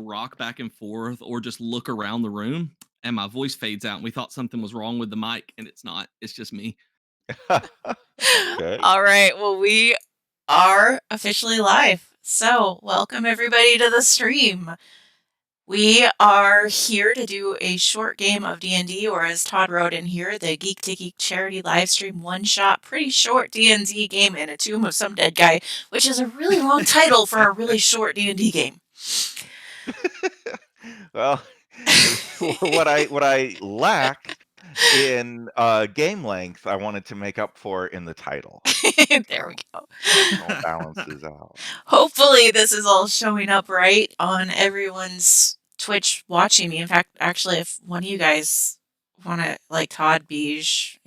rock back and forth or just look around the room, and my voice fades out, and we thought something was wrong with the mic, and it's not. It's just me. Okay. All right. Well, we are officially live. So, welcome everybody to the stream. We are here to do a short game of D&D, or as Todd wrote in here, the Geek to Geek charity live stream one-shot, pretty short D&D game in a tomb of some dead guy, which is a really long title for a really short D&D game. Well, what I lack in game length, I wanted to make up for in the title. There we go. It all balances out. Hopefully this is all showing up right on everyone's Twitch watching me. In fact, actually, if one of you guys want to, like Todd Beige,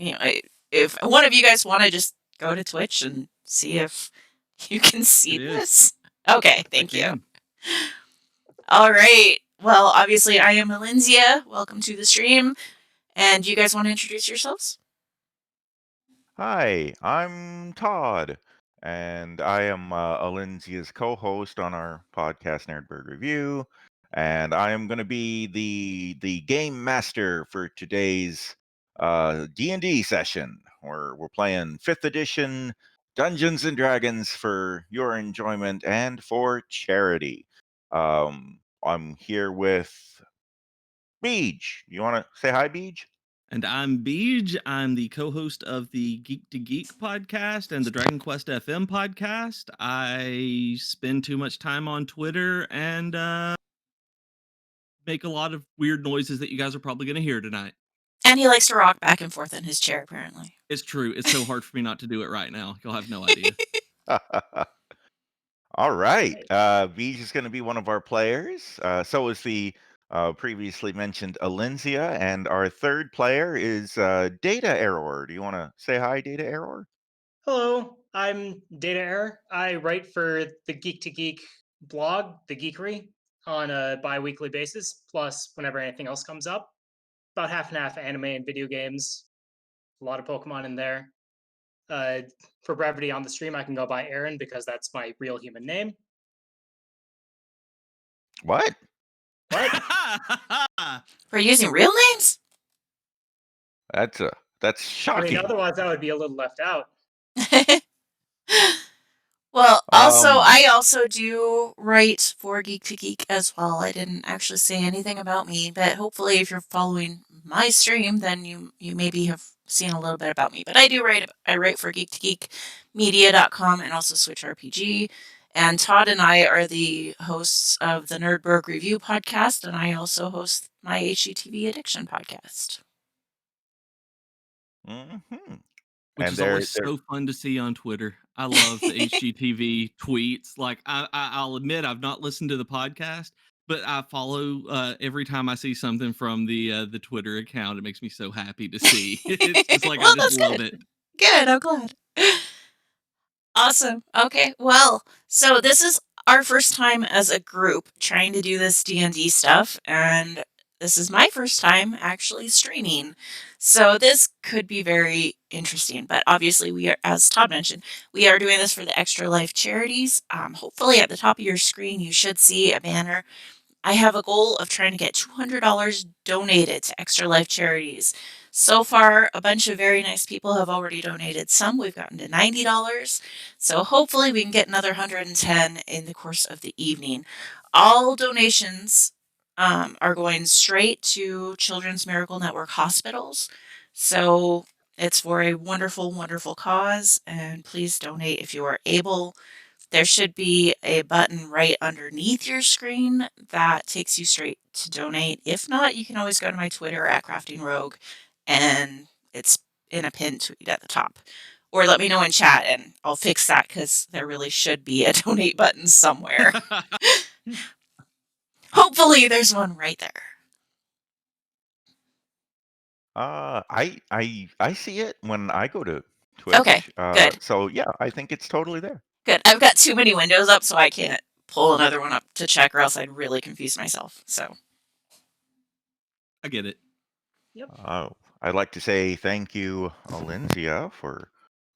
if one of you guys want to just go to Twitch and see if you can see It is. this. Okay, thank you. can. All right. Well, obviously, I am Alinzia. Welcome to the stream. And do you guys want to introduce yourselves? Hi, I'm Todd, and I am Alinzia's co-host on our podcast Nerdberg Review, and I am going to be the game master for today's D&D session, where we're playing 5th edition Dungeons and Dragons for your enjoyment and for charity. I'm here with Beej. You want to say hi, Beej? And I'm Beej. I'm the co-host of the Geek to Geek podcast and the Dragon Quest FM podcast. I spend too much time on Twitter and make a lot of weird noises that you guys are probably going to hear tonight. And he likes to rock back and forth in his chair, apparently. It's true. It's so hard for me not to do it right now. You'll have no idea. All right. Beej is going to be one of our players. So is the previously mentioned Alinzia. And our third player is Data Error. Do you want to say hi, Data Error? Hello, I'm Data Error. I write for the Geek to Geek blog, The Geekery, on a bi-weekly basis, plus whenever anything else comes up. About half and half anime and video games. A lot of Pokemon in there. For brevity on the stream, I can go by Aaron because that's my real human name. What? What? We're using real names? That's I shocking. mean, otherwise that would be a little left out. Well, also, I also do write for Geek to Geek as well. I didn't actually say anything about me, but hopefully if you're following my stream, then you maybe have seen a little bit about me. But I do write. I write for Geek to Geek Media.com and also Switch RPG. And Todd and I are the hosts of the Nerdberg Review podcast, and I also host my HGTV Addiction podcast. Mm-hmm. Which is always so fun to see on Twitter. I love the HGTV tweets. Like, I'll admit I've not listened to the podcast, but I follow every time I see something from the Twitter account. It makes me so happy to see. It's just like, Well, I just love good. it. Good, I'm glad. Awesome. Okay, well, so this is our first time as a group trying to do this D&D stuff, and this is my first time actually streaming. So this could be very interesting, but obviously we are, as Todd mentioned, we are doing this for the Extra Life charities. Hopefully at the top of your screen you should see a banner. I have a goal of trying to get $200 donated to Extra Life charities. So far, a bunch of very nice people have already donated some. We've gotten to $90. So hopefully we can get another 110 in the course of the evening. All donations are going straight to Children's Miracle Network hospitals. So it's for a wonderful, wonderful cause. And please donate if you are able. There should be a button right underneath your screen that takes you straight to donate. If not, you can always go to my Twitter at Crafting Rogue, and it's in a pinned tweet at the top. Or let me know in chat, and I'll fix that because there really should be a donate button somewhere. Hopefully, there's one right there. I see it when I go to Twitch. Okay, good. So yeah, I think it's totally there. Good. I've got too many windows up, so I can't pull another one up to check, or else I'd really confuse myself. So I get it. Yep. I'd like to say thank you, Alinzia, for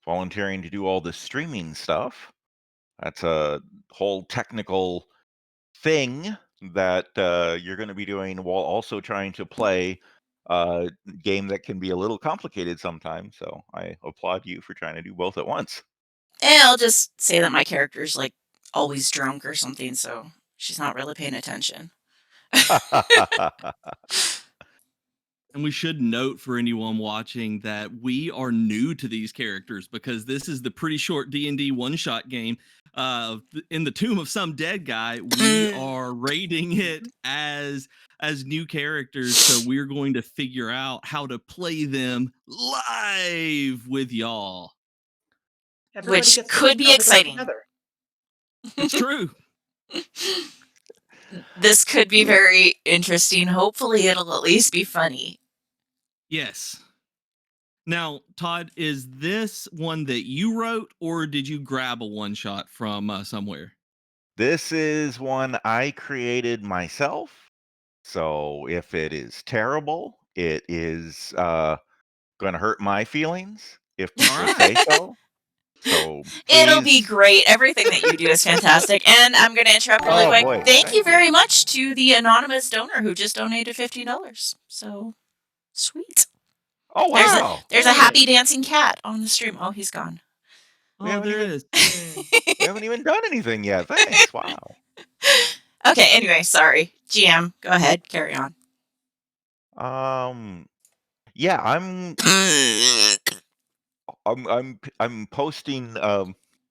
volunteering to do all the streaming stuff. That's a whole technical thing that you're going to be doing while also trying to play a game that can be a little complicated sometimes. So I applaud you for trying to do both at once. And I'll just say that my character's like always drunk or something, so she's not really paying attention. And we should note for anyone watching that we are new to these characters because this is the pretty short D&D one-shot game. In the Tomb of Some Dead Guy, we are rating it as new characters, so we're going to figure out how to play them live with y'all. Everybody Which gets to could be discover them exciting. together. It's true. This could be very interesting. Hopefully, it'll at least be funny. Yes. Now, Todd, is this one that you wrote, or did you grab a one shot from somewhere? This is one I created myself. So if it is terrible, it is going to hurt my feelings if people say so. So It'll be please. great. Everything that you do is fantastic. And I'm going to interrupt really Oh quick. boy, Thank you very much to the anonymous donor who just donated $15. So sweet. Oh wow! There's a happy dancing cat on the stream. Oh, he's gone. Oh, there is. We haven't even done anything yet. Thanks. Wow. Okay. Anyway, sorry. GM, go ahead. Carry on. Yeah, I'm posting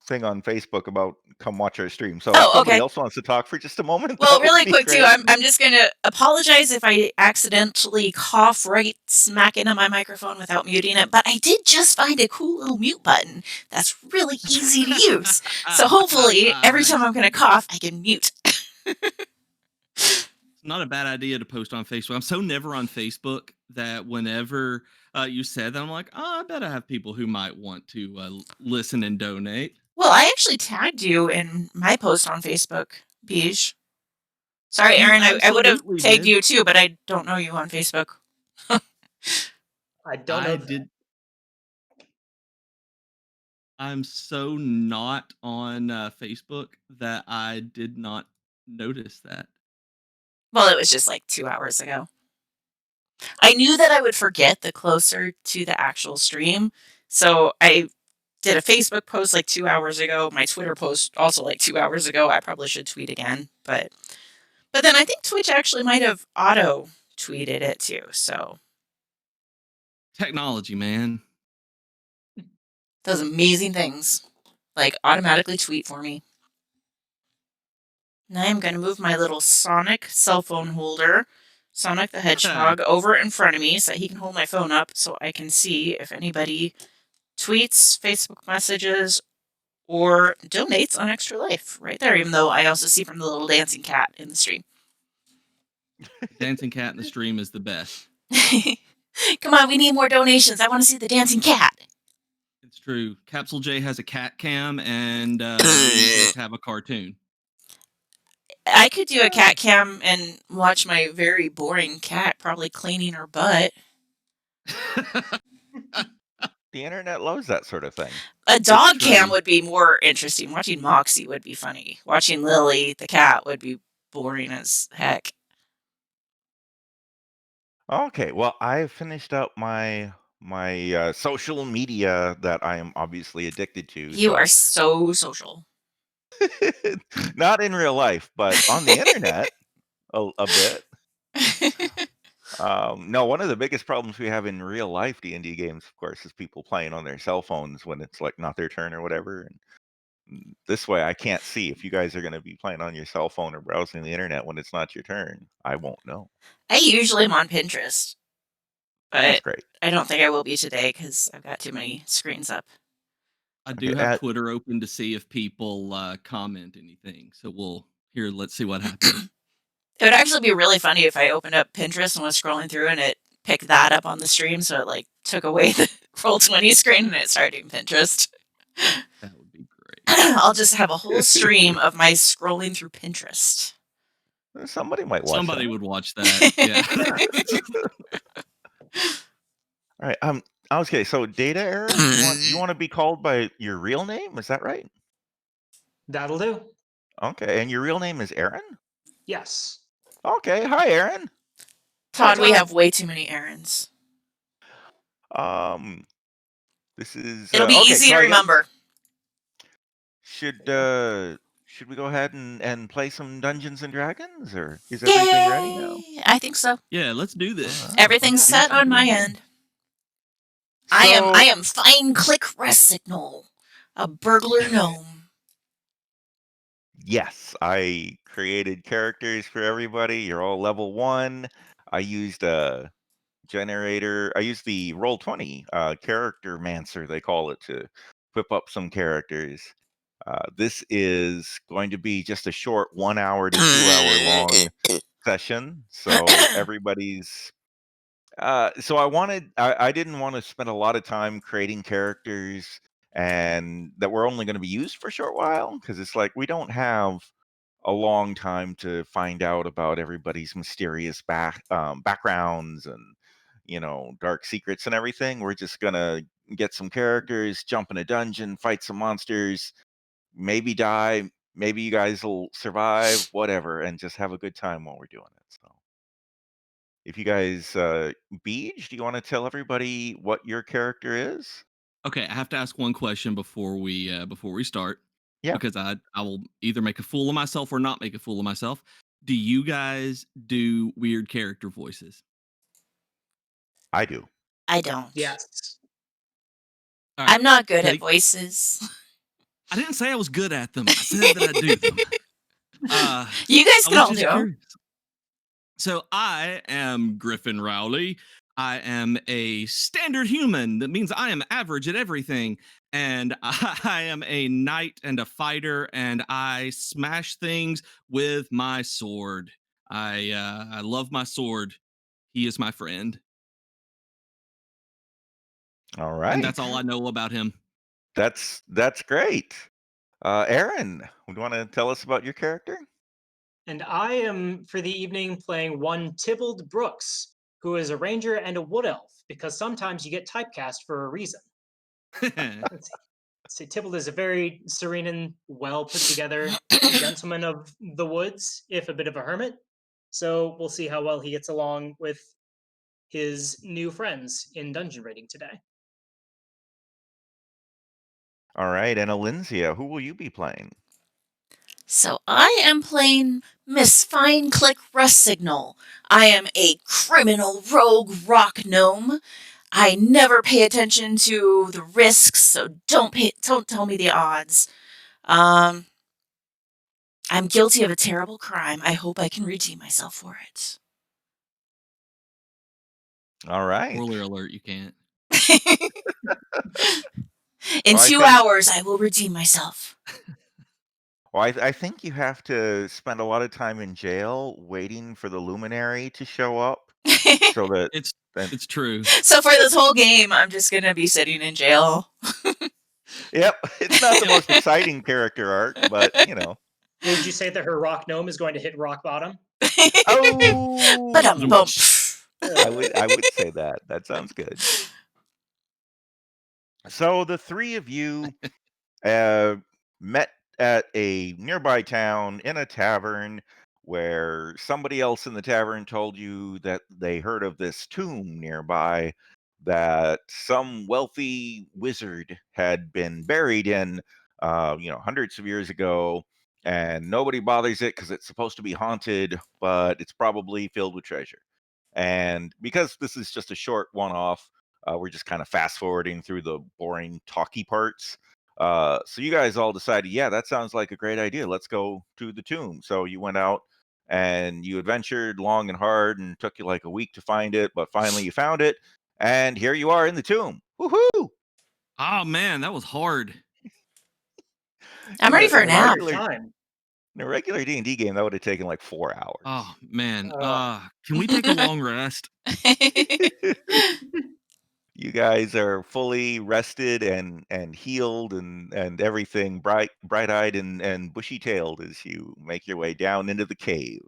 thing on Facebook about come watch our stream. So if somebody else wants to talk for just a moment, well, that really would be quick great. too. I'm just going to apologize if I accidentally cough right smack into my microphone without muting it. But I did just find a cool little mute button that's really easy to use. So hopefully, every time I'm going to cough, I can mute. It's not a bad idea to post on Facebook. I'm so never on Facebook that whenever you said that, I'm like, oh, I bet I have people who might want to listen and donate. Well, I actually tagged you in my post on Facebook, Beige. Sorry, You Aaron, I would have absolutely tagged did. you too, but I don't know you on Facebook. I don't know. I'm so not on Facebook that I did not notice that. Well, it was just like 2 hours ago. I knew that I would forget the closer to the actual stream, so I did a Facebook post like 2 hours ago. My Twitter post also like 2 hours ago. I probably should tweet again, but then I think Twitch actually might have auto tweeted it too. So technology, man, does amazing things, like automatically tweet for me. Now I'm going to move my little Sonic cell phone holder, Sonic the Hedgehog, over in front of me so he can hold my phone up so I can see if anybody tweets, Facebook messages, or donates on Extra Life right there, even though I also see from the little dancing cat in the stream. Dancing cat in the stream is the best. Come on, we need more donations. I want to see the dancing cat. It's true. Capsule J has a cat cam, and we have a cartoon. I could do a cat cam and watch my very boring cat probably cleaning her butt. The internet loves that sort of thing. A dog cam would be more interesting. Watching Moxie would be funny. Watching Lily, the cat, would be boring as heck. Okay, well, I finished up my social media that I am obviously addicted to. You are so social. Not in real life, but on the internet a bit. No, one of the biggest problems we have in real life D&D games, of course, is people playing on their cell phones when it's like not their turn or whatever. And this way, I can't see if you guys are going to be playing on your cell phone or browsing the internet when it's not your turn. I won't know. I usually am on Pinterest, but that's great. I don't think I will be today because I've got too many screens up. I do have Twitter open to see if people comment anything. So let's see what happens. It would actually be really funny if I opened up Pinterest and was scrolling through and it picked that up on the stream, so it like took away the Roll20 screen and it started doing Pinterest. That would be great. I'll just have a whole stream of my scrolling through Pinterest. Somebody might watch Somebody would watch that. Yeah. All right. Okay. So, Data Error, you want to be called by your real name? Is that right? That'll do. Okay. And your real name is Aaron? Yes. Okay, hi, Aaron. Hi, Todd, we Todd. have way too many errands. Um, this is It'll be okay. easy So to I guess remember. should should we go ahead and play some Dungeons and Dragons, or is everything ready now? Yay! I think so. Yeah, let's do All this. right, Everything's let's do set some on my D&D. end. I So am fine click rest signal. A burglar gnome. yes, I created characters for everybody. You're all level 1. I used a generator. I used the Roll20 character mancer, they call it, to whip up some characters. This is going to be just a short 1 hour to 2 hour long session. So everybody's so I didn't want to spend a lot of time creating characters and that were only going to be used for a short while, because it's like we don't have a long time to find out about everybody's mysterious backgrounds and dark secrets and everything. We're just gonna get some characters, jump in a dungeon, fight some monsters, maybe die, maybe you guys will survive, whatever, and just have a good time while we're doing it. So if you guys Beej, do you want to tell everybody what your character is? Okay, I have to ask one question before we start Yeah, because I will either make a fool of myself or not make a fool of myself. Do you guys do weird character voices? I do. I don't. Yes. All right, I'm not good at take. voices. I didn't say I was good at them. I said that I do them. Uh, You guys I can was all just do them. curious. So I am Griffin Rowley. I am a standard human. That means I am average at everything. And I am a knight and a fighter, and I smash things with my sword. I love my sword. He is my friend, All and right. that's all I know about him. That's great. Aaron, would you want to tell us about your character? And I am, for the evening, playing one Tybalt Brooks, who is a ranger and a wood elf, because sometimes you get typecast for a reason. Let's see. Tybalt is a very serene and well put together gentleman of the woods, if a bit of a hermit. So we'll see how well he gets along with his new friends in dungeon raiding today. All right, and Alinzia, who will you be playing? So I am playing Miss Fine Click Rust Signal. I am a criminal rogue rock gnome. I never pay attention to the risks, so don't tell me the odds. Um, I'm guilty of a terrible crime. I hope I can redeem myself for it. All right. Spoiler alert: you can't. In Well, I two think hours, I will redeem myself. I think you have to spend a lot of time in jail waiting for the luminary to show up, so that It's then it's true. So for this whole game, I'm just gonna be sitting in jail. yep, it's not the most exciting character arc, but Would you say that her rock gnome is going to hit rock bottom? But Oh, bump. I would say that. That sounds good. So the three of you uh, met at a nearby town in a tavern where somebody else in the tavern told you that they heard of this tomb nearby that some wealthy wizard had been buried in, hundreds of years ago. And nobody bothers it because it's supposed to be haunted, but it's probably filled with treasure. And because this is just a short one off, we're just kind of fast forwarding through the boring talky parts. So you guys all decided, yeah, that sounds like a great idea. Let's go to the tomb. So you went out and you adventured long and hard and took you like a week to find it, but finally you found it, and here you are in the tomb. Woohoo! Oh man, that was hard. I'm In ready a for in a a nap. Hard regular time. in a regular D&D game, that would have taken like 4 hours. Oh man. Uh, Can we take a long rest? You guys are fully rested and healed and everything, bright-eyed and bushy-tailed as you make your way down into the cave.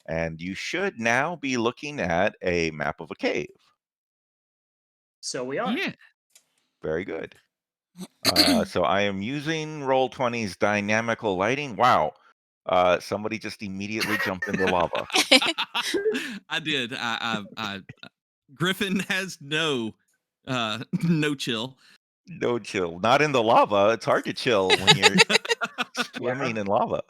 And you should now be looking at a map of a cave. so we are. Yeah. Very good. So I am using Roll20's dynamical lighting. Wow. Somebody just immediately jumped into lava. I did. Griffin has no no chill. No chill. Not in the lava. It's hard to chill when you're Yeah. swimming in lava.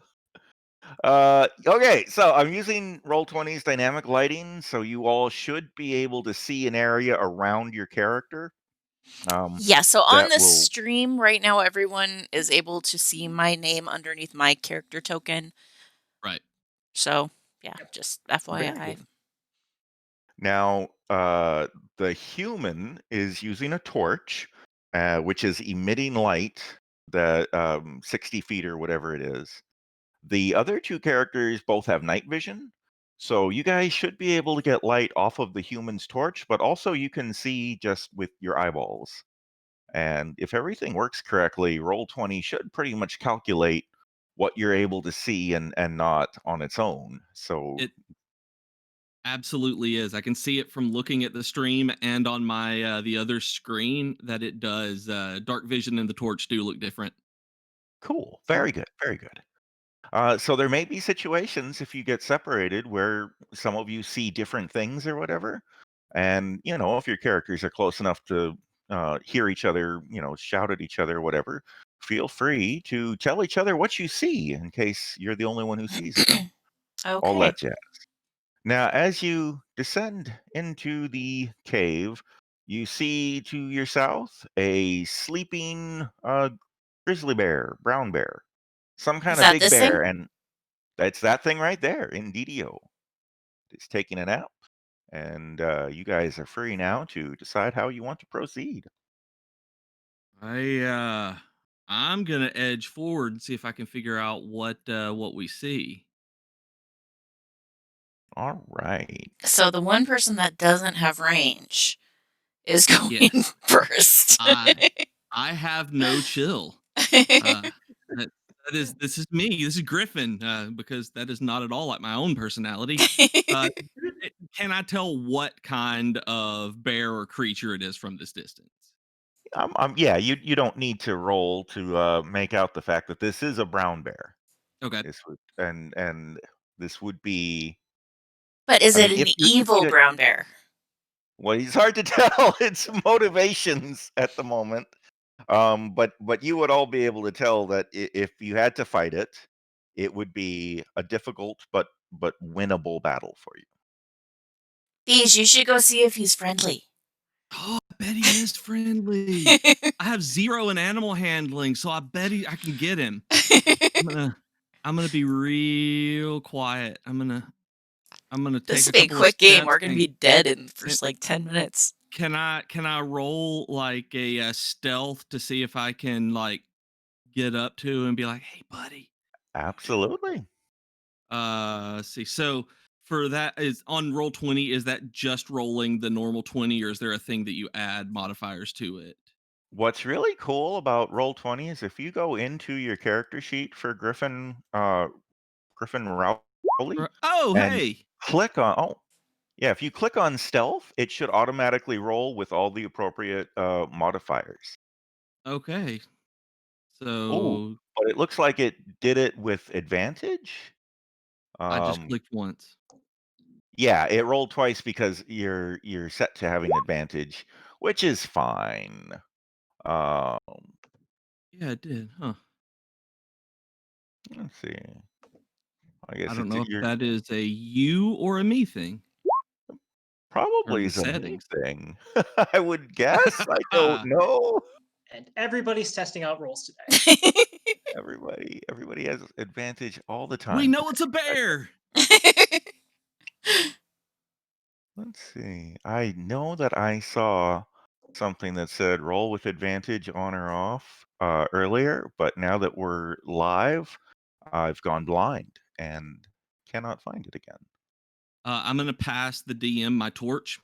Okay, so I'm using Roll20's dynamic lighting, so you all should be able to see an area around your character. Yeah, so on That this will stream right now, everyone is able to see my name underneath my character token. Right. So, yeah, Yep. just very FYI. good. Now, the human is using a torch, which is emitting light that 60 feet or whatever it is. The other two characters both have night vision, so you guys should be able to get light off of the human's torch, but also you can see just with your eyeballs. And if everything works correctly, Roll20 should pretty much calculate what you're able to see and not on its own. So, It absolutely is. I can see it from looking at the stream and on my the other screen that it does. Dark vision and the torch do look different. cool. Very good. Very good. So there may be situations if you get separated where some of you see different things or whatever. And, if your characters are close enough to hear each other, shout at each other, whatever, feel free to tell each other what you see in case you're the only one who sees it. All Okay. that jazz. Now, as you descend into the cave, you see to your south a sleeping grizzly bear, brown bear, some Is kind of that big this thing? bear. And that's that thing right there, Indeedio. It's taking a nap, and you guys are free now to decide how you want to proceed. I'm gonna edge forward and see if I can figure out what we see. All right. So the one person that doesn't have range is going Yes. first. I have no chill. Uh that, that is this is me. This is Griffin, because that is not at all like my own personality. Uh can I tell what kind of bear or creature it is from this distance? Yeah, you don't need to roll to make out the fact that this is a brown bear. Okay. This would and this would be. But is I it mean, an if evil you brown bear? well, it's hard to tell. It's motivations at the moment. But you would all be able to tell that if you had to fight it, it would be a difficult but winnable battle for you. Bees, you should go see if he's friendly. Oh, I bet he is friendly. I have 0 in animal handling, so I bet I can get him. I'm gonna I'm gonna be real quiet. I'm gonna This take will a be a couple of quick game. steps We're going to and be dead in the and first like 10 minutes. can I roll like a, stealth to see if I can like get up to and be like, "Hey, buddy." Absolutely. See. So for that is on roll 20, is that just rolling the normal 20 or is there a thing that you add modifiers to it? What's really cool about Roll20 is if you go into your character sheet for Griffin Rowley Oh, and hey. click on yeah, if you click on stealth, it should automatically roll with all the appropriate modifiers. Okay. Oh, So but it looks like it did it with advantage. I just Um, clicked once. yeah, it rolled twice because you're set to having advantage, which is fine. Um, Yeah, it did. Huh. let's see. I I guess don't it's know if you're that is a you or a me thing or probably the is a me settings. thing. I would guess. I don't know. And everybody's testing out rolls today. Everybody has advantage all the We time. know it's a bear. Let's see. I know that I saw something that said roll with advantage on or off earlier, but now that we're live, I've gone blind and cannot find it again. I'm gonna pass the DM my torch.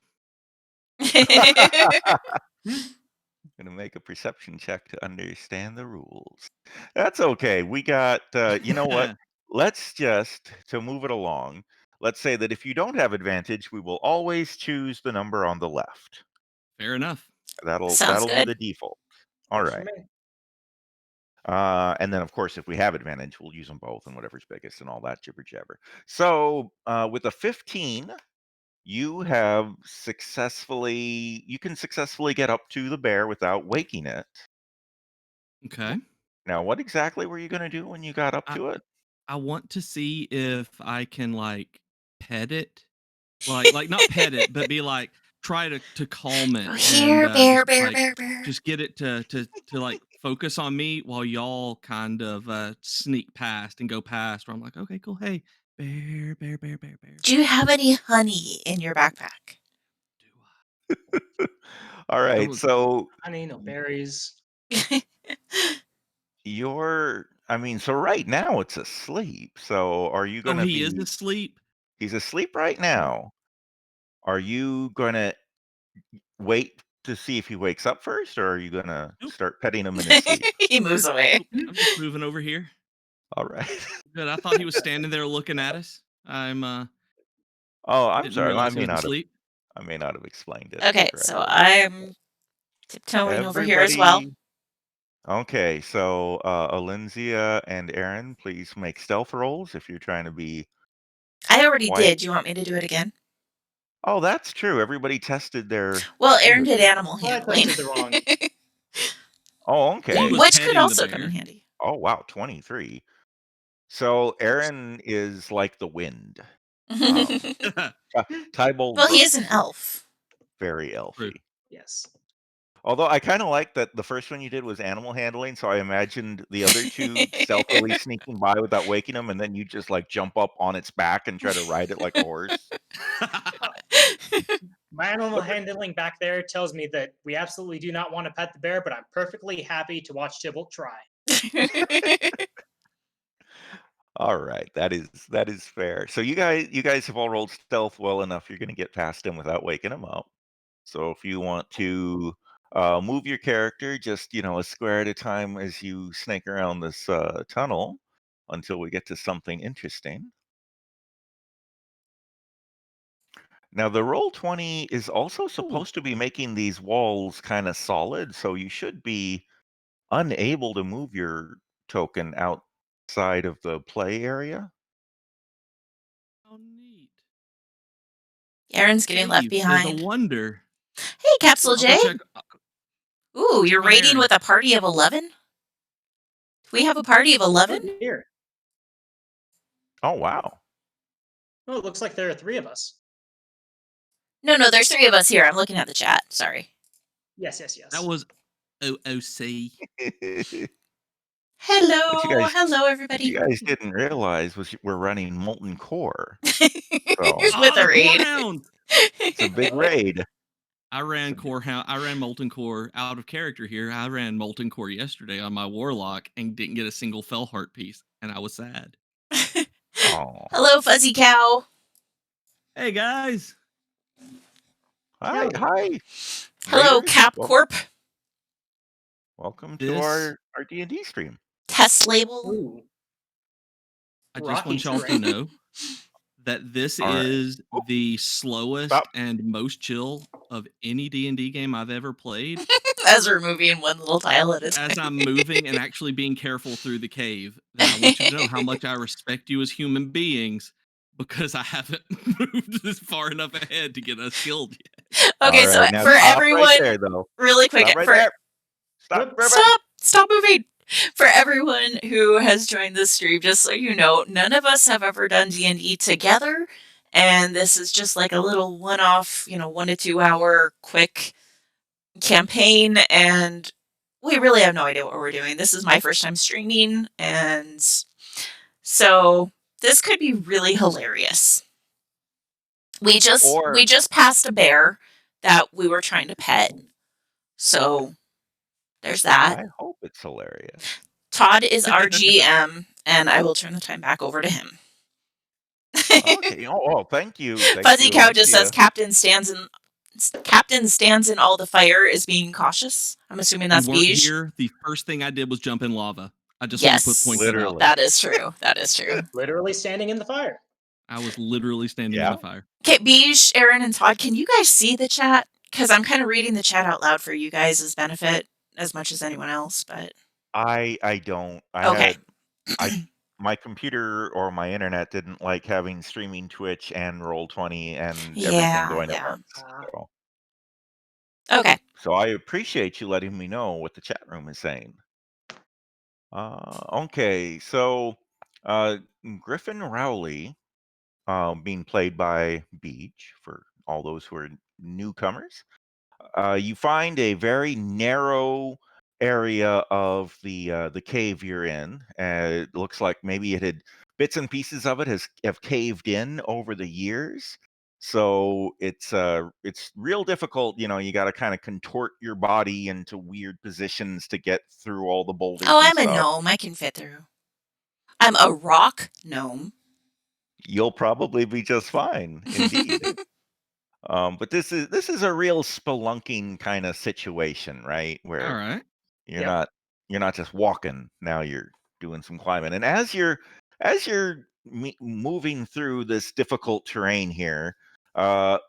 Gonna make a perception check to understand the rules. That's okay. We got, you know what? Let's just, to move it along, let's say that if you don't have advantage, we will always choose the number on the left. Fair enough. That'll Sounds that'll be good. the default. All Works for right. me. And then, of course, if we have advantage, we'll use them both and whatever's biggest and all that jibber jabber. So with a 15, you can successfully get up to the bear without waking it. Okay. Now, what exactly were you going to do when you got up I to it? I want to see if I can like pet it. Like not pet it, but be like try to calm Go it and here, bear, just bear, like bear, bear. just get it to like focus on me while y'all kind of sneak past and go past where I'm like, okay, cool. Hey, bear, bear, bear, bear, bear. Do you have any honey in your backpack? Do All I? right. So Honey, no berries. so right now it's asleep. So are you Oh, going to he is be, asleep. he's asleep right now. Are you going to wait to see if he wakes up first, or are you going to Nope. start petting him in his sleep? He moves away. Nope. I'm just moving over here. All right. Good. I thought he was standing there looking at us. Oh, I'm Didn't sorry. realize he was asleep. I may not have explained it Okay, so correctly. I'm tiptoeing over here as well. Everybody. Okay, so Alinzia and Aaron, please make stealth rolls if you're trying to be I already quiet. did. Do you want me to do it again? Oh, that's true. Everybody tested their. Well, Aaron did animal Well, I handling. tested the wrong. Oh, He okay. was Which could petting the also come in bear. handy. Oh, wow, 23. So Aaron is like the wind. Tybalt Well, he is an looks elf. very True. elfy. Yes. Although I kind of like that the first one you did was animal handling, so I imagined the other two stealthily sneaking by without waking them, and then you just like jump up on its back and try to ride it like a horse. My animal But handling back there tells me that we absolutely do not want to pet the bear, but I'm perfectly happy to watch Tybalt try. all right, that is fair. So you guys have all rolled stealth well enough. You're going to get past him without waking him up. So if you want to move your character, just a square at a time as you snake around this tunnel until we get to something interesting. Now the roll 20 is also supposed to be making these walls kind of solid, so you should be unable to move your token outside of the play area. How neat. Aaron's getting left Cave is a behind. wonder. Hey, Capsule I'll go J. check. Ooh, you're On raiding Aaron. with a party of 11? We have a party of 11? Oh, dear. Oh wow. Oh, it looks like there are 3 of us. No, there's 3 of us here. I'm looking at the chat. Sorry. Yes, yes, yes. That was OOC. Hello, What everybody. you guys didn't realize was we're running Molten Core. With Oh, a raid. Corehound. It's a big raid. I ran Corehound. I ran Molten Core out of character here. I ran Molten Core yesterday on my Warlock and didn't get a single Fell Heart piece, and I was sad. Oh. Hello, Fuzzy Cow. Hey guys. Hi. Hello, Raiders. Cap Corp. Welcome to This our D&D stream. Test label. Ooh. I just Rocky want y'all to terrain. know that this All right. is the slowest Stop. and most chill of any D&D game I've ever played. As we're moving one little tile at a time. As I'm moving and actually being careful through the cave, that I want you to know how much I respect you as human beings because I haven't moved this far enough ahead to get us killed yet. Okay, All so right, now for stop everyone, right there, though. really quick, Stop right there. Stop moving. For everyone who has joined the stream, just so you know, none of us have ever done D&D together, and this is just like a little one-off, 1 to 2 hour quick campaign, and we really have no idea what we're doing. This is my first time streaming, and so this could be really hilarious. We just passed a bear that we were trying to pet, so there's that. I hope it's hilarious. Todd is our GM, and I will turn the time back over to him. Okay. Oh, thank you. Fuzzy Cow just Alicia. says Captain stands in all the fire is being cautious. I'm assuming that's You weren't Beige. here. The first thing I did was jump in lava. I just want to put points that out. Literally. That is true. That is true. Literally standing in the fire. I was literally standing in the fire. Okay, Beige, Aaron, and Todd, can you guys see the chat? Because I'm kind of reading the chat out loud for you guys' benefit as much as anyone else, but I don't. Okay. I my computer or my internet didn't like having streaming Twitch and Roll20 and everything Yeah, going at yeah. once. Ah, Okay. So I appreciate you letting me know what the chat room is saying. Okay, so uh, Griffin Rowley, being played by Beach for all those who are newcomers. You find a very narrow area of the cave you're in. It looks like maybe it had bits and pieces of it have caved in over the years. So it's real difficult. You know, you got to kind of contort your body into weird positions to get through all the Oh, boulders and I'm a stuff. gnome. I can fit through. I'm a rock gnome. You'll probably be just fine, indeed. But this is a real spelunking kind of situation, right? All Where right. You're yep. not you're not just walking, now you're doing some climbing. And as you're moving through this difficult terrain here, uh,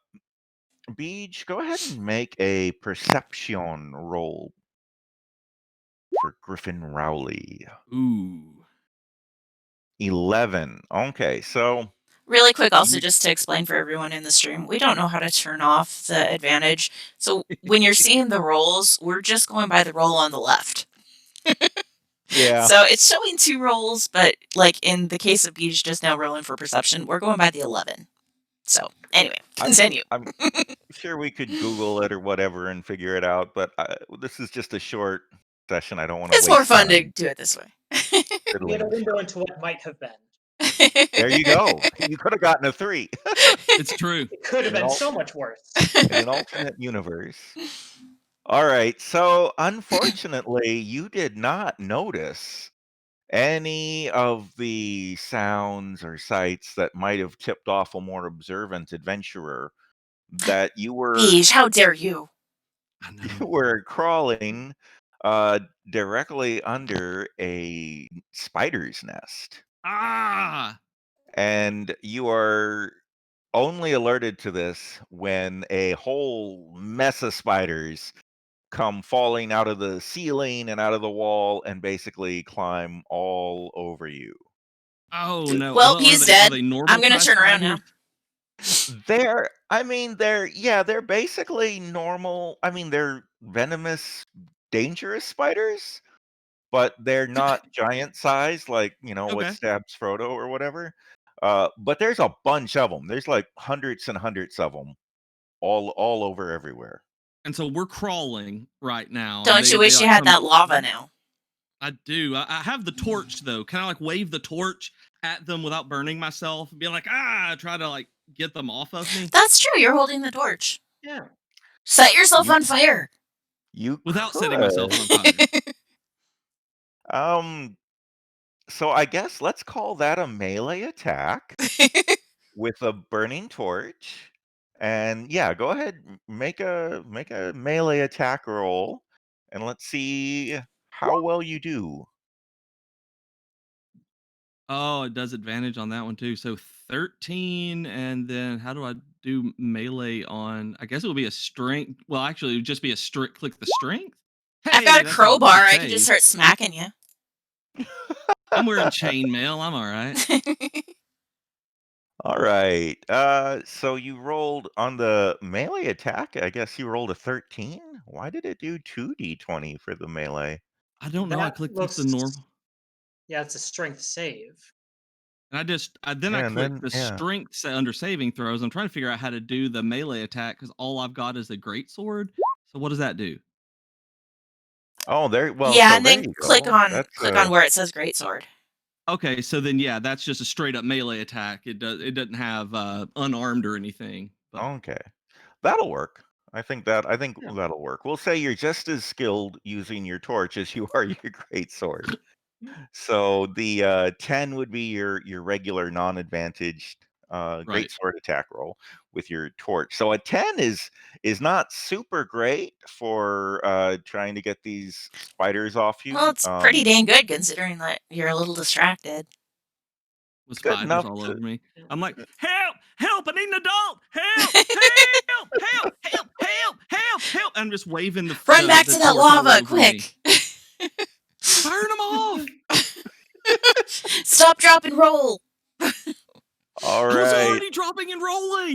Beej, go ahead and make a perception roll for Griffin Rowley. Ooh. 11. Okay, so Really quick, also, you just to explain for everyone in the stream, we don't know how to turn off the advantage. So when you're seeing the rolls, we're just going by the roll on the left. yeah, So it's showing 2 rolls, but like in the case of Beach just now rolling for perception, we're going by the 11. So anyway, I'm continue. I'm sure we could Google it or whatever and figure it out, but this is just a short session. I don't want to It's more waste fun to time do it this way. We get fiddling a with window stuff. into what might have been. There you go. You could have gotten a 3. It's true. It could have In an been al so much worse. in an alternate universe. Alright, so unfortunately, you did not notice any of the sounds or sights that might have tipped off a more observant adventurer that you were Beach, how dare you? I you know. were crawling, uh, directly under a spider's nest, Ah. and you are only alerted to this when a whole mess of spiders come falling out of the ceiling and out of the wall and basically climb all over you. Oh no. Well, Well, are he's they are dead. they I'm normal gonna size turn around spiders? now. I mean, they're basically normal. I mean, they're venomous, dangerous spiders, but they're not giant size like, what Okay. stabs Frodo or whatever. But there's a bunch of them. There's like hundreds and hundreds of them all over everywhere. And so we're crawling right now, and Don't you they wish you like had come. that lava now? I do. I have the torch though. Can I like wave the torch at them without burning myself and be like, try to like get them off of me That's true. You're holding the torch. Yeah. Set yourself You on fire. you without setting myself could. on fire? Um, so I guess let's call that a melee attack with a burning torch. And yeah, go ahead, make a melee attack roll, and let's see how well you do. Oh, it does advantage on that one too. So 13, and then how do I do melee on? I guess it will be a strength. Well, actually, it would just be a strict. Click the strength. I've got Hey, a that's a crowbar. I can just save. start smacking you. I'm wearing chainmail. I'm all right. All right. So you rolled on the melee attack. I guess you rolled a 13. Why did it do 2d20 for the melee? I don't know. I That clicked just the looks. normal. Yeah, it's a strength save. And then I Yeah, and clicked then the yeah. strength under saving throws. I'm trying to figure out how to do the melee attack because all I've got is a great sword. So what does that do? Oh, there. Well, Yeah, so and there then you click go. on That's click on where it says greatsword. Okay, so then yeah, that's just a straight up melee attack. It doesn't have unarmed or anything. But okay. That'll work. I think Yeah. that'll work. We'll say you're just as skilled using your torch as you are your great sword. So the 10 would be your regular non-advantaged great right. sword attack roll with your torch. So a 10 is not super great for trying to get these spiders off Well, you. it's pretty dang good considering that you're a little distracted. With It's good spiders enough all to over me. I'm like, help! Help! I need an adult! Help! Help! Help! Help! Help! Help! Help! I'm just waving Run back the to that torch all lava, over me. quick! Burn Stop, drop, and roll. All I was right. already dropping and rolling.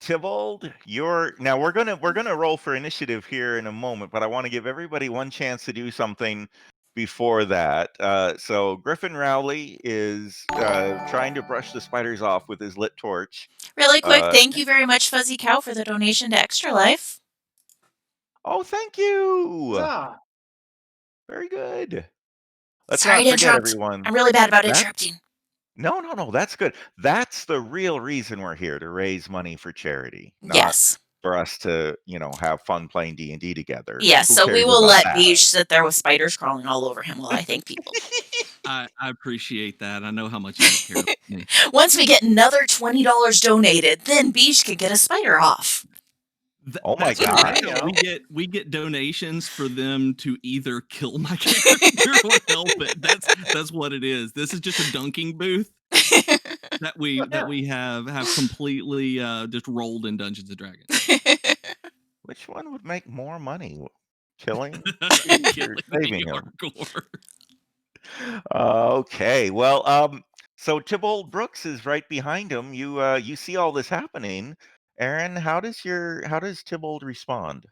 Tybalt, now we're gonna roll for initiative here in a moment, but I want to give everybody one chance to do something before that. So Griffin Rowley is trying to brush the spiders off with his lit torch. Really quick, thank you very much, Fuzzy Cow, for the donation to Extra Life. Oh, thank you. Ah, Very good. Let's Sorry not to forget, interrupt. everyone. I'm really bad about That- interrupting. No, that's good. That's the real reason we're here, to raise money for charity, not Yes. for us to, have fun playing D&D together. Yes, Who so we cares will about let that? Beige sit there with spiders crawling all over him while I thank people. I appreciate that. I know how much you guys care about me. Once we get another $20 donated, then Beige can get a spider off. Oh my That's what God. it is. We get donations for them to either kill my character or help it. That's what it is. This is just a dunking booth that we have completely just rolled in Dungeons and Dragons. Which one would make more money? Killing? Killing saving the him? hardcore. Okay. Well, so Tybalt Brooks is right behind him. You see all this happening. Aaron, how does Tybalt respond?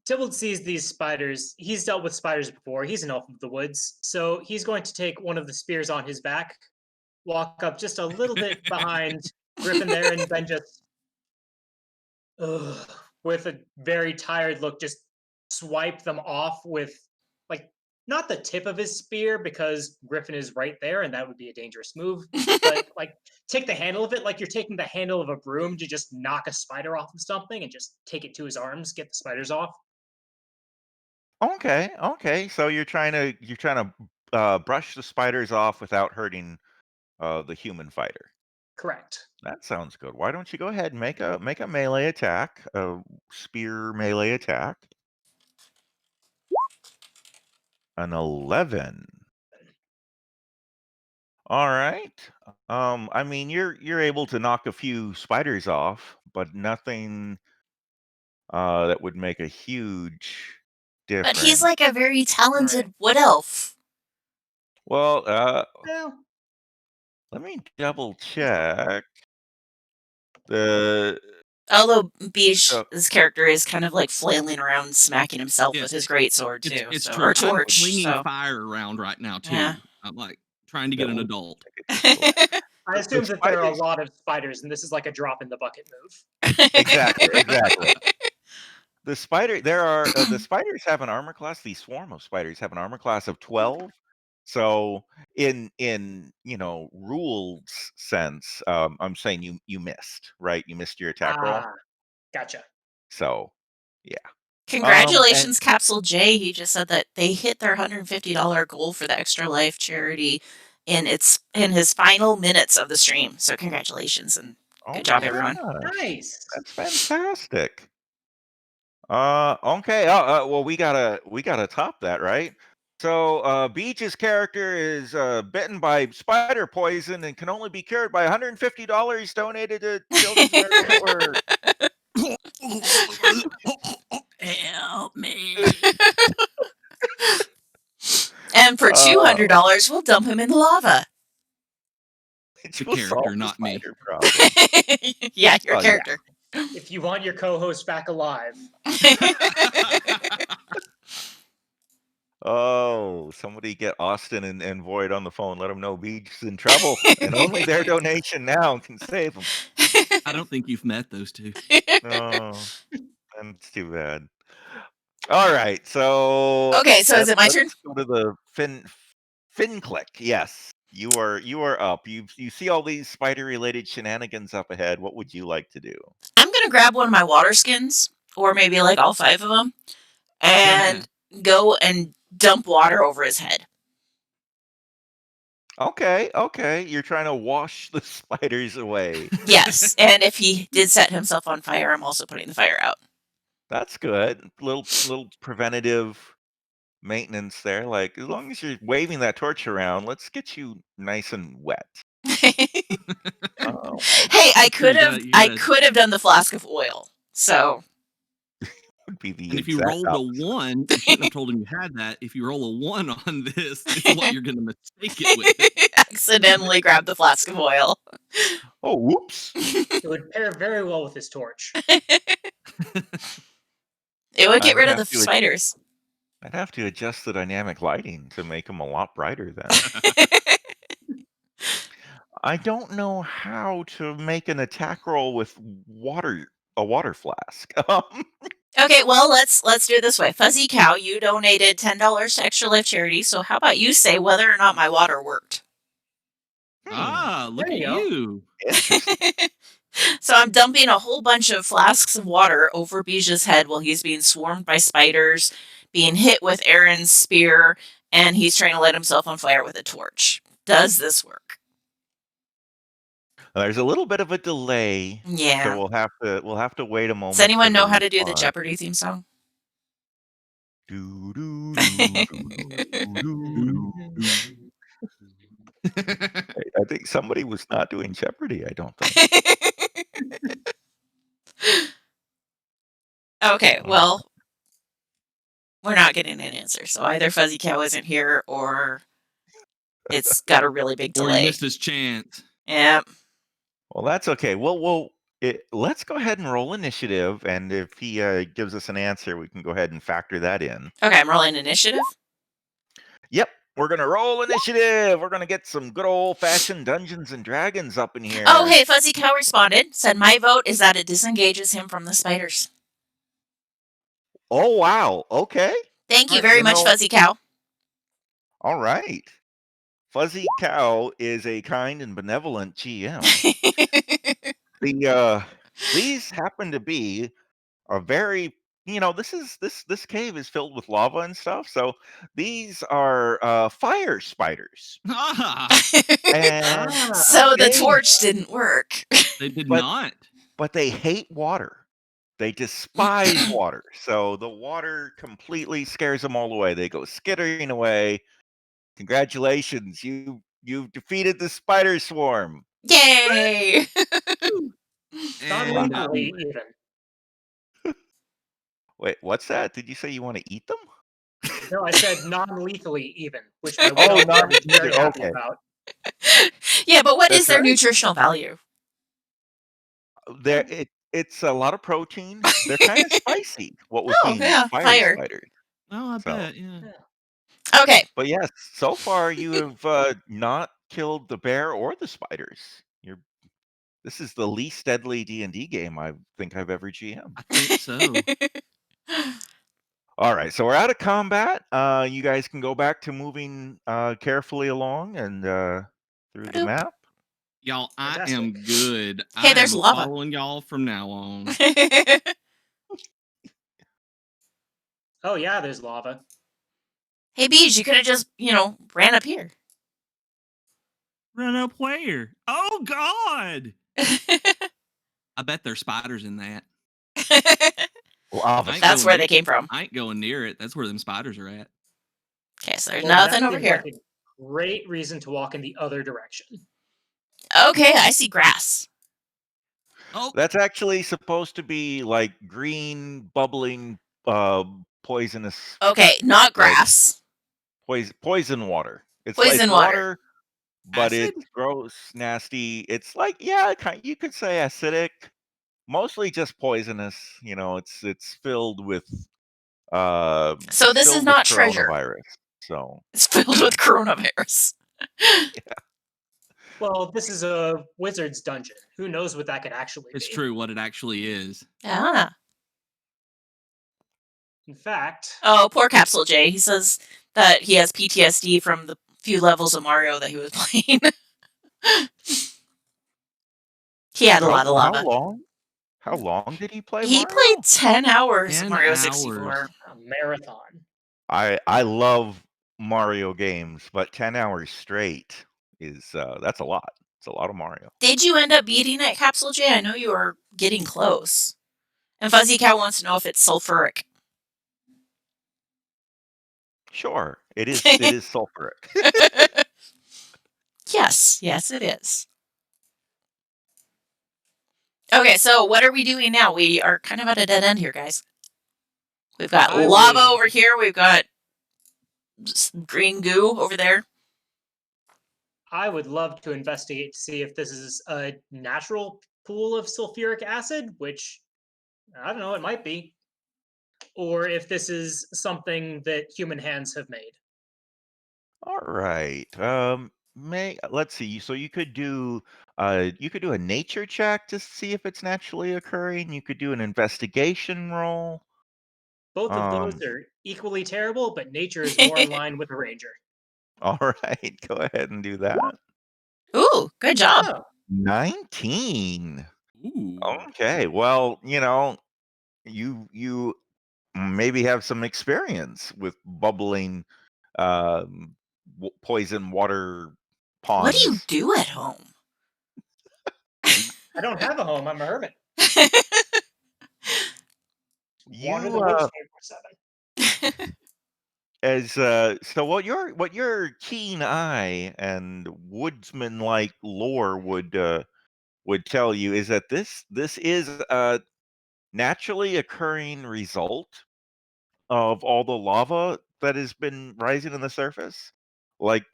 Tybalt sees these spiders. He's dealt with spiders before. He's an elf of the woods. So he's going to take one of the spears on his back, walk up just a little bit behind Griffin there, and then just, with a very tired look, just swipe them off with, like, not the tip of his spear, because Griffin is right there and that would be a dangerous move, but like take the handle of it like you're taking the handle of a broom to just knock a spider off of something, and just take it to his arms, get the spiders off. Okay. So you're trying to brush the spiders off without hurting the human fighter. Correct. That sounds good. Why don't you go ahead and make a melee attack, a spear melee attack? An 11. All right. I mean, you're able to knock a few spiders off, but nothing that would make a huge difference. But he's like a very talented wood elf. Well, Well, let me double check. The Although Beige's character is kind of like flailing around, smacking himself Yeah. with his greatsword too. It's so, true. or I'm torch. flinging So. fire around right now too. Yeah. I'm like trying to get an adult. I assume that there are a spiders- lot of spiders, and this is like a drop in the bucket move. Exactly. The spiders have an armor class. The swarm of spiders have an armor class of 12. So in rules sense, I'm saying you missed, right? You missed your attack roll. Gotcha. So yeah. Congratulations, Capsule J. He just said that they hit their $150 goal for the Extra Life charity in his final minutes of the stream. So congratulations and good job, everyone. Nice. That's fantastic. Okay. Well, we gotta top that, right? So, Beach's character is bitten by spider poison and can only be cured by $150 donated to Children's Miracle Network. Help me. And for $200, we'll dump him in the lava. The character, not me. Yeah, your character. Yeah. If you want your co-host back alive. Oh, somebody get Austin and Void on the phone. Let them know Beach's in trouble, and only their donation now can save him. I don't think you've met those two. Oh, that's too bad. All right, so Okay, so is it my turn? Let's go to the fin click. Yes, you are up. You see all these spider related shenanigans up ahead. What would you like to do? I'm gonna grab one of my water skins, or maybe like all 5 of them, and go and dump water over his head. Okay. You're trying to wash the spiders away. Yes, and if he did set himself on fire, I'm also putting the fire out. That's good. Little preventative maintenance there. Like, as long as you're waving that torch around, let's get you nice and wet. Hey, I could have done the flask of oil. So would be the And if you exact rolled a opposite. 1, you shouldn't have told him you had that. If you roll a 1 on this, it's what you're gonna mistake it with. Accidentally grab the flask of oil. Oh, whoops. It would pair very well with his torch. It would I get would rid of have the to spiders. I'd have to adjust the dynamic lighting to make them a lot brighter then. I don't know how to make an attack roll with a water flask. Okay, well, let's do it this way. Fuzzy Cow, you donated $10 to Extra Life Charity, so how about you say whether or not my water worked? Look There at you go. you. Interesting. So I'm dumping a whole bunch of flasks of water over Bija's head while he's being swarmed by spiders, being hit with Aaron's spear, and he's trying to light himself on fire with a torch. Does this work? There's a little bit of a delay, so Yeah. we'll have to wait a moment. Does anyone for know the how to do the response. Jeopardy theme song? Do, do, do, do, do, do. I think somebody was not doing Jeopardy, I don't think. Okay, well, we're not getting an answer. So either Fuzzy Cow isn't here or it's got a really big Or he delay. missed his chance. Yeah. Well, that's okay. Let's go ahead and roll initiative, and if he gives us an answer, we can go ahead and factor that in. Okay, I'm rolling initiative. Yep, we're gonna roll initiative. We're gonna get some good old-fashioned Dungeons and Dragons up in here. Oh, hey, Fuzzy Cow responded. Said my vote is that it disengages him from the spiders. Oh, wow. Okay. Thank you Alright, very much, Fuzzy Cow. All right. Fuzzy Cow is a kind and benevolent GM. These happen to be a very this cave is filled with lava and stuff. So these are fire spiders. And So the they torch didn't work. They did but not. but they hate water. They despise water. So the water completely scares them all away. They go skittering away. Congratulations, you've defeated the spider swarm. Yay! And Non-lethally even. Wait, what's that? Did you say you want to eat them? No, I said non-lethally even, which my Oh, widow not is very either. happy Okay, about. Yeah, but what is that's their right. nutritional value? It's a lot of protein. They're kind of spicy. What with Oh, being yeah, fire fire. spiders. oh, I So, bet, yeah. Okay. but yes, so far you have not killed the bear or the spiders. This is the least deadly D&D game I think I've ever GM. I think so. All right, so we're out of combat. You guys can go back to moving carefully along and through the Bloop. map. Y'all, I Fantastic. am good. Hey, I there's am lava. following y'all from now on. Oh yeah, there's lava. Hey, Beej, you could have just, ran up here. Run up where? Oh, God! I bet there's spiders in that. Lava. That's where they came from. I ain't going near it. That's where them spiders are at. Okay, so there's Well, that nothing over seems here. like a great reason to walk in the other direction. Okay, I see grass. Oh, That's actually supposed to be like green, bubbling, poisonous, Okay, not grass. poison water. It's Poison water. but acid? it's gross, nasty. It's like, yeah, you could say acidic, mostly just poisonous. It's filled with So this is not treasure. coronavirus. So It's filled with coronavirus. Well, this is a wizard's dungeon. Who knows what that could actually It's be? true what it actually is. Ah. In fact, Oh, poor Capsule J. He says that he has PTSD from the few levels of Mario that he was playing. He had a lot of lava. How long did he play He Mario? played 10 hours of 10 Mario hours. 64. a marathon. I love Mario games, but 10 hours straight is that's a lot. It's a lot of Mario. Did you end up beating it, Capsule J? I know you were getting close. And Fuzzy Cow wants to know if it's sulfuric. Sure, it is sulfuric. Yes, it is. Okay, so what are we doing now? We are kind of at a dead end here, guys. We've got I lava would over here. We've got green goo over there. I would love to investigate to see if this is a natural pool of sulfuric acid, which I don't know, it might be, or if this is something that human hands have made. All right. May let's see. So you could do a nature check to see if it's naturally occurring. You could do an investigation roll. Both of those Um, are equally terrible, but nature is more in line with the ranger. all right, go ahead and do that. Ooh, good job. Oh, 19. Ooh. Okay. Well, you maybe have some experience with bubbling poison water What do you ponds. do at home? I don't have a home. I'm a hermit. Wander You the woods 24/7. as so what your keen eye and woodsman like lore would tell you is that this is a naturally occurring result of all the lava that has been rising in the surface. Like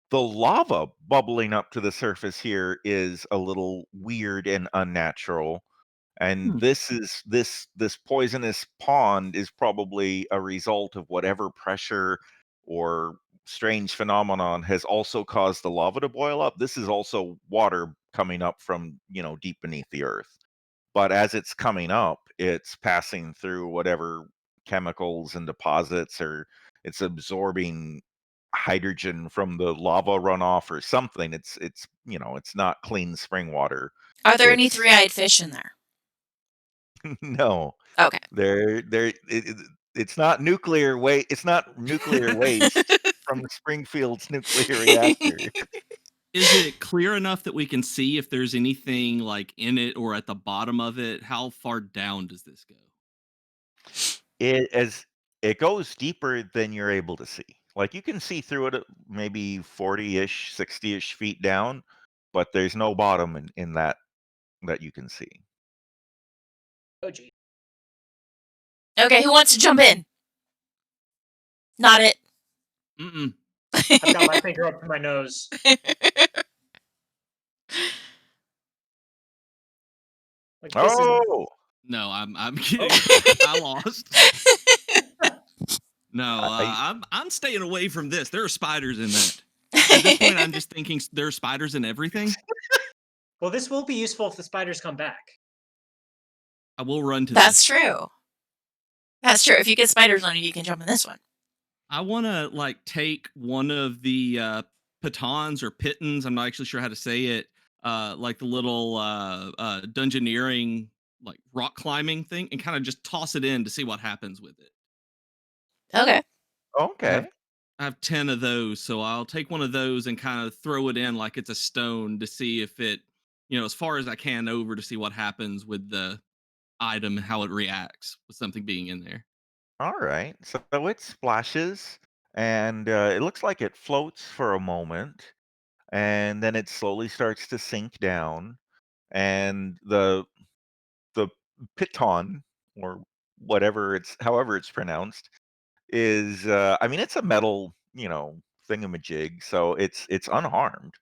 the lava bubbling up to the surface here is a little weird and unnatural. And Hmm. this poisonous pond is probably a result of whatever pressure or strange phenomenon has also caused the lava to boil up. This is also water coming up from, deep beneath the earth. But as it's coming up, it's passing through whatever chemicals and deposits, or it's absorbing hydrogen from the lava runoff or something. It's not clean spring water. Are there any It's three-eyed fish in there? no. Okay. It's not nuclear waste. It's not nuclear waste from the Springfield's nuclear reactor. Is it clear enough that we can see if there's anything like in it or at the bottom of it? How far down does this go? It goes deeper than you're able to see. Like you can see through it maybe 40-ish, 60-ish feet down, but there's no bottom in that you can see. Oh, gee. Okay, who wants to jump in? Not it. Mm-mm. I've got my finger up to my nose. Like this is Oh, No, I'm oh, kidding. I lost. No, I I'm staying away from this. There are spiders in that. At this point, I'm just thinking there are spiders in everything. well, this will be useful if the spiders come back. I will run to That's this. true. That's true. If you get spiders on you, you can jump in this one. I want to like take one of the pitons or pittons. I'm not actually sure how to say it. Like the little dungeoneering, like rock climbing thing, and kind of just toss it in to see what happens with it. Okay. I have okay. I have 10 of those, so I'll take one of those and kind of throw it in like it's a stone to see if it, as far as I can over to see what happens with the item, how it reacts with something being in there. All right. So it splashes, and it looks like it floats for a moment, and then it slowly starts to sink down, and the piton, or however it's pronounced, is I mean it's a metal, thingamajig, so it's unharmed.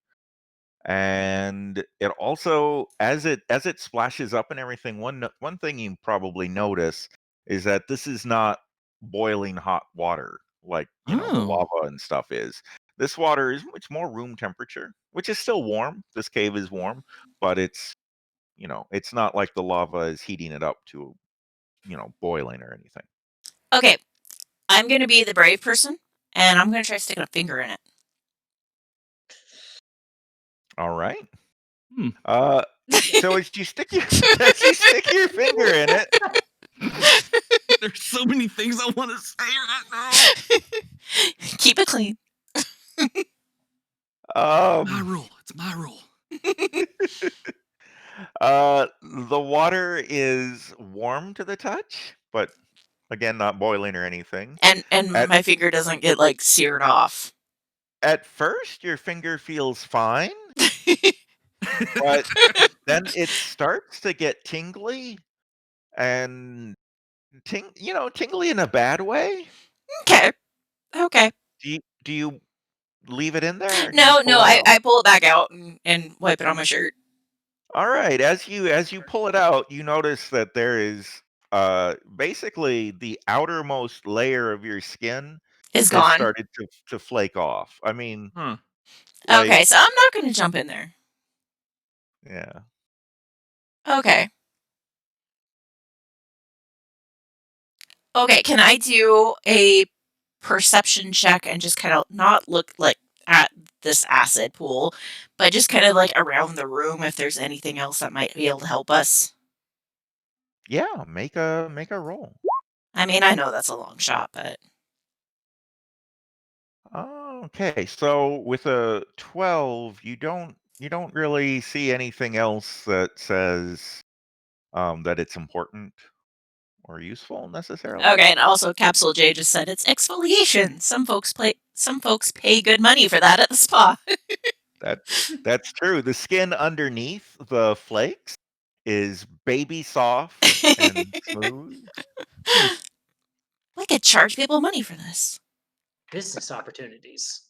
And it also, as it splashes up and everything, one thing you probably notice is that this is not boiling hot water like, the Oh. lava and stuff is. This water is much more room temperature, which is still warm. This cave is warm, but it's not like the lava is heating it up to, boiling or anything. Okay. I'm going to be the brave person, and I'm going to try sticking a finger in it. All right. Hmm. Uh, so as you stick your finger in it, There's so many things I want to say right now. Keep it clean. My um, rule. It's my rule. the water is warm to the touch, but again, not boiling or anything. And At my finger doesn't get like seared off. at first, your finger feels fine, but then it starts to get tingly, and tingly in a bad way. Okay. Okay. Do you leave it in there or do you No, pull no, it I, out? I pull it back out and wipe it on my shirt. All right, as you pull it out, you notice that there is basically the outermost layer of your skin Is has gone. started to flake off. I mean, Huh. like, Okay, so I'm not going to jump in there. yeah. Okay. Okay, can I do a perception check and just kind of not look like at this acid pool, but just kind of like around the room if there's anything else that might be able to help us? Yeah, make a roll. I mean, I know that's a long shot, but Okay, so with a 12, you don't really see anything else that says that it's important or useful necessarily. okay. And also, Capsule J just said it's exfoliation. Some folks pay good money for that at the spa. That that's true. The skin underneath the flakes is baby soft and smooth. Hmm. We could charge people money for this. Business opportunities.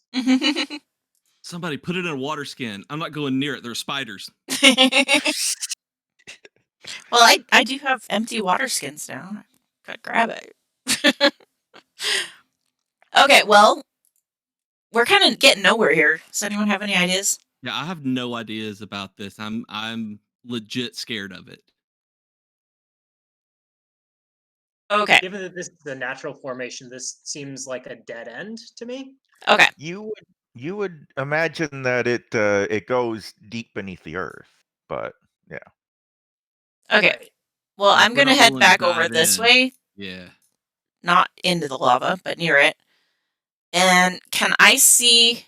Somebody put it in a water skin. I'm not going near it. There's spiders. Well, I do have empty water skins now. Could grab it. Okay, well, we're kind of getting nowhere here. Does anyone have any ideas? Yeah, I have no ideas about this. I'm legit scared of it. Okay, Given that this is a natural formation, this seems like a dead end to me. okay, You would imagine that it goes deep beneath the earth, but yeah. okay. Right. Well, Yeah, if I'm we're gonna not head willing to back over dive this in. way, Yeah. not into the lava, but near it. And can I see?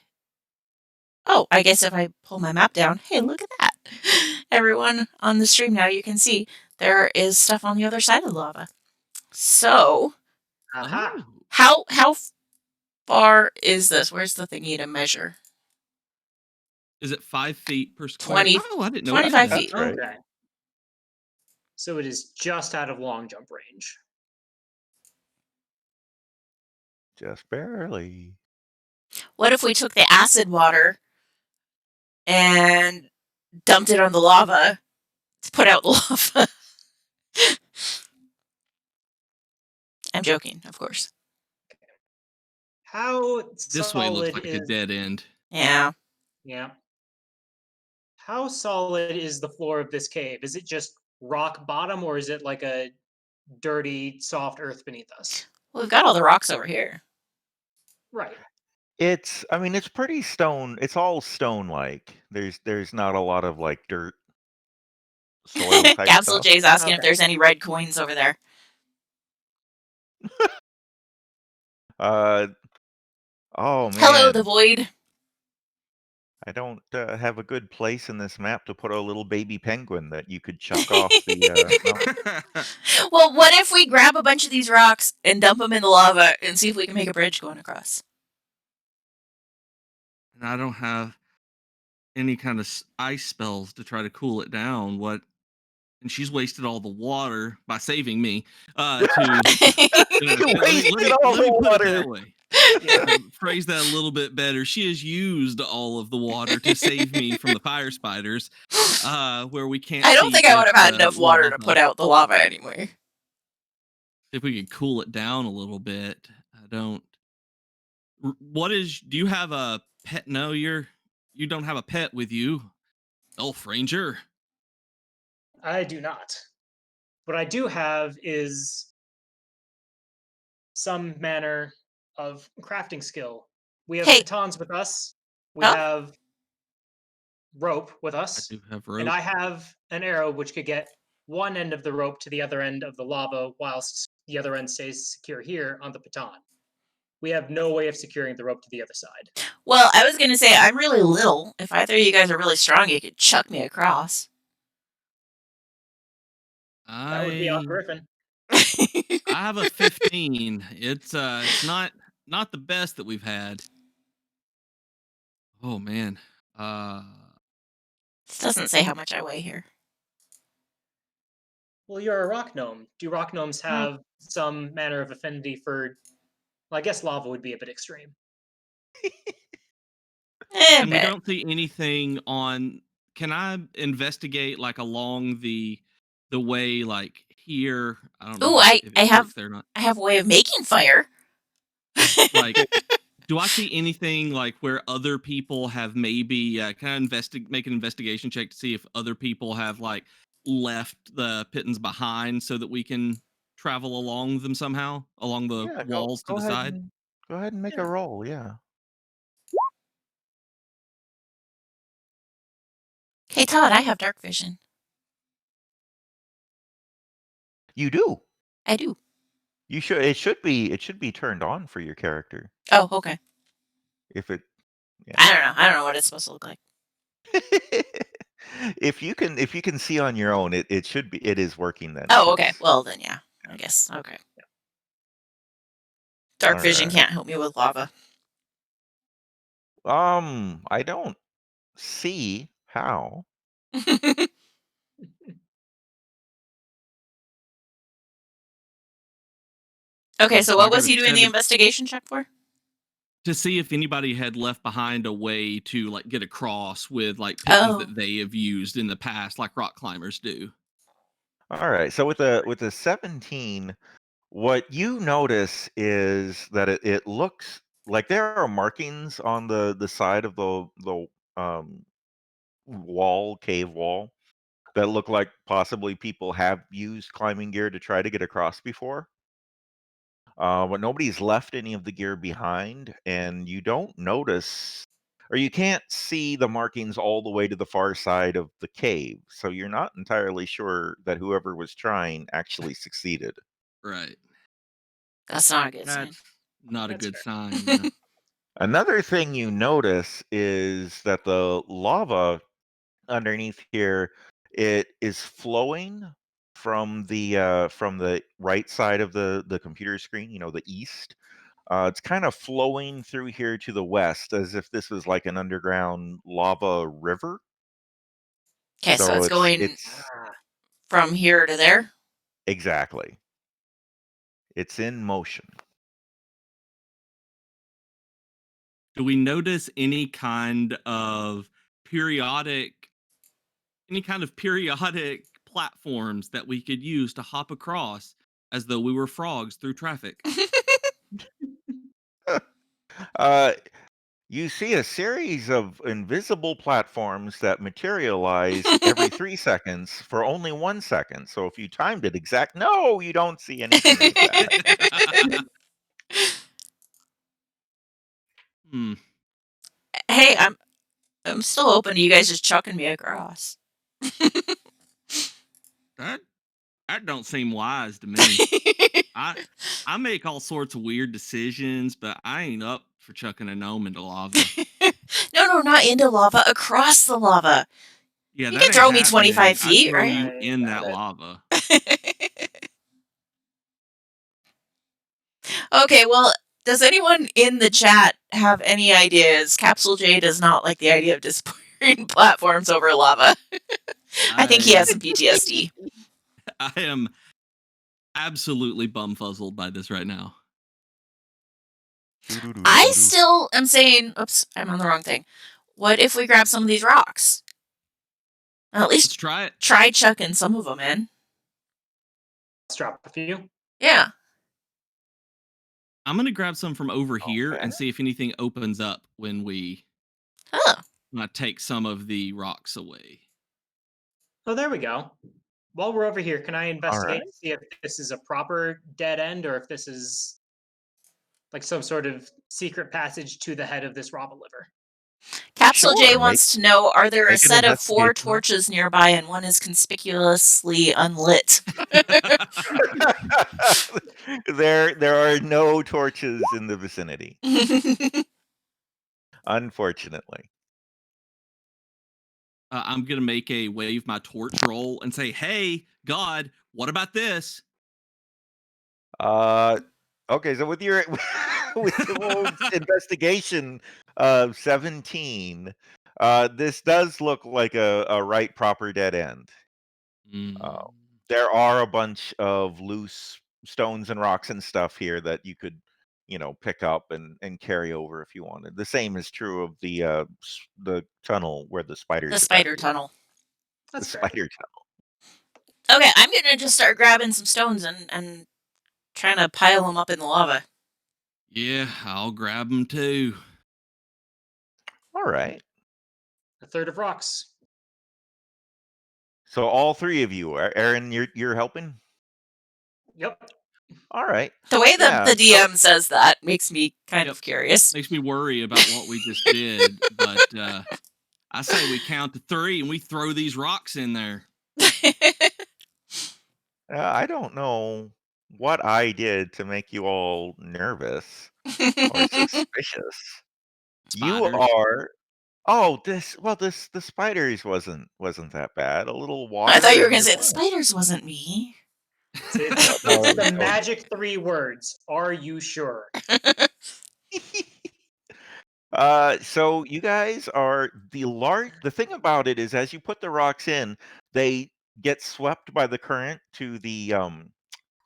Oh, I guess if I pull my map down, hey, look at that! Everyone on the stream now, you can see there is stuff on the other side of the lava. So, Aha. Oh. how far is this? Where's the thingy to measure? Is it 5 feet per square? 20, Oh, I didn't know it did 25 that. feet. That's right. Okay. So it is just out of long jump range. Just barely. What if we took the acid water and dumped it on the lava to put out the lava? I'm joking, of course. How This way looks solid like a is dead end. Yeah. yeah? How solid is the floor of this cave? Is it just rock bottom or is it like a dirty, soft earth beneath us? Well, we've got all the rocks over here. Right. I mean, it's pretty stone. It's all stone-like. There's not a lot of like dirt, soil type Capsule stuff. J's asking if Okay. there's any red coins over there. Uh, oh Hello, the man, void. I don't have a good place in this map to put a little baby penguin that you could chuck off the mountain. Well, what if we grab a bunch of these rocks and dump them in the lava and see if we can make a bridge going across? And I don't have any kind of ice spells to try to cool it down. What? And she's wasted all the water by saving me. To You let me let wasted me all let me the put it water. that way. Yeah. Phrase that a little bit better. She has used all of the water to save me from the fire spiders, where we can't I don't see think I would if have had enough water to put lava. out the lava anyway. If we could cool it down a little bit. I don't. What is? Do you have a pet? No, you don't have a pet with you, Elf Ranger. I do not. What I do have is some manner of crafting skill. We have Hey, pitons with us. We huh? have rope with I us. do have And rope. I have an arrow which could get one end of the rope to the other end of the lava whilst the other end stays secure here on the piton. We have no way of securing the rope to the other side. Well, I was gonna say I'm really little. If either of you guys are really strong, you could chuck me across. That would be I Griffin. I have a 15. It's not the best that we've had. Oh man. Uh This doesn't say how much I weigh here. Well, you're a rock gnome. Do rock gnomes Hmm. have some manner of affinity for? Well, I guess lava would be a bit extreme. A And we bit. don't see anything on. Can I investigate like along the way like here? I don't Ooh, know I if I it works have there or not. I have a way of making fire. Like, do I see anything like where other people have maybe kind of make an investigation check to see if other people have like left the pittance behind so that we can travel along them somehow along the Yeah, walls to the side? go ahead and make a Yeah. roll. Yeah, Hey Todd, I have dark vision. you do. I do. You should. It should be turned on for your character. Oh, okay. If it, yeah. I don't know. I don't know what it's supposed to look like. If you can see on your own, it is working then Oh, okay. because Well then, yeah. I yeah. guess. Okay. Dark All vision right. can't help me with lava. I don't see how. Okay, so So I what got was a he doing the 7 investigation check for? to see if anybody had left behind a way to like get across with like pittons Oh. that they have used in the past, like rock climbers do. All right. So with the 17, what you notice is that it looks like there are markings on the side of the cave wall that look like possibly people have used climbing gear to try to get across before. But nobody's left any of the gear behind, and you don't notice, or you can't see the markings all the way to the far side of the cave. So you're not entirely sure that whoever was trying actually succeeded. Right. That's not a good sign. That's not a That's good fair. sign. Yeah. Another thing you notice is that the lava underneath here, it is flowing from the right side of the computer screen, the east. It's kind of flowing through here to the west as if this was like an underground lava river. Okay, so So it's going it's Ah, from here to there. exactly. It's in motion. Do we notice periodic any kind of periodic platforms that we could use to hop across as though we were frogs through traffic? uh, you see a series of invisible platforms that materialize every 3 seconds for only 1 second. So if you timed it exact, no, you don't see anything like that. Hmm. Hey, I'm still open to you guys just chucking me across. That that don't seem wise to me. I I make all sorts of weird decisions, but I ain't up for chucking a gnome into lava. No, not into lava, across the lava. Yeah, You that can ain't throw me 25 happening. I'd feet, throw right? you I in doubt that it. lava. Okay, well, does anyone in the chat have any ideas? Capsule J does not like the idea of disappearing platforms over lava. I think he has I some PTSD. I am absolutely bumfuzzled by this right now. I Doo-doo-doo-doo-doo. still am saying, oops, I'm on the wrong thing. What if we grab some of these rocks? Well, at Let's least try it. try chucking some of them in. Let's drop a few. Yeah. I'm gonna grab some from over here Okay. and see if anything opens up when we Huh. take some of the rocks away. Oh, there we go. While we're over here, can I All right. investigate to see if this is a proper dead end or if this is like some sort of secret passage to the head of this lava liver? Capsule J Sure. wants to know, are there a Make an set of 4 investigation roll. torches nearby and one is conspicuously unlit? There are no torches in the vicinity, unfortunately. I'm gonna make a wave my torch roll and say, "Hey, God, what about this?" Uh, okay, so with your with your investigation of 17, this does look like a right proper dead end. Mm. Uh, there are a bunch of loose stones and rocks and stuff here that you could, pick up and carry over if you wanted. The same is true of the tunnel where the The spiders attack spider you. tunnel. The That's fair. spider tunnel. Okay, I'm gonna just start grabbing some stones and trying to pile them up in the lava. Yeah, I'll grab them too. All right. A third of rocks. So all three of you, Aaron, you're helping. Yep. All right. The way Yeah. the DM says that makes me kind Yep. of curious. Makes me worry about what we just did, but I say we count to 3 and we throw these rocks in there. I don't know what I did to make you all nervous or suspicious. You Spiders. are. This the spiders wasn't that bad. A little I water thought you were and gonna you're say the fine. spiders wasn't me. It's the No. magic 3 words. Are you sure? So you guys are the thing about it is as you put the rocks in, they get swept by the current to the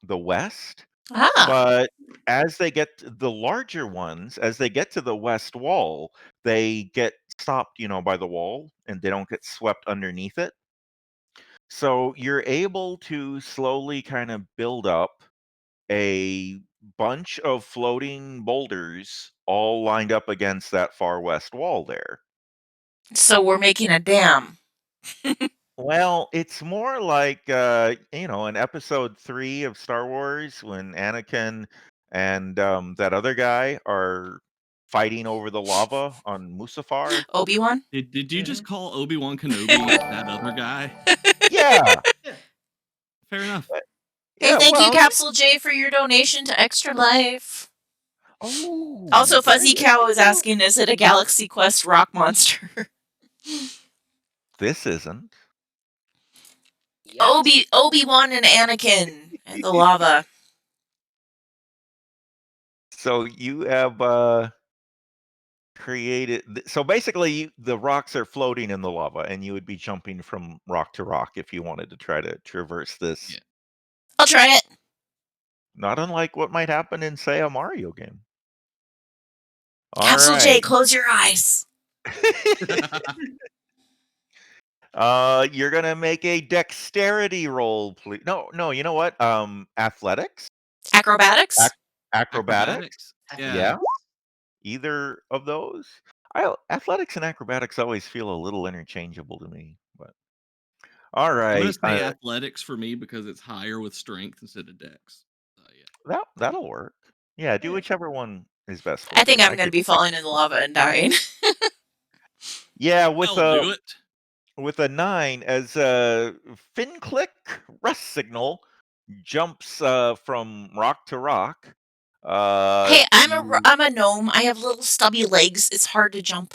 west. Ah, But as they get the larger ones, as they get to the west wall, they get stopped, by the wall and they don't get swept underneath it. So you're able to slowly kind of build up a bunch of floating boulders all lined up against that far west wall there. so we're making a dam. Well, it's more like in episode 3 of Star Wars when Anakin and that other guy are fighting over the lava on Mustafar. Obi-Wan? Did you just Mhm. call Obi-Wan Kenobi that other guy? Yeah. Yeah. Fair enough. Hey, Yeah, thank you, well, Capsule J, for your donation to Extra Life. oh, Also, very Fuzzy good. Cow Thank is you. asking, is it a Galaxy Quest rock monster? This isn't. Yes. Obi-Wan and Anakin and the lava. So you have so basically the rocks are floating in the lava and you would be jumping from rock to rock if you wanted to try to traverse this, Yeah. I'll try it. not unlike what might happen in, say, a Mario game. All Capsule J, right. close your eyes. You're gonna make a dexterity roll, please. No, you know what? Athletics, Acrobatics? acrobatics. Acrobatics. Yeah. Yeah, either of those. Athletics and acrobatics always feel a little interchangeable to me, but all I'm gonna right. say athletics for me because it's higher with strength instead of dex. Yeah. That'll work. Yeah, do Yeah. whichever one is best I for think you. I'm going to be falling in the lava and dying. Yeah, I'll do it. with a 9 as fin click rust signal jumps from rock to rock. Hey, You I'm a gnome. I have little stubby legs. It's hard to jump.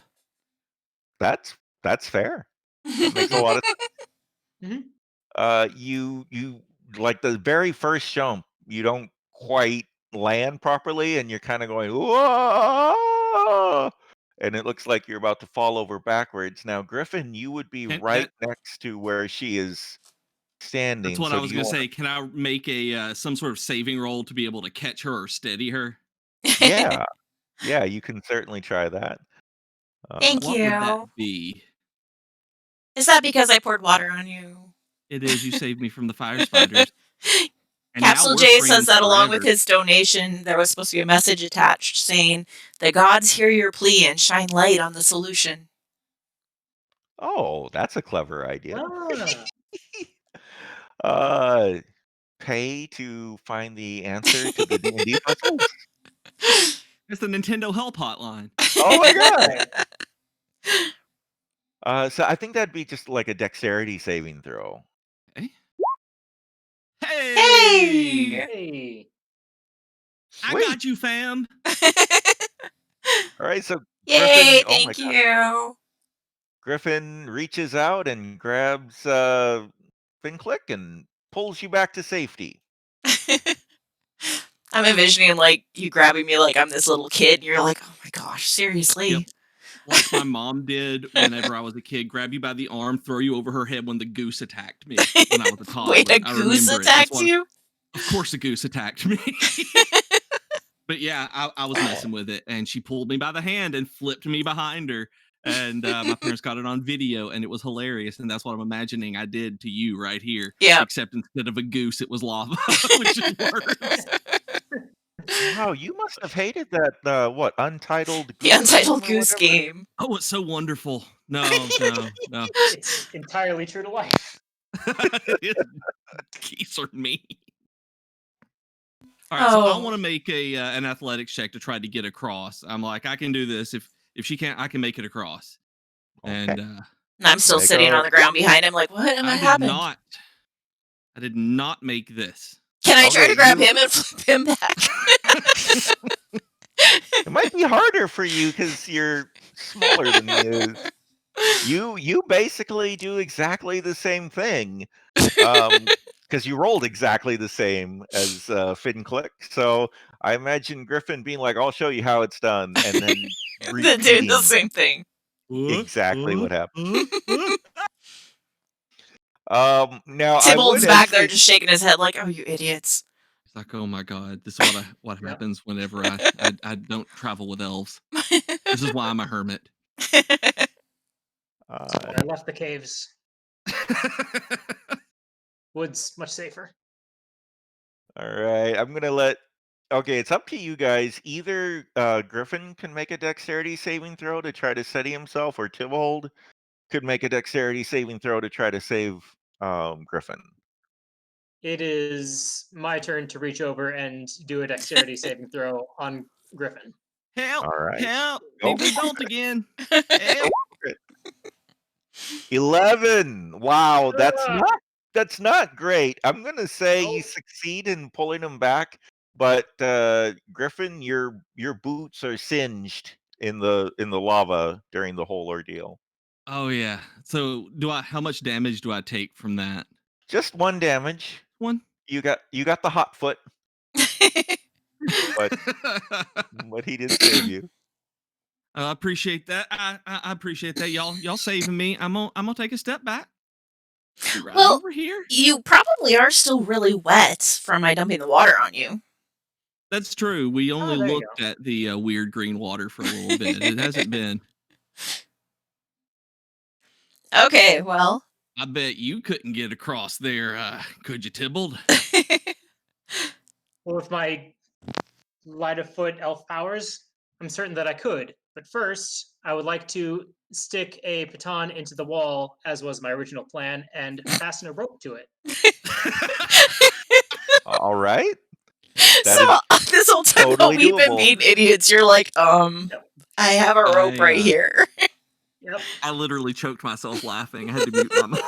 that's fair. That makes a lot of Mhm. you like the very first jump, you don't quite land properly and you're kind of going whoa, and it looks like you're about to fall over backwards. Now, Griffin, you would be Can right that next to where she is That's standing. what So I do was you gonna want say. Can I make a some sort of saving roll to be able to catch her or steady her? Yeah, yeah, you can certainly try that. Thank What would that you. be? Is that because I poured water on you? It is. You saved me from the fire spiders, and now Capsule we're J says friends that along with forever. his donation, there was supposed to be a message attached saying, "The gods hear your plea and shine light on the solution." Oh, that's a clever idea. Ah. uh, Pay to find the answer to the D&D puzzles? It's the Nintendo Help Hotline. Oh my god! Right. So I think that'd be just like a dexterity saving throw. Okay. Hey, Hey! Hey. I Sweet. got you, fam. All right, so Yay, Oh my thank god. you. Griffin reaches out and grabs Fin Click and pulls you back to safety. I'm envisioning like you grabbing me like I'm this little kid and you're like, "Oh my gosh, Yep. seriously?" like my mom did whenever I was a kid, grab you by the arm, throw you over her head when the goose attacked me when I was a Wait, toddler. a I goose remember it. That's attacked what. you? Of course, a goose attacked me. But yeah, I was messing with it, and she pulled me by the hand and flipped me behind her. And my parents got it on video, and it was hilarious. And that's what I'm imagining I did to you right here. Yeah. Except instead of a goose, it was lava, which is worse. Wow, you must have hated that what Untitled The Goose Untitled Game or Goose whatever. Game. Oh, it's so wonderful. No, no, no. It's entirely true to life. Geese are mean. All right, so I want Oh, to make a an athletics check to try to get across. I'm like, I can do this. If she can't, I can make it across. Okay, And and I'm still make sitting a on the ground behind him, like, what I did happened? not. I did not make this. Can I try okay. to grab him and flip him back? It might be harder for you because you're smaller than he is. You basically do exactly the same thing, because you rolled exactly the same as Finn Click. So I imagine Griffin being like, "I'll show you how it's done," and then They're doing the repeating same thing. exactly what happened. Now I would Tibble's back there educate. just shaking his head like, oh, you idiots. It's like, oh my god, this is what Yep. happens whenever I don't travel with elves. This is why I'm a hermit. When I left the caves, woods much safer. All right, I'm gonna let. Okay, it's up to you guys. Either Griffin can make a dexterity saving throw to try to steady himself, or Tybalt could make a dexterity saving throw to try to save Griffin. It is my turn to reach over and do a dexterity saving throw on Griffin. Help! All right, Help! go Need an for adult again. go Help! for it. 11. Wow, that's not great. I'm gonna say you Nope. succeed in pulling him back, but Griffin, your boots are singed in the lava during the whole ordeal. Oh yeah. So how much damage do I take from that? Just one damage. One. You got the hot foot, but he did save you. I appreciate that. I appreciate that. Y'all saving me. I'm gonna take a step back. Be right Well, over here. you probably are still really wet from my dumping the water on you. That's true. We only Oh, there you looked at the weird green water for a little bit. It hasn't been. Okay, well. I bet you couldn't get across there, could you, Tybalt? Well, with my light of foot elf powers, I'm certain that I could. But first, I would like to stick a baton into the wall, as was my original plan, and fasten a rope to it. All right, that So is this whole time while totally we've been doable. being idiots, you're like, Yep. I have a rope right I here. Yep. I literally choked myself laughing. I had to mute my mic.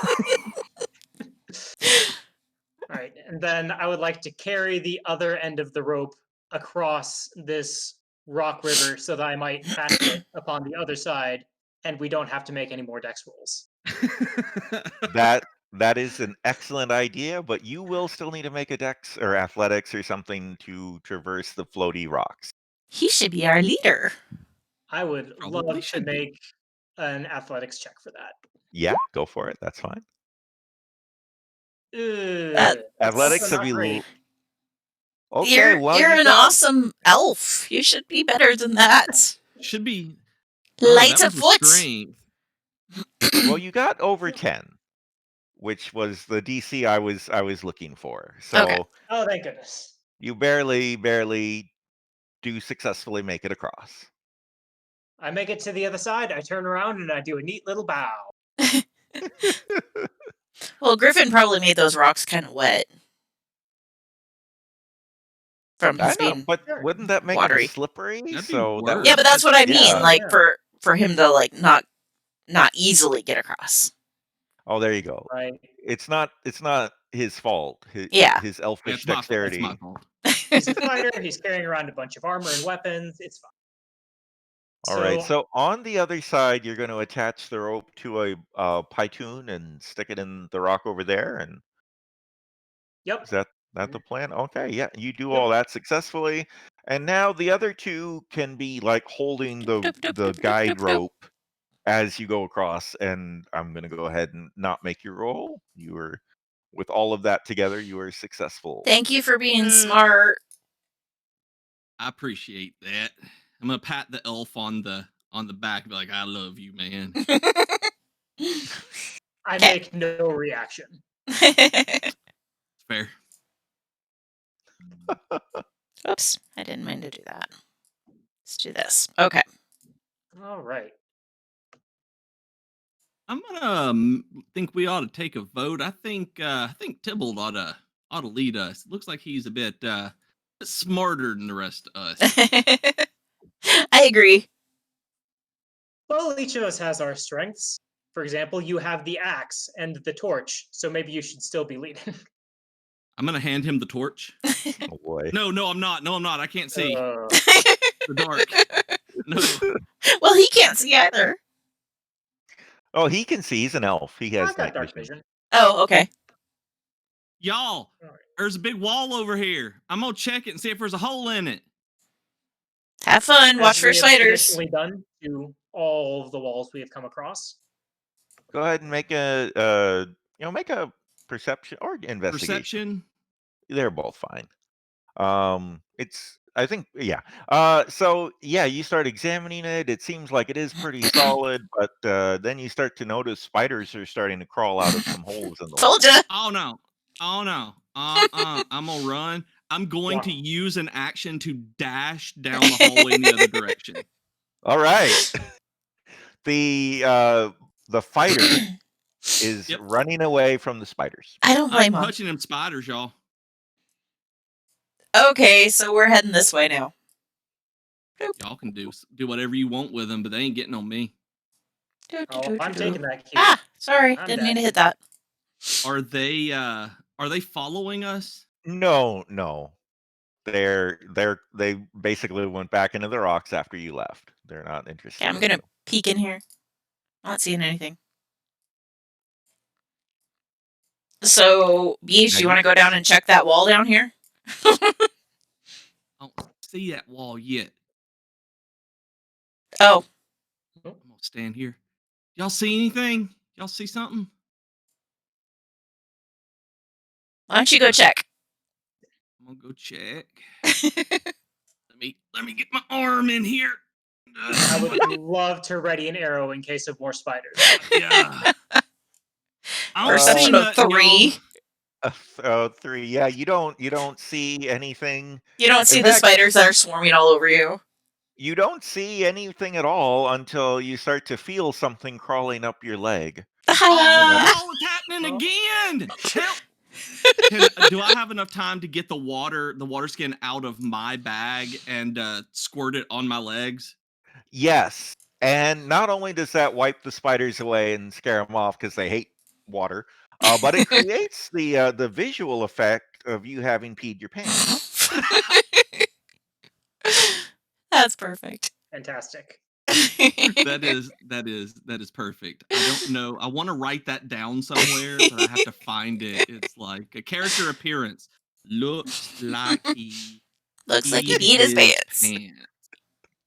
All right. And then I would like to carry the other end of the rope across this rock river so that I might fasten it upon the other side and we don't have to make any more dex rolls. That is an excellent idea, but you will still need to make a dex or athletics or something to traverse the floaty rocks. He should be our leader. I would Probably love to should be. make an athletics check for that. Yeah, go for it. That's fine. That- Athletics Also would not be great. okay. Well, you're you an got awesome elf. You should be better than that. Should be. Light That of was a foot. strength. well, you got over 10, which was the DC I was looking for. So Okay. Oh, thank goodness. you barely do successfully make it across. I make it to the other side, I turn around and I do a neat little bow. Well, Griffin probably made those rocks kind of wet from I his know, being but Sure. wouldn't that make them watery. slippery? That'd be So that worse. would Yeah, but that's what I yeah. mean. Like Yeah. for him to like not easily get across. Oh, there you go. Right. It's not his fault. Yeah. His elfish It's my fault. It's my dexterity. fault. He's a fighter, he's carrying around a bunch of armor and weapons. It's fine. All right. So, So on the other side, you're going to attach the rope to a python and stick it in the rock over there. And yep. is that That the plan? Okay, yeah, you do Yep. all that successfully, and now the other two can be like holding Doop, doop, doop, the doop, doop, guide doop, doop. rope as you go across. And I'm gonna go ahead and not make your roll. You were with all of that together, you were successful. Thank you for being Uh, smart. I appreciate that. I'm gonna pat the elf on the back and be like, "I love you, man." I Okay. make no reaction. It's fair. Oops, I didn't mean to do that. Let's do this. Okay. All right. I'm gonna think we ought to take a vote. I think Tybalt ought to lead us. It looks like he's a bit smarter than the rest of us. I agree. Well, each of us has our strengths. For example, you have the axe and the torch, so maybe you should still be leading. I'm gonna hand him the torch. Oh boy. No, I'm not. No, I'm not. I can't see. Uh, The dark. No. Well, he can't see either. Oh, he can see. He's an elf. He has I've got night dark vision. vision. Oh, okay. Y'all, All right. there's a big wall over here. I'm gonna check it and see if there's a hole in it. Have fun. Watch As for we have spiders. traditionally done to all of the walls we have come across. Go ahead and make a make a perception or investigation. Perception. They're both fine. It's I think yeah. So yeah, you start examining it. It seems like it is pretty solid, but then you start to notice spiders are starting to crawl out of some holes in the wall. Told ya. Oh no. Oh no. I'm gonna run. I'm going to Wow. use an action to dash down the hallway in the other direction. All right. The fighter is Yep. running away from the spiders. I don't I'm blame him. touching them spiders, y'all. Okay, so we're heading this way now. Y'all can do whatever you want with them, but they ain't getting on me. Oh, I'm taking that cue. Ah, sorry. I'm Didn't mean dead. to hit that. Are they following us? No, no. They basically went back into the rocks after you left. They're not Okay, interested I'm in gonna you. peek in here. Not seeing anything. So, Beach, Now you want to go down and check that wall down here? I don't see that wall yet. Oh, I'm gonna stand here. Y'all see anything? Y'all see something? why don't you go check? I'm gonna go check. Let me get my arm in here. I would love to ready an arrow in case of more spiders. Yeah. I don't see Perception of nothing, y'all. 3. 3. Yeah, you don't see anything. You don't see In the fact, spiders that are swarming all over you. you don't see anything at all until you start to feel something crawling up your leg. Oh Ah! no, it's happening Oh. again. Help. Do I have enough time to get the water skin out of my bag and squirt it on my legs? Yes, and not only does that wipe the spiders away and scare them off because they hate water, but it creates the visual effect of you having peed your pants. That's perfect. Fantastic. That is perfect. I don't know. I want to write that down somewhere, but I have to find it. It's like a character appearance. Looks like he Looks like he peed peed his his pants. pants.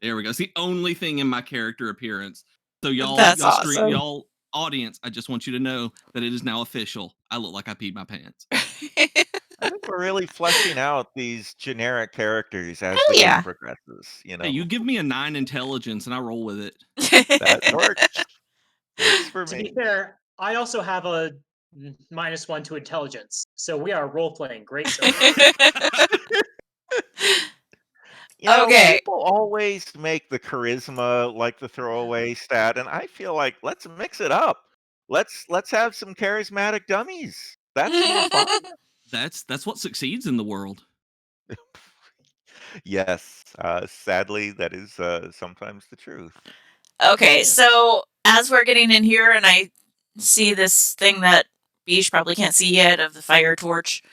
There we go. It's the only thing in my character appearance. So That's awesome. y'all audience, I just want you to know that it is now official. I look like I peed my pants. I think we're really fleshing out these generic characters as Hell the game yeah. progresses. Hey, you give me a 9 intelligence and I roll with it. That works. Works for To be me. fair, I also have a -1 to intelligence, so we are role playing great so far. Okay. People always make the charisma like the throwaway stat, and I feel like let's mix it up. Let's have some charismatic dummies. That's more fun. That's what succeeds in the world. Yes, sadly, that is sometimes the truth. Okay, so as we're getting in here and I see this thing that Beach probably can't see yet of the fire torch,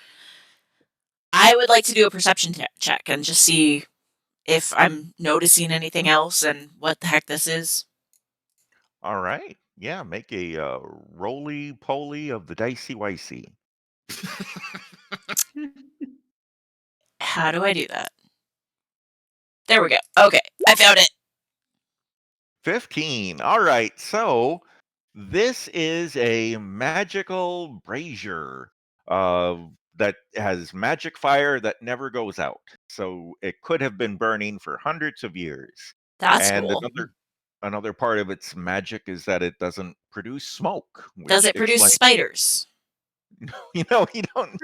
I would like to do a perception check and just see if I'm noticing anything else and what the heck this is. All right, yeah, make a roly poly of the dicey wicey. How do I do that? There we go. Okay, I found it. 15. All right. So this is a magical brazier that has magic fire that never goes out. So it could have been burning for hundreds of years. That's And cool. another part of its magic is that it doesn't produce smoke, Does which it produce explains spiders? you don't see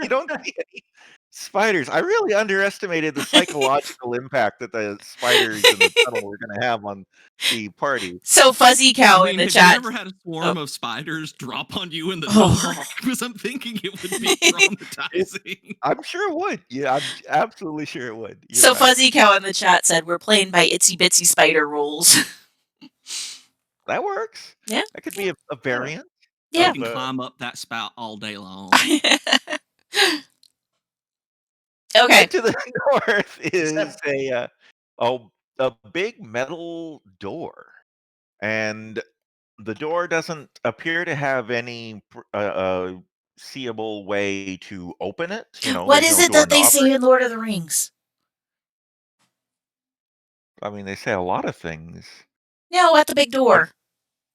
any spiders. I really underestimated the psychological impact that the spiders in the tunnel were going to have on the party. So Fuzzy I Cow in mean, the have you chat. ever had a swarm of spiders drop on you in the Oh. dark? Because I'm thinking it would be It, traumatizing. I'm sure it would. Yeah, I'm absolutely sure it would. You're So right. Fuzzy Cow in the chat said we're playing by itsy bitsy spider rules. That works. Yeah. That could be a variant. Yeah. You can climb up that spout all day long. Okay. And to the north is Except a big metal door, and the door doesn't appear to have any seeable way to open it. What There's is no it that they doorknob. say in Lord of the Rings? I mean, they say a lot of things. No, at the big door.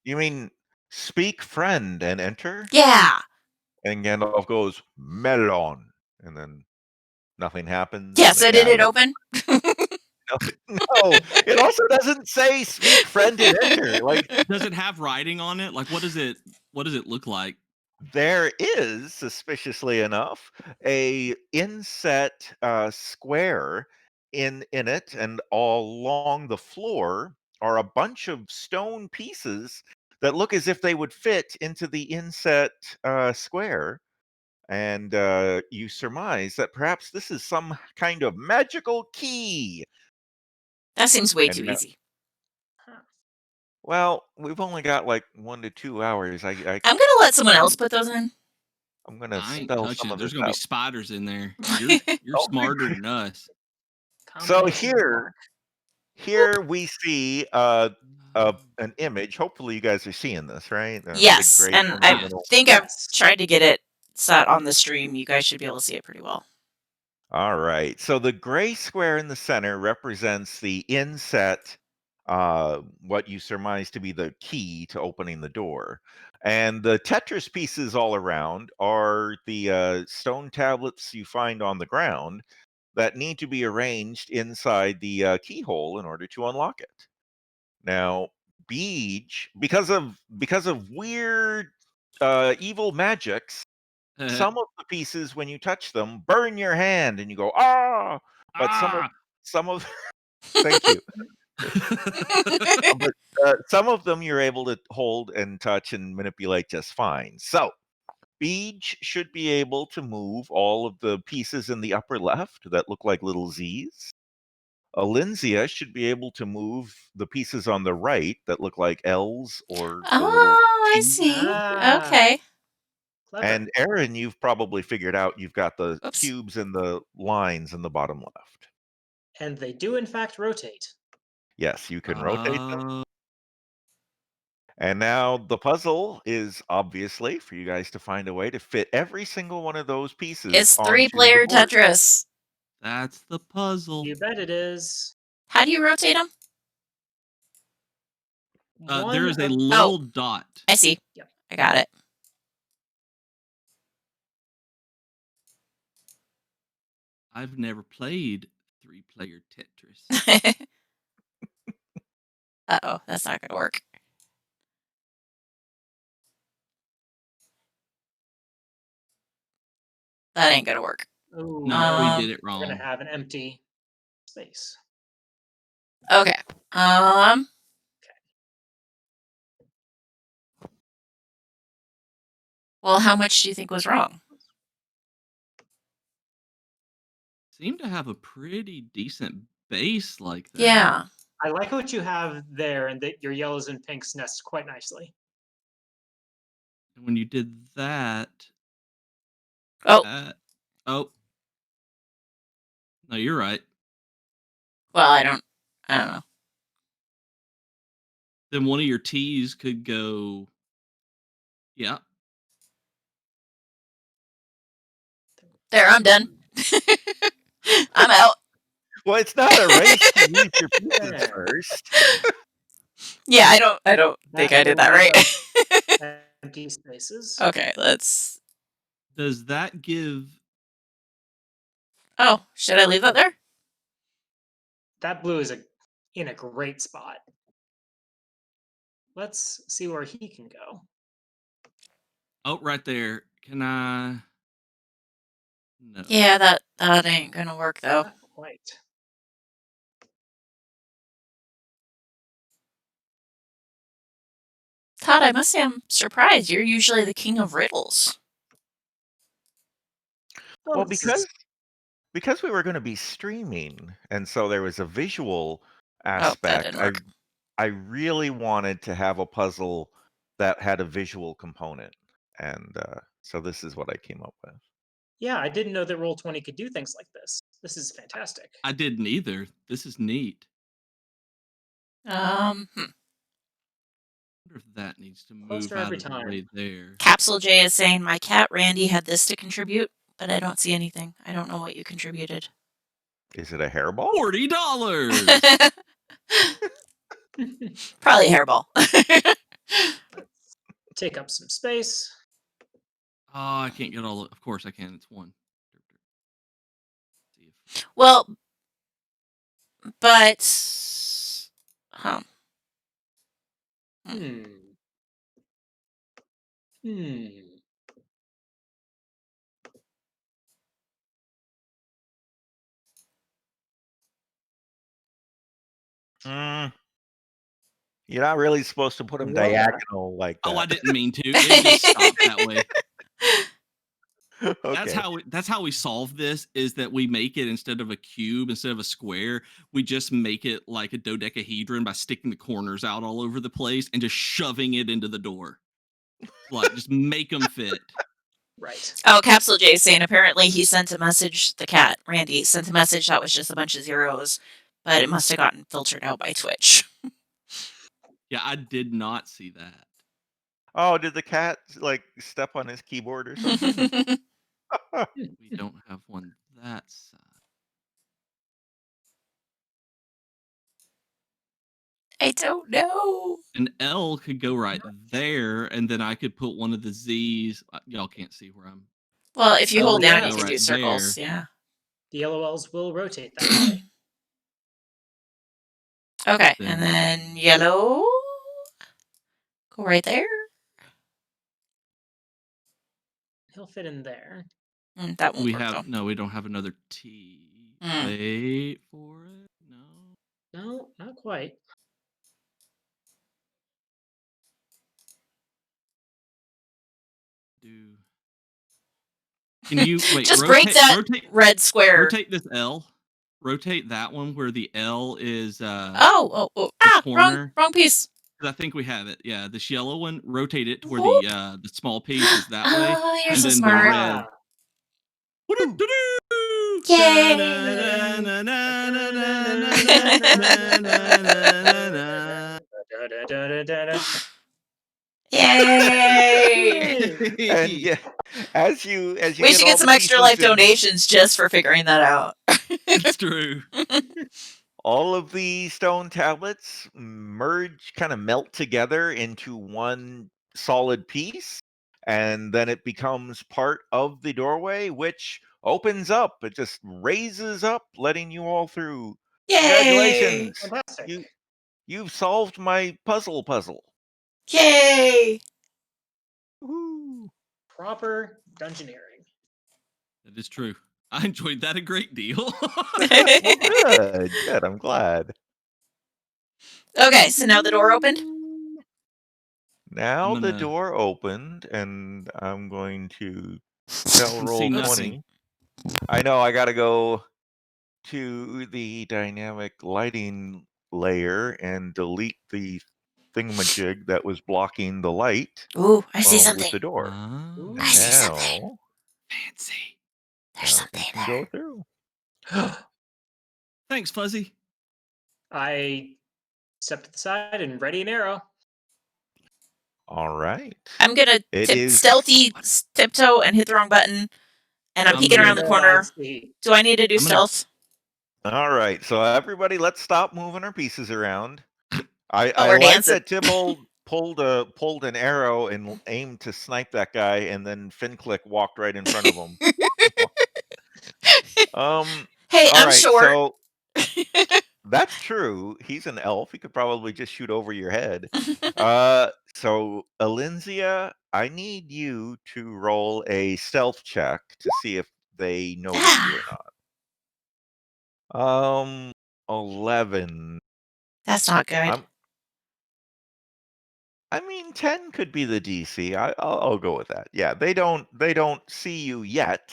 You mean speak friend and enter? Yeah. And Gandalf goes, melon. And then nothing happens. Yeah, And the so did cat it is, open? no, it also doesn't say speak friend and enter. Like, Does it have writing on it? Like, what does it look like? there is, suspiciously enough, a inset square in it, and all along the floor are a bunch of stone pieces that look as if they would fit into the inset square. And you surmise that perhaps this is some kind of magical key. That seems way And too easy. well, we've only got like 1 to 2 hours. I'm gonna let someone else put those in. I'm gonna I ain't spell touching some it. of There's this gonna be out. spiders in there. You're Oh, good smarter grief. than us. So combination of luck. here we see an image. Hopefully, you guys are seeing this, right? The big Yes, gray and one in the I Yeah. middle. think I've Yes. tried to get it set on the stream. You guys should be able to see it pretty well. All right. So the gray square in the center represents the inset, what you surmise to be the key to opening the door. And the Tetris pieces all around are the stone tablets you find on the ground that need to be arranged inside the keyhole in order to unlock it. Now, Beej, because of weird evil magics, some of the pieces when you touch them burn your hand and you go ah, but Ah. some of thank you. But some of them you're able to hold and touch and manipulate just fine. So Beej should be able to move all of the pieces in the upper left that look like little Z's. Alinzia should be able to move the pieces on the right that look like L's or the little Oh, I T. see. Ah, Okay. clever. And Aaron, you've probably figured out you've got the Oops. cubes and the lines in the bottom left. And they do in fact rotate. Yes, you can rotate them. Uh, And now the puzzle is obviously for you guys to find a way to fit every single one of those pieces It's onto the 3-player board. Tetris. that's the puzzle. You bet it is. How do you rotate them? There is a of little dot. I see. Yep. I got it. I've never played 3-player Tetris. Uh-oh, that's not gonna work. That ain't gonna work. Ooh, No, we did Um, it we're gonna wrong. have an empty space. Okay. Well, how much do you think was wrong? Seem to have a pretty decent base like that. Yeah. I like what you have there, and that your yellows and pinks nest quite nicely. And when you did that, Oh, oh, no, you're right. well, I don't know. Then one of your T's could go. Yeah. There, I'm done. I'm out. Well, it's not a race to use your pieces There. first. Yeah, I don't think I did that right. Empty spaces. Okay, let's. Does that give? Oh, should I leave that there? That blue is in a great spot. Let's see where he can go. Oh, right there. Can I? No. Yeah, that ain't gonna work though. Not quite. Todd, I must say I'm surprised. You're usually the king of riddles. Well, this is- because we were going to be streaming, and so there was a visual Oh, that aspect. didn't work. I really wanted to have a puzzle that had a visual component, and so this is what I came up with. yeah, I didn't know that Roll20 could do things like this. This is fantastic. I didn't either. This is neat. Hmm. I wonder if that needs to move Closer out every of the time. way there. Capsule J is saying my cat Randy had this to contribute, but I don't see anything. I don't know what you contributed. Is it a hairball? $40. Probably a hairball. Let's take up some space. Oh, I can't get all. Of course, I can. It's one. See if Well, but Hmm. You're not really supposed to put them Well, diagonal like that. Oh, I didn't mean to. It just stopped that way. Okay. That's how we solve this. Is that we make it instead of a cube, instead of a square, we just make it like a dodecahedron by sticking the corners out all over the place and just shoving it into the door. Like just make them fit. right. Oh, Capsule J is saying apparently he sent a message. The cat Randy sent a message that was just a bunch of zeros, but it must have gotten filtered out by Twitch. Yeah, I did not see that. Oh, did the cat like step on his keyboard or something? We don't have one that size. I don't know. An L could go right there, and then I could put one of the Z's. Y'all can't see where I'm. Well, if you Oh, hold down, yeah. you can do Right circles. there. Yeah. The LOLs will rotate that way. Okay, Then- and then yellow. Go right there. He'll fit in there. That won't We work though. have no. We don't have another T. Mm. Wait for it. No. No, not quite. Do. Can you wait? Just break that rotate, red square. rotate this L. Rotate that one where the L is Oh. the Ah, corner. wrong piece. 'Cause I think we have it. Yeah, this yellow one. Rotate it to where the small piece is that way, Oh, you're and so then smart. the red. Yay! And yeah, as you We get should all get some the extra pieces life in, donations just for figuring that out. It's true. all of the stone tablets merge, kind of melt together into one solid piece, and then it becomes part of the doorway, which opens up. It just raises up, letting you all through. Yay! Congratulations! Fantastic. You've solved my puzzle. Yay! Woo. Proper dungeoneering. That is true. I enjoyed that a great deal. Good. I'm glad. Okay, so now the door opened. Now the gonna- door opened, and I'm going to tell See roll nothing. 20. I know I got to go to the dynamic lighting layer and delete the thingamajig that was blocking the light Ooh, I see with something. the door. Oh, I see something. Now, fancy. There's now something we can there. go through. Thanks, Fuzzy. I step to the side and ready an arrow. All right. I'm gonna It is stealthy tiptoe and hit the wrong button And I'm I'm peeking gonna around the corner. see. Do I need to do I'm gonna stealth? All right, so everybody, let's stop moving our pieces around. Oh, I we're like dancing. that Tybalt pulled an arrow and aimed to snipe that guy, and then Finclick walked right in front of him. Hey, All I'm right, short. so that's true. He's an elf. He could probably just shoot over your head. So Alinzia, I need you to roll a stealth check to see if they notice you or not. 11. That's not good. I mean, 10 could be the DC. I'll go with that. Yeah, they don't see you yet,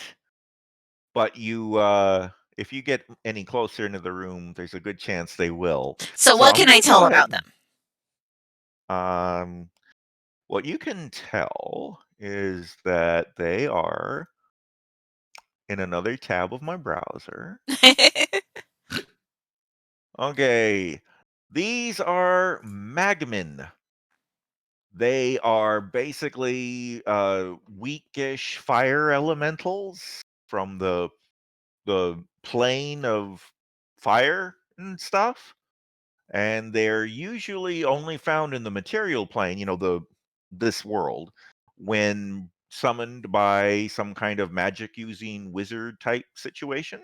but if you get any closer into the room, there's a good chance they will. So So what I'm can I gonna go tell ahead about and them? what you can tell is that they are in another tab of my browser. Okay, these are magmin. They are basically weakish fire elementals from the plane of fire and stuff, and they're usually only found in the material plane, this world, when summoned by some kind of magic using wizard type situation.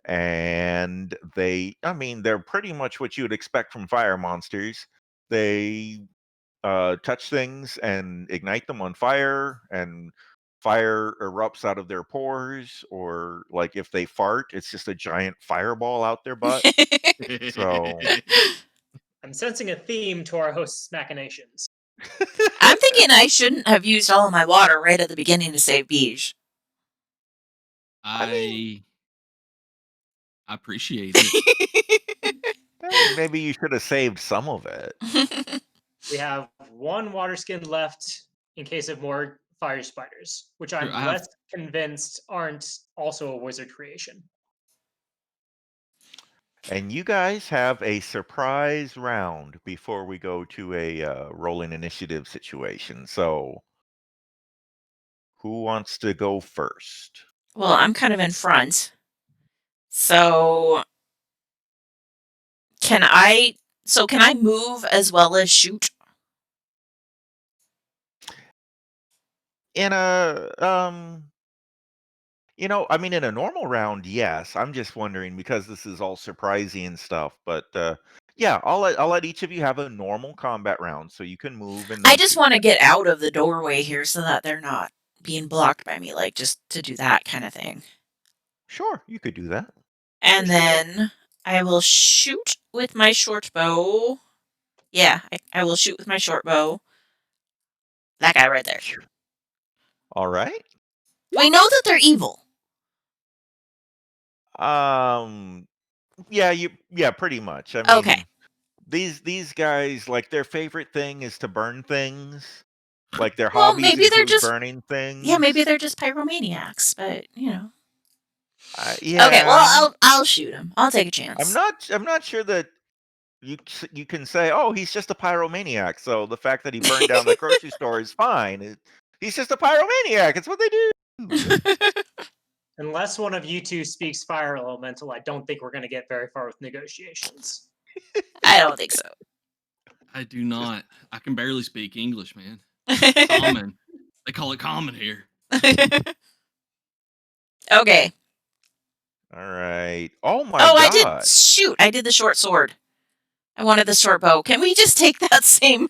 And I mean, they're pretty much what you would expect from fire monsters. They touch things and ignite them on fire, and fire erupts out of their pores, or like if they fart, it's just a giant fireball out their butt. So I'm sensing a theme to our host's machinations. I'm thinking I shouldn't have used all of my water right at the beginning to save Beige. I mean, I appreciate it. maybe you should have saved some of it. We have one water skin left in case of more fire spiders, which Sure, I I'm have less convinced aren't also a wizard creation. And you guys have a surprise round before we go to a rolling initiative situation. So who wants to go first? Well, I'm kind of in front. So can I move as well as shoot? In a I mean, in a normal round, yes. I'm just wondering because this is all surprising and stuff. But yeah, I'll let each of you have a normal combat round, so you can move and I then just shoot. want to get out of the doorway here so that they're not being blocked by me, like just to do that kind of thing. Sure, you could do that. And For sure. then I will shoot with my short bow. Yeah, I will shoot with my short bow. That guy right there. All right. Do we know that they're evil? Um. Yeah, pretty much. I Okay. mean, these guys, like, their favorite thing is to burn things. Like, their Well, hobbies maybe they're include just burning maybe things. they're just pyromaniacs, but you know. Okay, well Yeah. I'll shoot him. I'll take a I'm chance. not. I'm not sure that you can say, "Oh, he's just a pyromaniac." So the fact that he burned down the grocery store is fine. He's just a pyromaniac. It's what they do. Unless one of you two speaks fire elemental, I don't think we're going to get very far with negotiations. I don't think so. I do not. I can barely speak English, man. Common. They call it common here. Okay. All right. Oh my Oh, I did god. shoot. I did the short sword. I wanted the short bow. Can we just take that same?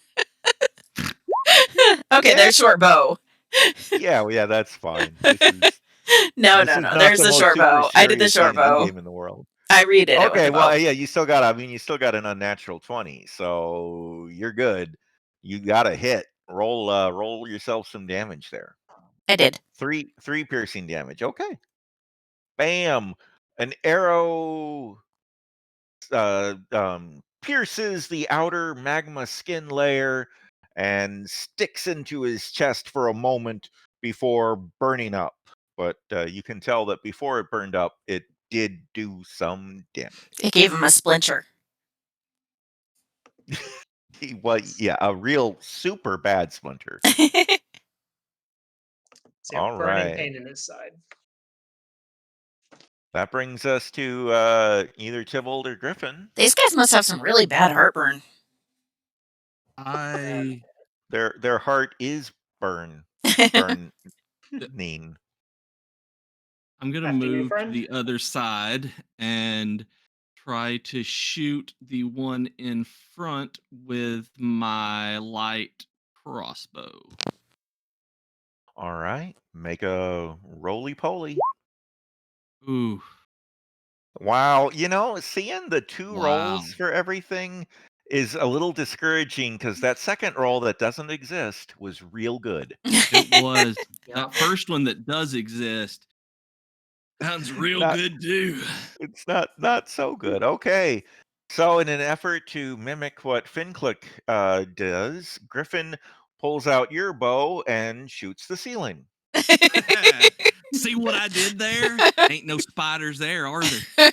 Okay, Yeah. there's short bow. Yeah. Well, yeah. That's fine. This is No, this no, is no. not There's the the most short super bow. I did the serious short D&D bow. game in the world. I redid it with Okay. the Well, bow. yeah. You still got. I mean, you still got an unnatural 20, so you're good. You got a hit. Roll yourself some damage there. I did. Three piercing damage. Okay. Bam. An arrow pierces the outer magma skin layer and sticks into his chest for a moment before burning up. But you can tell that before it burned up, it did do some damage. It gave him a splinter. Yeah, a real super bad splinter. So, yeah, All burning right. pain in his side. That brings us to either Tybalt or Griffin. These guys must have some really bad heartburn. Their heart is burning. I'm gonna Hefty new move to friend. the other side and try to shoot the one in front with my light crossbow. All right, make a roly-poly. Ooh, Wow, seeing the 2 wow. rolls for everything is a little discouraging because that second roll that doesn't exist was real good. It was. Yeah. That first one that does exist sounds real Not good too. It's not so good. Okay. So in an effort to mimic what Finclick does, Griffin pulls out your bow and shoots the ceiling. See what I did there? Ain't no spiders there, are there?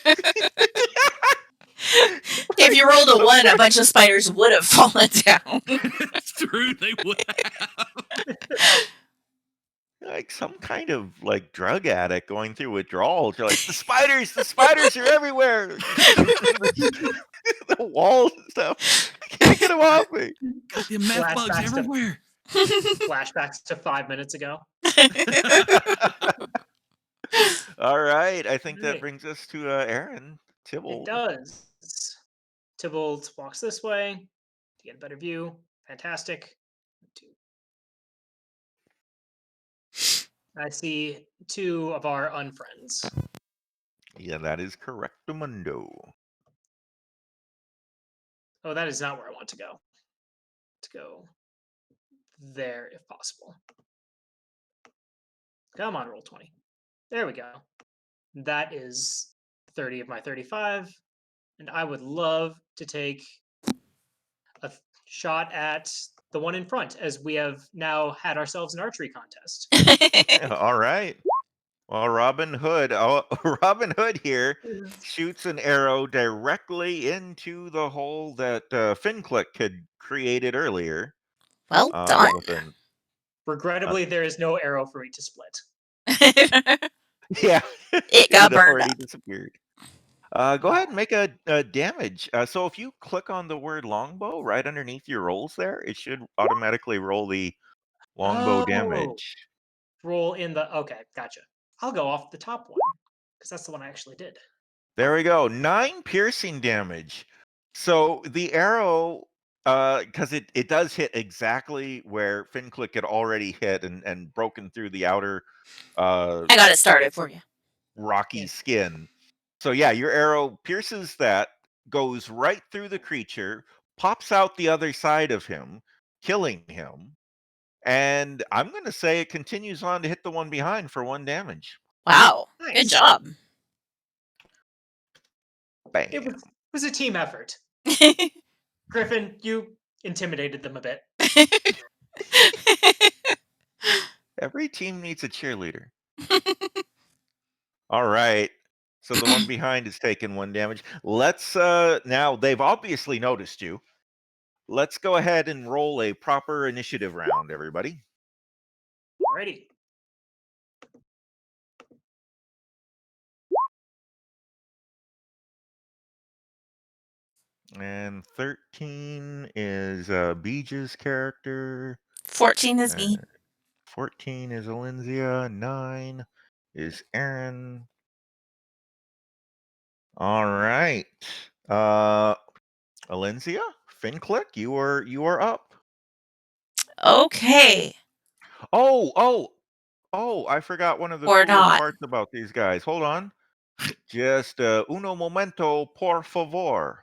If you rolled a 1, a bunch of spiders would have fallen down. It's true, they would have. Like some kind of like drug addict going through withdrawals. You're like, the spiders are everywhere. The walls and stuff. I can't get them off me. Got them meth bugs Flashbacks to- everywhere. Flashbacks to 5 minutes ago. All right. I think that Right. brings us to Aaron It Tybalt. does. Tybalt walks this way to get a better view. Fantastic. I see 2 of our unfriends. Yeah, that is correctamundo. Oh, that is not where I want to go. To go there if possible. Come on, roll 20. There we go. That is 30 of my 35. And I would love to take a shot at the one in front, as we have now had ourselves an archery contest. All right. Well, Robin Hood here shoots an arrow directly into the hole that Finclick had created earlier. Well done. Regrettably, there is no arrow for me to split. Yeah, It got burned already up. disappeared. Go ahead and make a damage. So if you click on the word longbow right underneath your rolls there, it should automatically roll the longbow damage. Roll in the... Okay, gotcha. I'll go off the top one, because that's the one I actually did. There we go. 9 piercing damage. So the arrow, because it does hit exactly where Finclick had already hit and broken through the outer I got it started for you. rocky skin. So yeah, your arrow pierces that, goes right through the creature, pops out the other side of him, killing him. And I'm going to say it continues on to hit the one behind for 1 damage. Wow. Nice. Good job. Bam. It was a team effort. Griffin, you intimidated them a bit. Every team needs a cheerleader. All right. So the one behind is taking 1 damage. Let's now they've obviously noticed you. Let's go ahead and roll a proper initiative round, everybody. Alrighty. And 13 is Beej's character. 14 is me. 14 is Alinzia. 9 is Aaron. All right. Alinzia, Finclick, you are up. Okay. Oh, I forgot one of the Or coolest not. parts about these guys. Hold on. Just uno momento, por favor.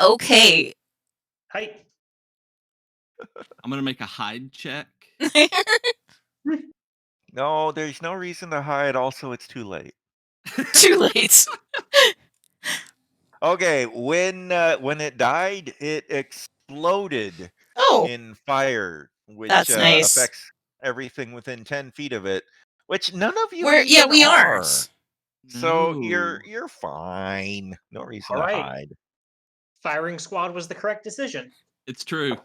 Okay. Hi. I'm gonna make a hide check. No, there's no reason to hide. Also, it's too late. Too late. Okay, when it died, it exploded Oh, in fire, which that's nice. affects everything within 10 feet of it, which none of you We are. aren't. So No. you're fine. No reason All to right. hide. Firing squad was the correct decision. It's true.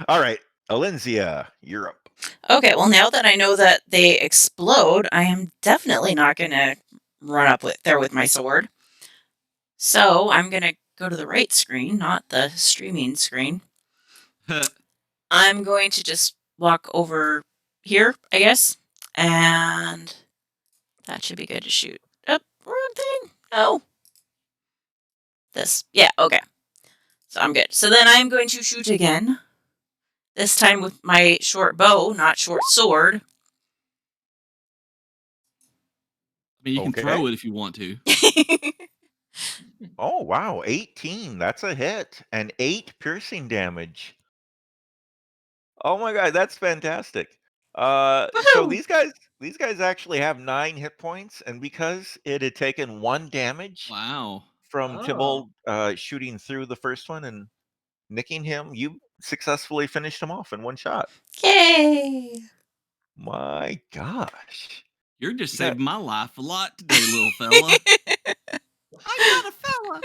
All right, Alinzia, you're up. Okay, well, now that I know that they explode, I am definitely not going to run up there with my sword. So I'm going to go to the right screen, not the streaming screen. I'm going to just walk over here, I guess. And that should be good to shoot. Oh, wrong thing. No. This. Yeah, okay. So I'm good. So then I'm going to shoot again. This time with my short bow, not short sword. I mean, you can Okay. throw it if you want to. Oh, wow. 18. That's a hit. And 8 piercing damage. Oh my god, that's fantastic. So Woohoo! these guys actually have 9 hit points, and because it had taken 1 damage Wow. from Oh. Tybalt shooting through the first one and nicking him, you successfully finished him off in 1 shot. Yay! My gosh. You're just You got saving my life a lot today, little fella. I got a fella.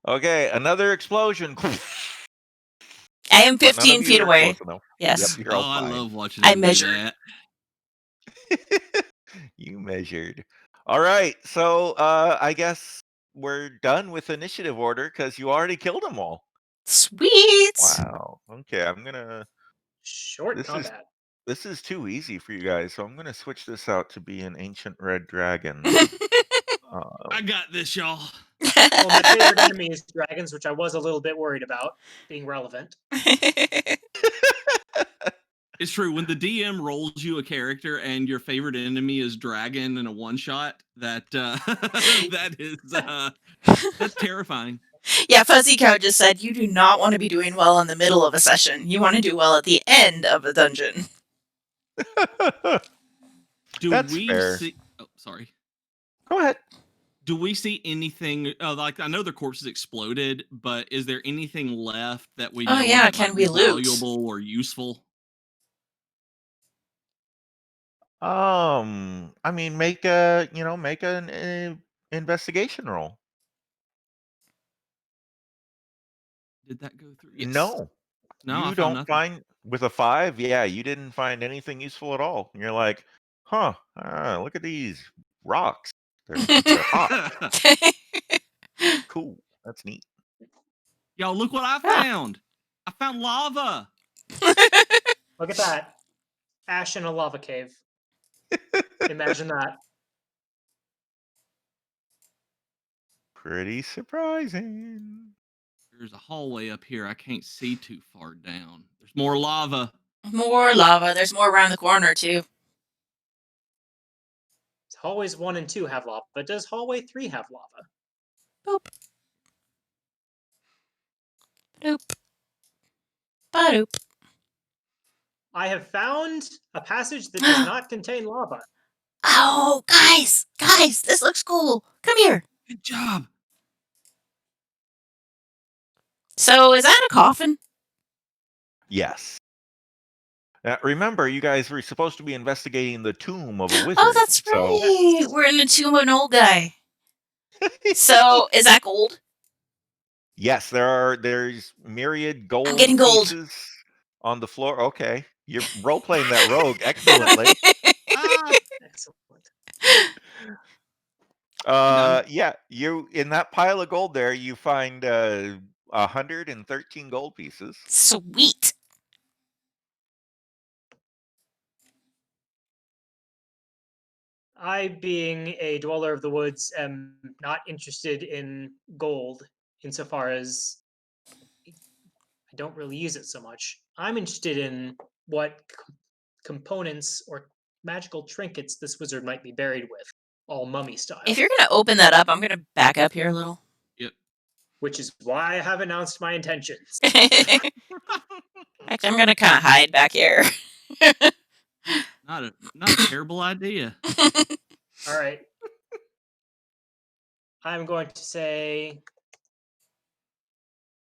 Okay, another explosion. I am But none 15 of you feet are away. close enough. Yep, Yes. you're Oh, all I fine. love watching I them do measured. that. You measured. All right, so I guess we're done with initiative order because you already killed them all. Sweet! Wow. Okay, I'm gonna. Short combat. This is too easy for you guys, so I'm gonna switch this out to be an ancient red dragon. I got this, y'all. Well, my favorite enemy is dragons, which I was a little bit worried about being relevant. It's true. When the DM rolls you a character and your favorite enemy is dragon in a one shot, that that is that's terrifying. Yeah, Fuzzy Cow just said you do not want to be doing well in the middle of a session. You want to do well at the end of a dungeon. Do That's we fair. see? Oh, sorry. Go ahead. Do we see anything? Like I know the corpses exploded, but is there anything left that we Oh know yeah, of that can might be we loot? valuable or useful? I mean, make a make an investigation roll. Did that go through? Yes. No, No, I you found don't nothing. find with a 5. Yeah, you didn't find anything useful at all. And you're like, huh? Look at these rocks. They're hot. Cool. That's neat. Y'all, look what I Ah. found. I found lava. Look at that. Ash in a lava cave. Imagine that. Pretty surprising. There's a hallway up here. I can't see too far down. There's more lava. More lava. There's more around the corner too. Hallways 1 and 2 have lava, but does hallway 3 have lava? Boop. Boop. Ba-doop. I have found a passage that does not contain lava. Oh, guys, this looks cool. Come here. Good job. So, is that a coffin? Yes. Now, remember, you guys were supposed to be investigating the tomb of a wizard. Oh, that's right. Yes. We're in the tomb of an old guy. So, is that gold? Yes, there's myriad gold I'm getting gold. pieces on the floor. Okay. You're role playing that rogue excellently. Excellent. Yeah, you in that pile of gold there, you find 113 gold pieces. Sweet. I, being a dweller of the woods, am not interested in gold insofar as I don't really use it so much. I'm interested in what components or magical trinkets this wizard might be buried with, all mummy style. If you're going to open that up, I'm going to back up here a little. Yep. Which is why I have announced my intentions. Actually, I'm going to kind of hide back here. Not a terrible idea. All right. I'm going to say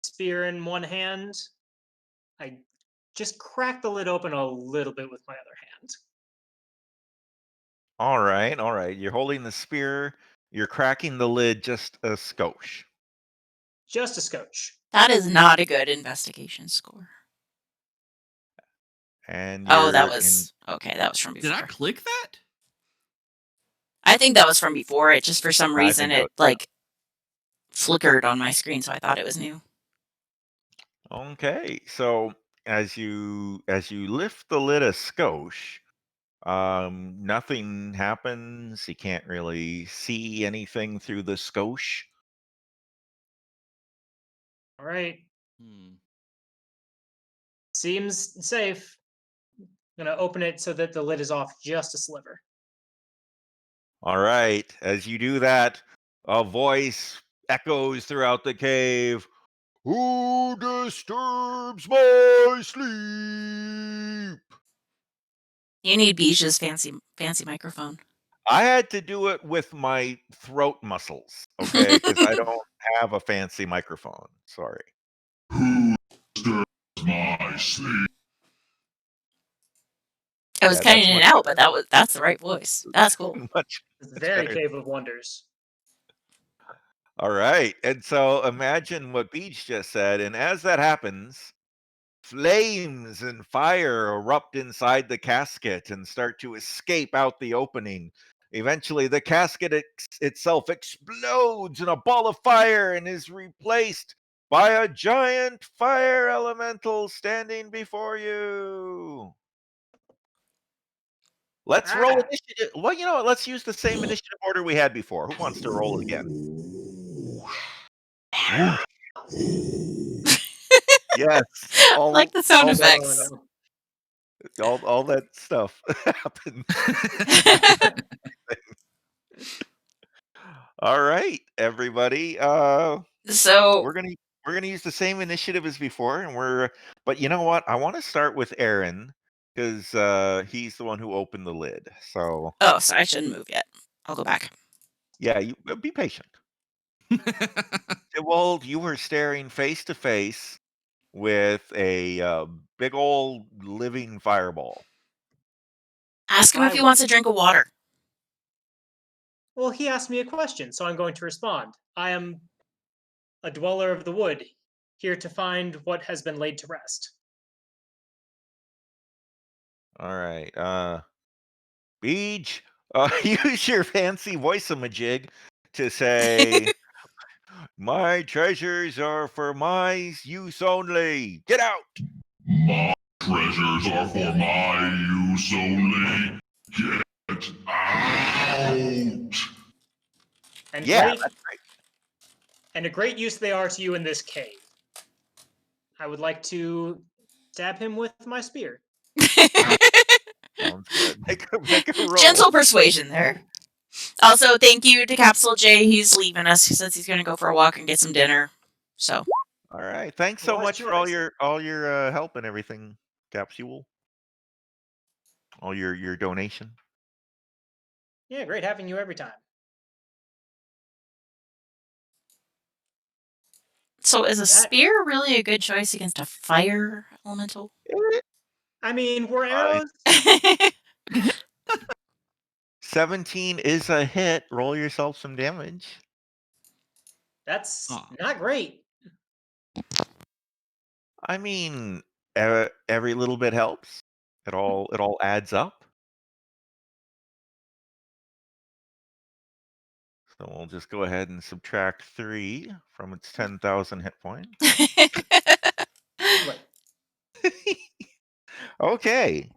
spear in one hand. I just crack the lid open a little bit with my other hand. All right, all right. You're holding the spear. You're cracking the lid just a skosh. Just a scotch. That is not a good investigation score. And Oh, you're that was okay. That was from before. Did I click that? I think that was from before. It just for some I reason think that it was, like flickered on my screen, so I thought it was new. okay. So as you lift the lid a skosh, nothing happens. You can't really see anything through the skosh. All right. Hmm. Seems safe. Gonna open it so that the lid is off just a sliver. All right. As you do that, a voice echoes throughout the cave. Who disturbs my sleep? You need Bij's fancy microphone. I had to do it with my throat muscles, okay? Because I don't have a fancy microphone. Sorry. Who disturbs my sleep? I was Yeah, cutting that's it much out, but that's the right voice. That's cool. much It's much very better. Cave of Wonders. All right. And so imagine what Beach just said. And as that happens, flames and fire erupt inside the casket and start to escape out the opening. Eventually, the casket itself explodes in a ball of fire and is replaced by a giant fire elemental standing before you. Let's roll Ah, initiative. Well, you know what? Let's use the same initiative order we had before. Who wants to roll it again? Whoosh. Yes, I like the sound all that oh effects. no. all that stuff happens. All right, everybody. So, We're gonna use the same initiative as before, but you know what? I want to start with Aaron because he's the one who opened the lid. So so I shouldn't move yet. I'll go back. yeah, you be patient. Well, you were staring face to face with a big old living fireball. Ask him if I he wants a drink of water. Well, he asked me a question, so I'm going to respond. I am a dweller of the wood, here to find what has been laid to rest. All right, Beach, use your fancy voice jig to say, "My treasures are for my use only. Get out!" My treasures are for my use only. Get out! And Yeah, great and a great use they are to you in this cave. I would like to stab him with my spear. sounds good. Make a roll. Gentle persuasion there. Also, thank you to Capsule J. He's leaving us since he's going to go for a walk and get some dinner. So, All right. Thanks so Wise much for all choice. your help and everything, Capsule. All your donation. Yeah, great having you every time. is a That spear really a good choice against a fire elemental? I mean, we're Fine. arrows. 17 is a hit. Roll yourself some damage. That's Aw. not great. I mean, every little bit helps. It all adds up. So we'll just go ahead and subtract 3 from its 10,000 hit points. Lovely. Okay.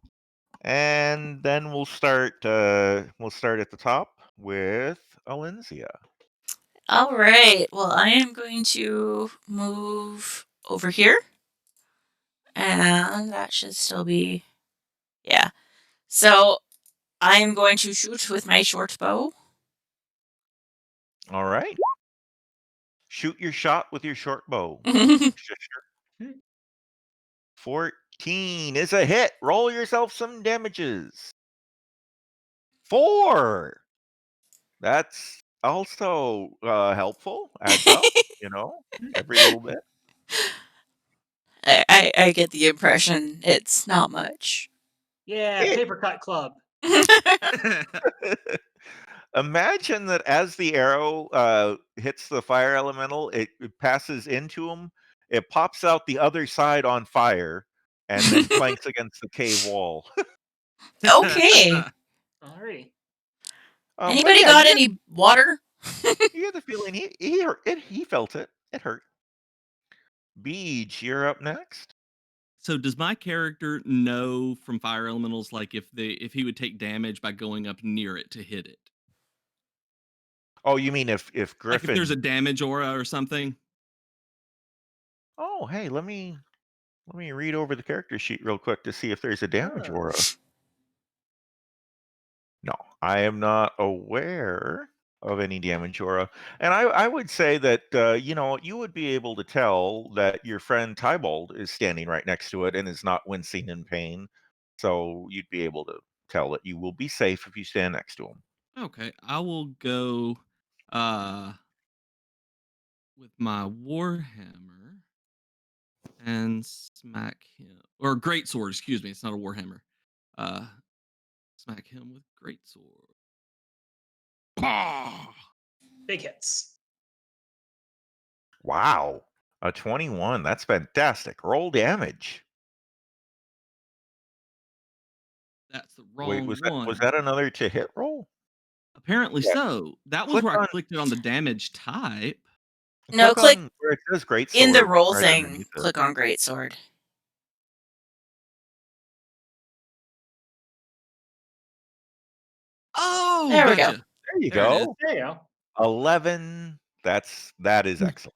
And then we'll start at the top with Alinzia. All right. Well, I am going to move over here. And that should still be. Yeah. So I am going to shoot with my short bow. All right. Shoot your shot with your short bow. 14 is a hit. Roll yourself some damages. 4. That's also helpful. Adds up, every little bit. I get the impression it's not much. Yeah, It- paper cut club. Imagine that as the arrow hits the fire elemental, it passes into him. It pops out the other side on fire and then clanks against the cave wall. Okay. Alrighty. But Anybody yeah, got any water? you get the feeling he felt it. It hurt. Beej, you're up next. So does my character know from fire elementals, like if he would take damage by going up near it to hit it? Oh, you mean if Like if there's a Griffin? damage aura or something? Oh, hey, let me read over the character sheet real quick to see if there's a damage Oh. aura. No, I am not aware of any damage aura. And I would say that, you would be able to tell that your friend Tybalt is standing right next to it and is not wincing in pain. So you'd be able to tell that you will be safe if you stand next to him. Okay, I will go uh with my warhammer and smack him, or great sword, excuse me, it's not a warhammer. Uh Smack him with great sword. Bah! Big hits. Wow. A 21. That's fantastic. Roll damage. That's the Wait, wrong was one. that another to hit roll? Apparently Yeah. so. That was Click where I on clicked it on the damage type. No, click click on where it says great in the sword roll right thing. underneath it. Click on Greatsword. Oh, There we go. gotcha. There you There it is. go. There you go. 11. That is excellent.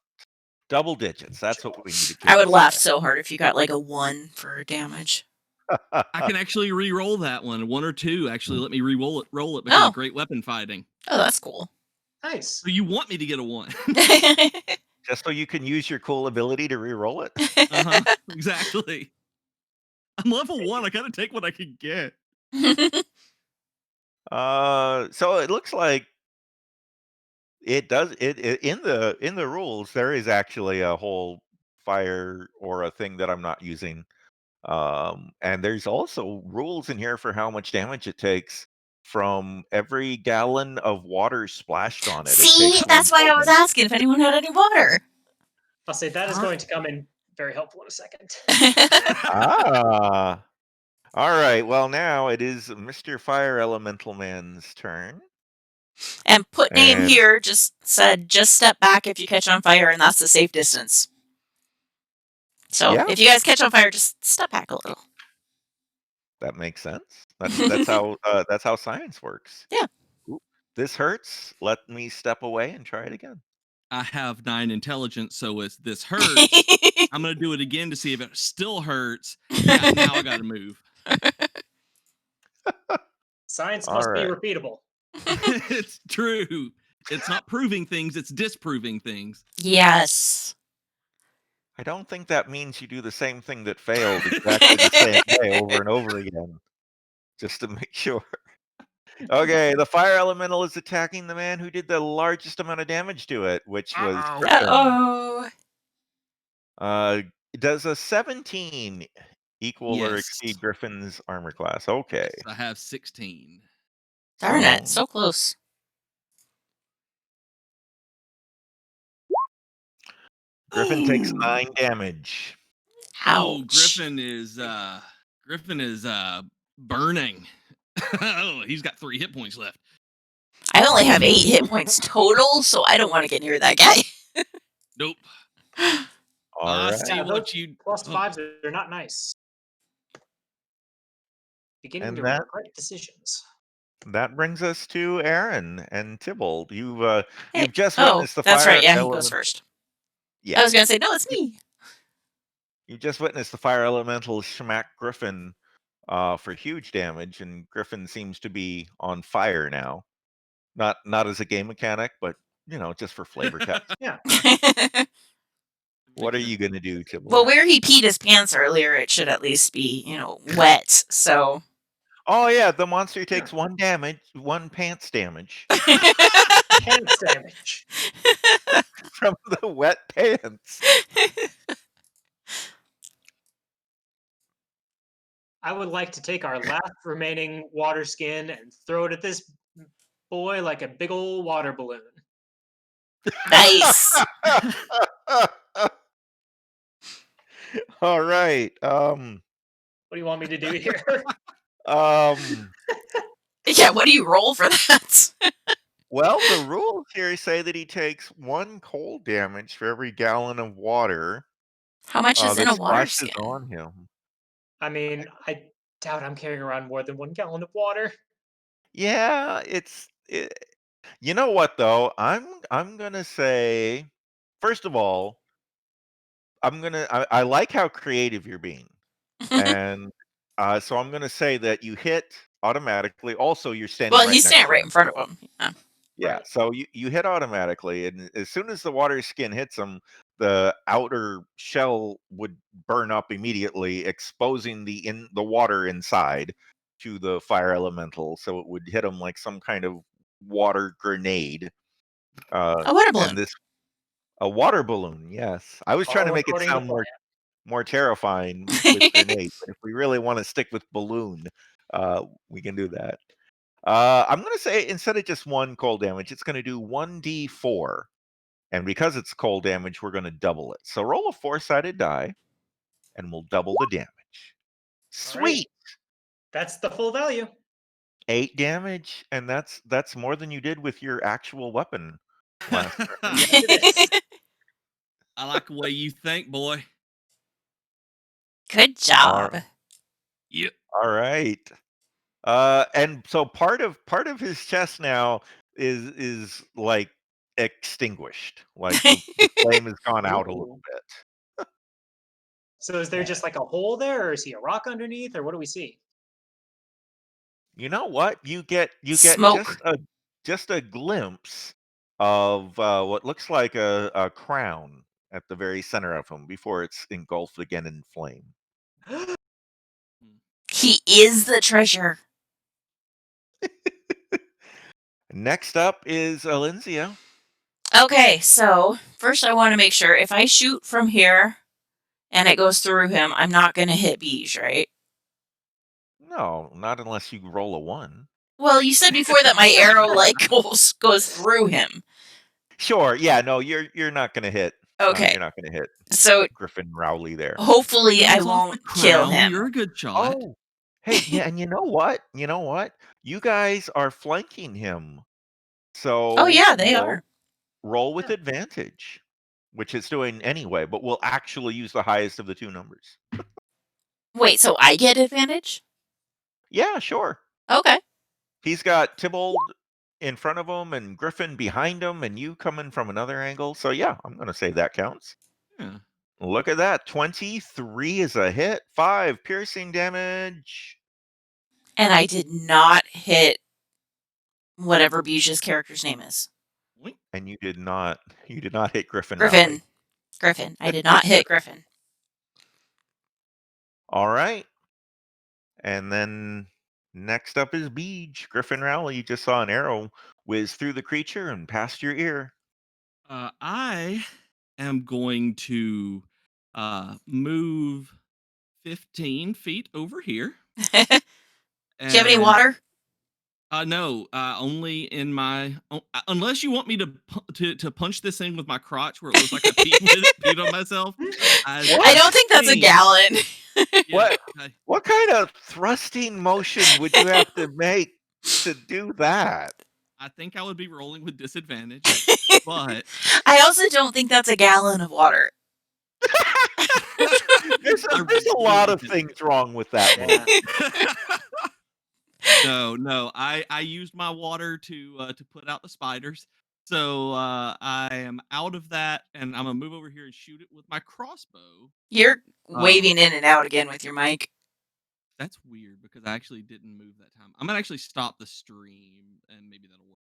Double digits. That's what we need to I keep would us laugh so hard if you got like a 1 for damage. at. I can actually re-roll that one or two. Actually, let me roll it because of Oh, great weapon fighting. oh, that's cool. Nice. So you want me to get a one? Just so you can use your cool ability to re-roll it. Exactly. I'm level 1. I gotta take what I can get. So it looks like it does it in the rules there is actually a whole fire or a thing that I'm not using. And there's also rules in here for how much damage it takes from every gallon of water splashed on it. It See, takes one that's why I was damage. asking if anyone had any water. I'll say that is Alright. going to come in very helpful in a second. Ah. All right. Well, now it is Mr. Fire Elemental Man's turn. And put name And here just said just step back if you catch on fire, and that's the safe distance. So yeah, if you guys catch on fire, just step back a little. that makes sense. That's how science works. Yeah. Ooh, this hurts. Let me step away and try it again. I have 9 intelligence, so it's this hurts. I'm gonna do it again to see if it still hurts. Yeah, now I gotta move. Science All must be right. repeatable. It's true. It's not proving things, it's disproving things. Yes. I don't think that means you do the same thing that failed exactly the same way over and over again, just to make sure. Okay, the fire elemental is attacking the man who did the largest amount of damage to it, which was Uh-oh. Griffin. Uh-oh. Uh, does a 17 equal or Yes. exceed Griffin's armor class? Okay, Yes, I have 16. Darn it. so So close. Griffin takes Ooh. 9 damage. Oh, Ouch. Griffin is burning. Oh, he's got 3 hit points left. I only have 8 hit points total, so I don't want to get near that guy. Nope. All I right, see Yeah, those what you plus oh, fives are not nice. Beginning to and that regret decisions. that brings us to Aaron and Tybalt. Hey. You've just Oh, witnessed the that's right. fire Yeah, he goes element. first. Yeah, I was going to say, no, it's me. you just witnessed the fire elemental smack Griffin for huge damage, and Griffin seems to be on fire now. Not as a game mechanic, but just for flavor text. Yeah. What are Mixing up you the gonna do, Well, Tybalt? where he peed his pants earlier, it should at least be, wet. So. Oh yeah, the monster Yeah. takes 1 pants damage Pants damage. from the wet pants. I would like to take our last remaining water skin and throw it at this boy like a big old water balloon. Nice. All right. What do you want me to do here? Um. Yeah, what do you roll for that? Well, the rules here say that he takes 1 cold damage for every gallon of water How much is in that a water splashes skin? on him. I mean, I doubt I'm carrying around more than 1 gallon of water. Yeah, you know what though? I'm gonna say, first of all, I like how creative you're being, and so I'm gonna say that you hit automatically. Also, you're standing Well, right he's next standing to right in him. front of him. Yeah. Yeah, Right. so you hit automatically, and as soon as the water skin hits him, the outer shell would burn up immediately, exposing the water inside to the fire elemental. So it would hit him like some kind of water grenade. A water And balloon. this a water balloon, yes. I was trying to All make it according to sound plan. more terrifying with grenade, but if we really want to stick with balloon, we can do that. I'm gonna say instead of just 1 cold damage, it's gonna do 1d4. And because it's cold damage, we're gonna double it. So roll a 4-sided die, and we'll double the damage. All right. Sweet! That's the full value. 8 damage, and that's more than you did with your actual weapon last turn. Yes, it is. I like the way you think, boy. Good All job. Yep. all right. And so part of his chest now is like extinguished. Like the flame has gone out a little Ooh. bit. So is there just like a hole there, or is he a rock underneath, or what do we see? You know what? You get Smoke. just a glimpse of what looks like a crown at the very center of him before it's engulfed again in flame. He is the treasure. Next up is Alinzia. Okay, so first I want to make sure if I shoot from here and it goes through him, I'm not going to hit Beige, right? No, not unless you roll a 1. Well, you said before that my arrow like goes through him. Sure, yeah, no, you're not gonna hit. Okay, You're not gonna hit so Griffin Rowley there. hopefully I Bounce off the won't kill crown. him. You're a good shot. Oh, hey, yeah, and you know what? You know what? You guys are flanking him, Oh so yeah, they are. roll with Yeah. advantage, which it's doing anyway, but we'll actually use the highest of the 2 numbers. Wait, so I get advantage? Yeah, sure. Okay. He's got Tybalt in front of him and Griffin behind him and you coming from another angle. So yeah, I'm gonna say that counts. Yeah. Look at that. 23 is a hit. 5 piercing damage. And I did not hit whatever Beige's character's name is. Boink. And you did not hit Griffin Griffin. Rowley. Griffin. I did not hit Griffin. All right. And then next up is Beej. Griffin Rowley, you just saw an arrow whiz through the creature and past your ear. I am going to move 15 feet over here. Do you have any And water? no, only in my. Unless you want me to punch this thing with my crotch, where it looks like I peed on myself. I I don't think that's a think- gallon. Yeah, What kind of thrusting motion would you have to make to do that? I think I would be rolling with disadvantage, but I also don't think that's a gallon of water. There's I a lot really of didn't. things wrong with that one. No. I used my water to put out the spiders. So I am out of that, and I'm gonna move over here and shoot it with my crossbow. You're waving in and out again with your mic. That's weird because I actually didn't move that time. I'm gonna actually stop the stream, and maybe that'll work.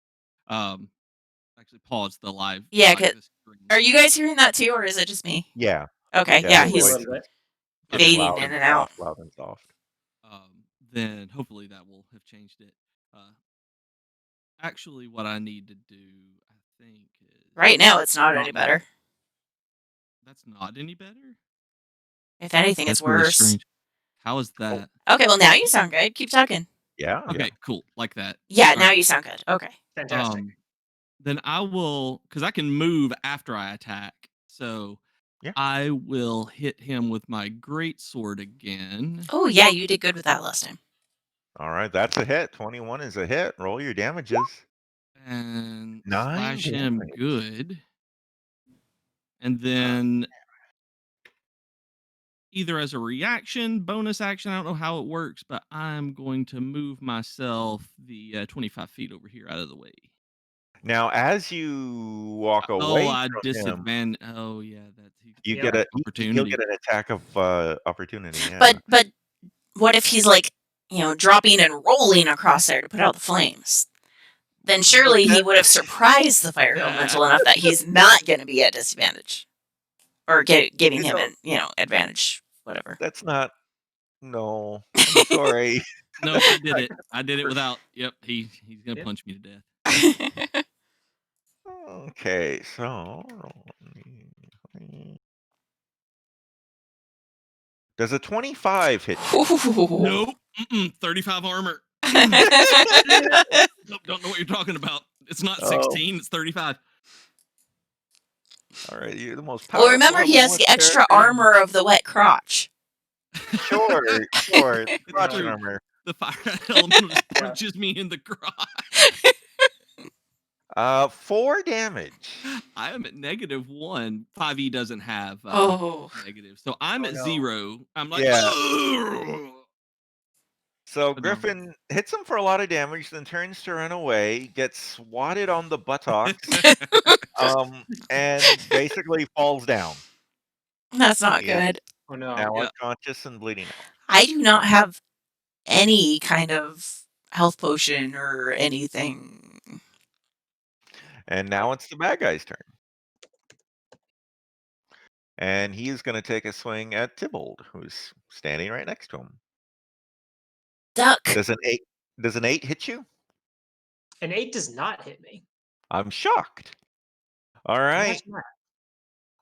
Actually pause the live. Yeah, the stream. Are you guys hearing that too, or is it just me? Yeah. Okay, Yeah, yeah, the Maybe a he's little bit. Getting fading loud in and and out. soft, loud and soft. Then hopefully that will have changed it. Actually, what I need to do, I think, is Right now, it's not No. any better. That's not any better. If anything, That's it's really worse. strange. How is that? Okay, well now you sound good. Keep talking. Yeah. Okay, cool. Like that. Yeah, All now right. you sound good. Okay. Fantastic. Then I will, because I can move after I attack. So Yeah. I will hit him with my great sword again. Oh yeah, you did good with that last time. All right, that's a hit. 21 is a hit. Roll your damages. And 9 slash him damage. good. And then either as a reaction, bonus action, I don't know how it works, but I'm going to move myself the 25 feet over here out of the way. Now, as you walk Oh, away I from him, disadvantage. Oh, yeah, that's you Yep. get a you'll opportunity. get an attack of opportunity. Yeah. But what if he's like, dropping and rolling across there to put out the flames? Then surely he would have surprised the fire elemental enough that he's not going to be at disadvantage, or giving him an advantage, whatever. That's not. No, I'm sorry. Nope, I did it. I did it without. Yep, he's gonna Yep. punch me to death. Okay, so does a 25 hit you? Nope. 35 armor. Nope, don't know what you're talking about. It's not 16. It's 35. All right, you're the most Well, powerful remember he level has 1 the extra character. armor of the wet crotch. Sure. It's Crotch true. armor. The fire elemental just punches me in the crotch. 4 damage. I am at -1. 5e doesn't have negative, so I'm at no. 0. I'm like, Yeah. "Ugh." So But no. Griffin hits him for a lot of damage, then turns to run away, gets swatted on the buttocks, and basically falls down. That's not He is good. Oh no. now Yeah. unconscious and bleeding out. I do not have any kind of health potion or anything. And now it's the bad guy's turn. And he is going to take a swing at Tybalt, who's standing right next to him. Duck. Does an 8 hit you? An 8 does not hit me. I'm shocked. All right. Imagine that.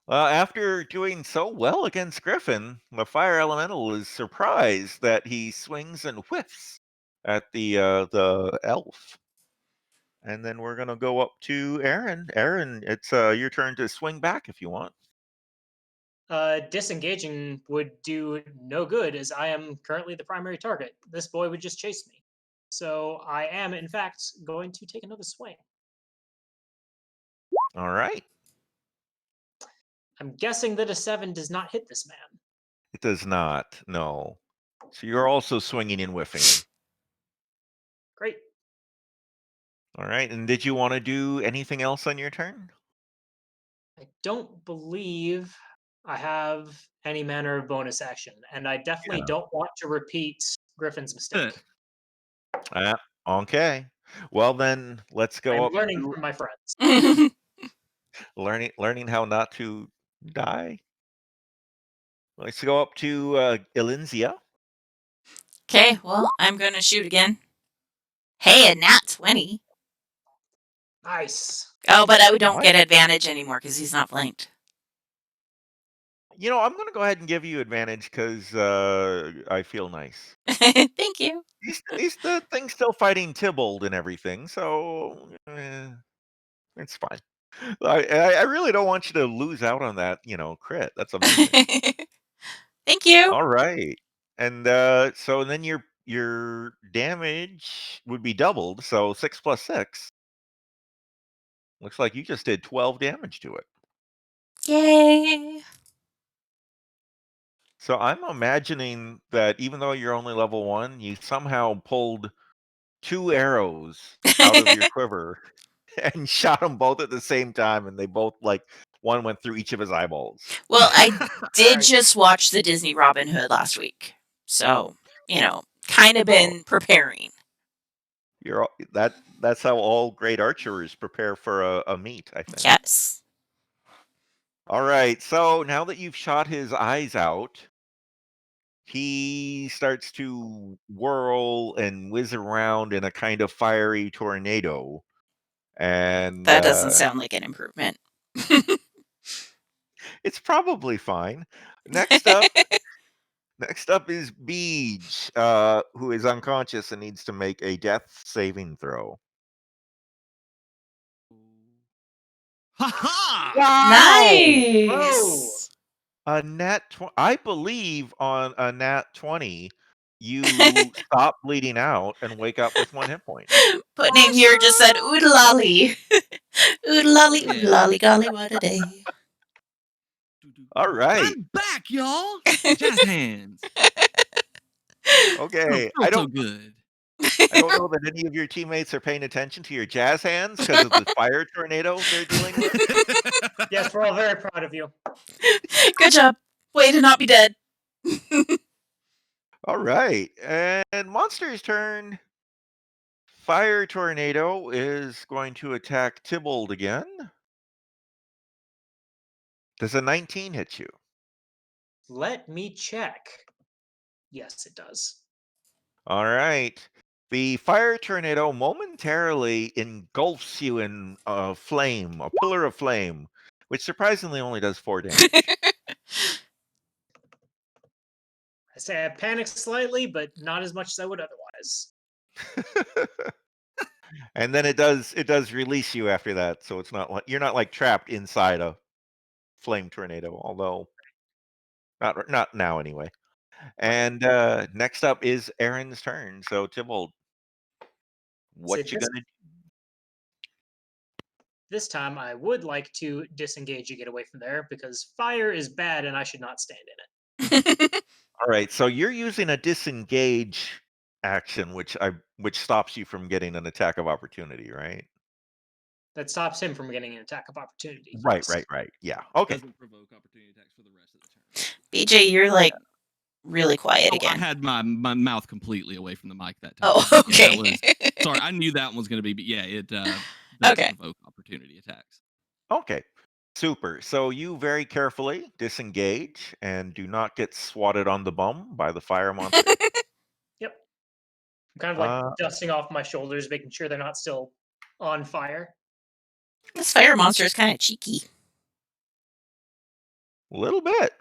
After doing so well against Griffin, the fire elemental is surprised that he swings and whiffs at the elf. And then we're gonna go up to Aaron. Aaron, it's your turn to swing back if you want. Disengaging would do no good, as I am currently the primary target. This boy would just chase me. So I am, in fact, going to take another swing. All right. I'm guessing that a 7 does not hit this man. It does not. No. So you're also swinging and whiffing. Great. All right. And did you want to do anything else on your turn? I don't believe I have any manner of bonus action, and I definitely don't want to repeat Griffin's mistake. Okay. Well then, let's go I'm up learning to from my friends. learning how not to die. Let's go up to Elinzia. Okay, well, I'm going to shoot again. Hey, a nat 20. Nice. Oh, but I don't What? get advantage anymore because he's not flanked. You know, I'm going to go ahead and give you advantage because I feel nice. Thank you. He's the thing still fighting Tybalt and everything, so it's fine. I really don't want you to lose out on that, crit. That's amazing. Thank you. All right, and so then your damage would be doubled, so 6 plus 6. Looks like you just did 12 damage to it. Yay. So I'm imagining that even though you're only level 1, you somehow pulled 2 arrows out of your quiver and shot them both at the same time, and they both one went through each of his eyeballs. Well, I did Nice. just watch the Disney Robin Hood last week. So, kind of been preparing. That's how all great archers prepare for a meet, I think. Yes. All right, so now that you've shot his eyes out, he starts to whirl and whiz around in a kind of fiery tornado. And That doesn't sound like an improvement. it's probably fine. Next up is Beej, who is unconscious and needs to make a death saving throw. Ha ha! Wow! Nice. A nat I believe on a nat 20, you stop bleeding out and wake up with 1 hit point. Name here just said oodalali. Oodalali, Yeah. oodalali, golly, what a day. All right. I'm back, y'all. Jazz hands. Okay. Felt so good. I don't know that any of your teammates are paying attention to your jazz hands because of the fire tornado they're dealing with. Yes, we're all very proud of you. Good job. Way to not be dead. All right. And Monster's turn. Fire tornado is going to attack Tybalt again. Does a 19 hit you? Let me check. Yes, it does. All right. The fire tornado momentarily engulfs you in a flame, a pillar of flame, which surprisingly only does 4 damage. I say I panicked slightly, but not as much as I would otherwise. And then it does release you after that, so it's not like you're not like trapped inside a flame tornado, although not now anyway. And next up is Aaron's turn. So Tybalt, See, what you gonna this time I would like to disengage and get away from there because fire is bad and I should not stand in it. All right, so you're using a disengage action, which stops you from getting an attack of opportunity, right? That stops him from getting an attack of opportunity. Right, Yes. right, right. Yeah. Okay. Doesn't provoke opportunity attacks for the rest of the turn. BJ, you're like really quiet I again. had my mouth completely away from the mic that time. Oh, Yeah, okay. that was, sorry, I knew that one was going to be, but yeah, it does Okay. provoke opportunity attacks. Okay. Super. So you very carefully disengage and do not get swatted on the bum by the fire monster. Yep. I'm kind of like dusting off my shoulders, making sure they're not still on fire. This fire monster is kind of cheeky. A little bit.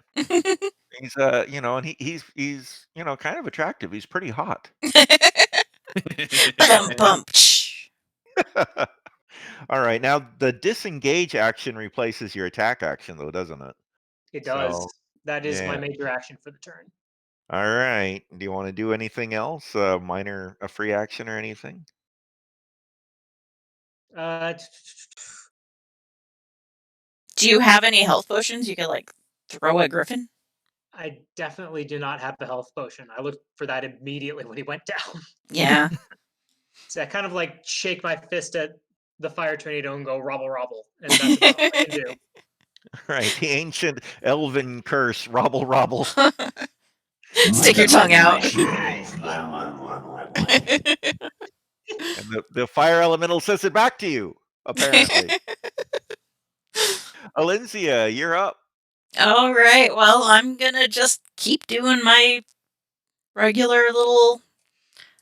He's and he's kind of attractive. He's pretty hot. Bump. All right. Now the disengage action replaces your attack action, though, doesn't it? It does. So, That is my yeah. major action for the turn. All right. Do you want to do anything else? A free action or anything? Do you have any health potions you could like throw at Griffin? I definitely do not have the health potion. I looked for that immediately when he went down. Yeah. So I kind of like shake my fist at the fire tornado and go robble robble, and that's about all I can do. Right. The ancient elven curse, robble robble. Stick your tongue out. And the fire elemental says it back to you, apparently. Alencia, you're up. All right. Well, I'm gonna just keep doing my regular little.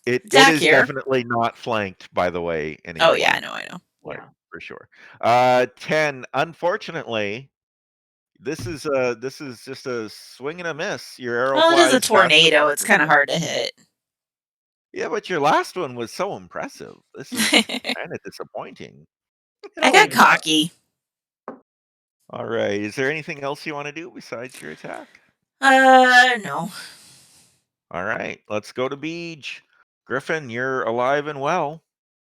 It attack is here. Definitely not flanked, by the way. Anymore. Oh yeah, I know. Like, Yeah. for sure. 10. Unfortunately, this is just a swing and a miss. Your arrow Well, it is flies a past the tornado. marker. It's kind of hard to hit. Yeah, but your last one was so impressive. This is kind of disappointing. I got cocky. All right. Is there anything else you want to do besides your attack? No. All right. Let's go to Beej. Griffin, you're alive and well.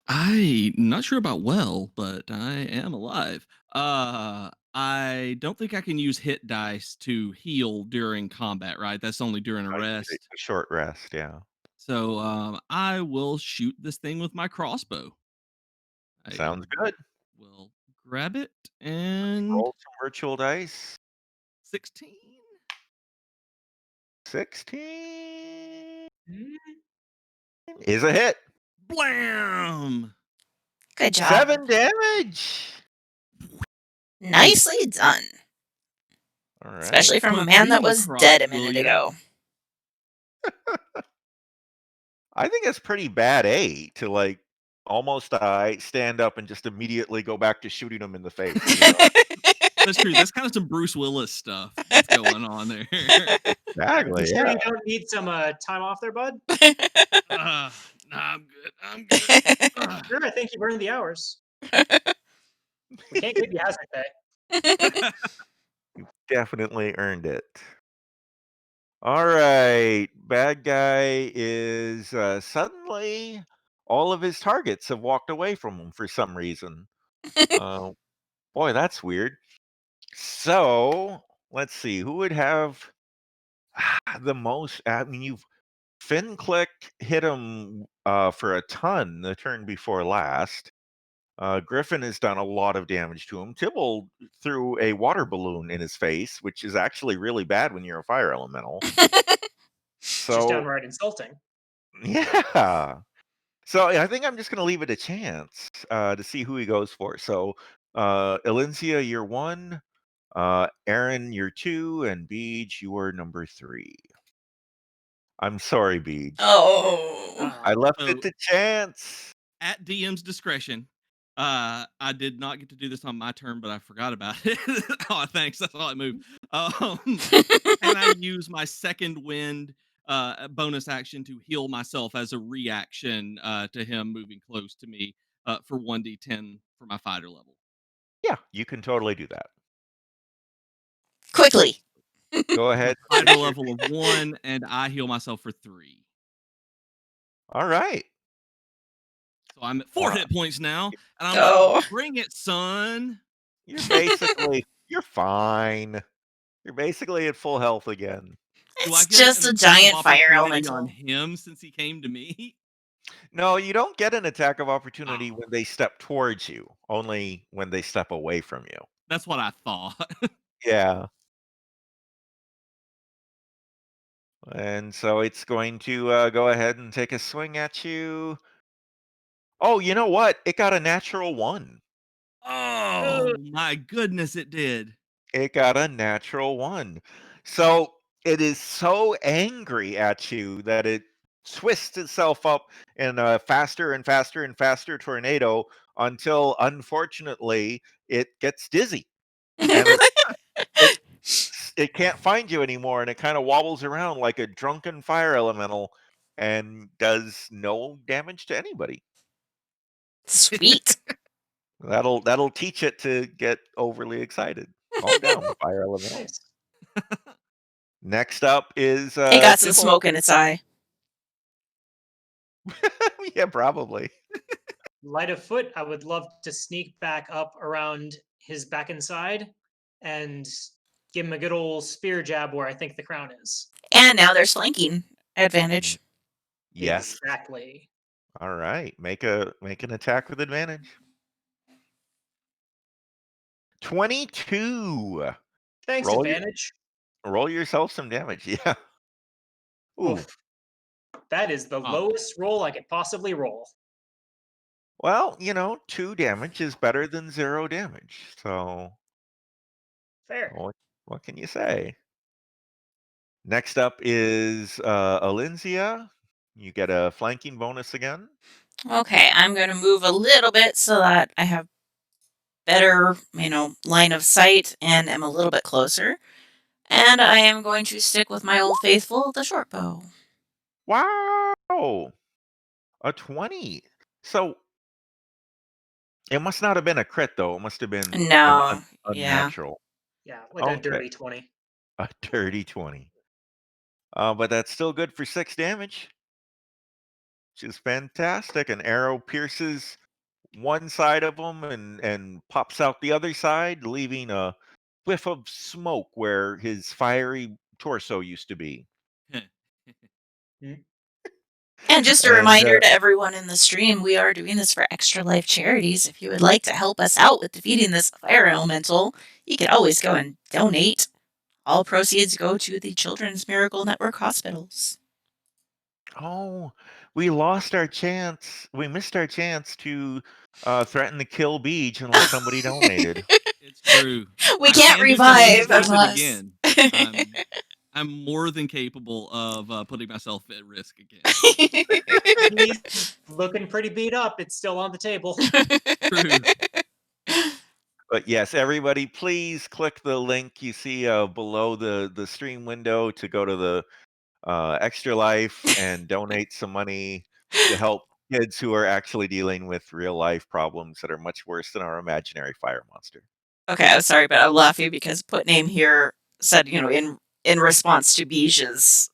I'm not sure about well, but I am alive. I don't think I can use hit dice to heal during combat, right? That's only during a rest. A short rest, yeah. So I will shoot this thing with my crossbow. Sounds good. We'll grab it and roll some virtual dice. 16. 16 is a hit. Blam! Good job. 7 damage. Nicely done. All right. Especially from a man that was dead a minute ago. I think it's pretty bad, to like almost die, stand up, and just immediately go back to shooting him in the face. That's true. That's kind of some Bruce Willis stuff that's going on there. Exactly. You sure you don't need some time off there, bud? Nah, I'm good. Sure, I think you've earned the hours. We can't give you hazard pay. You definitely earned it. All right. Bad guy is suddenly all of his targets have walked away from him for some reason. Uh, Boy, that's weird. So let's see who would have the most. I mean, you've Finn Click hit him for a ton the turn before last. Griffin has done a lot of damage to him. Tibble threw a water balloon in his face, which is actually really bad when you're a fire elemental. Just So downright insulting. yeah. So I think I'm just going to leave it a chance to see who he goes for. So Elyncia, you're 1. Aaron, you're 2, and Beej, you are number 3. I'm sorry, Beej. Oh. I left it So to chance. at DM's discretion, I did not get to do this on my turn, but I forgot about it. Oh, thanks. That's all I moved. And I use my second wind bonus action to heal myself as a reaction to him moving close to me for 1d10 for my fighter level. Yeah, you can totally do that. Quickly. Go ahead. Fighter level of 1, and I heal myself for 3. All right. So I'm at 4 Wow. hit points now, and I'm like, Oh. bring it, son. You're fine. You're basically at full health again. Do I It's get just an a attack of giant fire opportunity on elemental. him since he came to me? No, you don't get an attack of opportunity Oh, when they step towards you, only when they step away from you. that's what I thought. Yeah. And so it's going to go ahead and take a swing at you. Oh, you know what? It got a natural 1. Oh my goodness, it did. It got a natural 1. So it is so angry at you that it twists itself up in a faster and faster and faster tornado until, unfortunately, it gets dizzy and it it can't find you anymore, and it kind of wobbles around like a drunken fire elemental and does no damage to anybody. Sweet. That'll teach it to get overly excited. Calm down, fire elemental. Nice. Next up is It got some Tibble. smoke in its eye. Yeah, probably. Light of foot, I would love to sneak back up around his back and side and give him a good old spear jab where I think the crown is. And now there's flanking advantage. Yes. Exactly. All right. Make an attack with advantage. 22. Thanks, Roll advantage. roll yourself some damage. Yeah. Ooh. Oof. That is the Oh. lowest roll I could possibly roll. Well, 2 damage is better than 0 damage. So Fair. what can you say? Next up is Alinzia. You get a flanking bonus again. Okay, I'm going to move a little bit so that I have better, line of sight and am a little bit closer. And I am going to stick with my old faithful, the short bow. Wow. A 20. So it must not have been a crit, though. It must have been No, yeah. unnatural. Yeah, like a Okay. dirty 20. A dirty 20. But that's still good for 6 damage, which is fantastic. An arrow pierces one side of him and pops out the other side, leaving a whiff of smoke where his fiery torso used to be. And just a And reminder to everyone in the stream, we are doing this for Extra Life Charities. If you would like to help us out with defeating this fire elemental, you can always go and donate. All proceeds go to the Children's Miracle Network hospitals. oh, we lost our chance. We missed our chance to threaten to kill Beach unless somebody donated. It's true. We I can't can do something to revive save it unless. again. I'm more than capable of putting myself at risk again. He's looking pretty beat up. It's still on the table. True. But yes, everybody, please click the link you see below the stream window to go to the Extra Life and donate some money to help kids who are actually dealing with real life problems that are much worse than our imaginary fire monster. Okay, I'm sorry, but I'm laughing because put name here said, in in response to Bij's,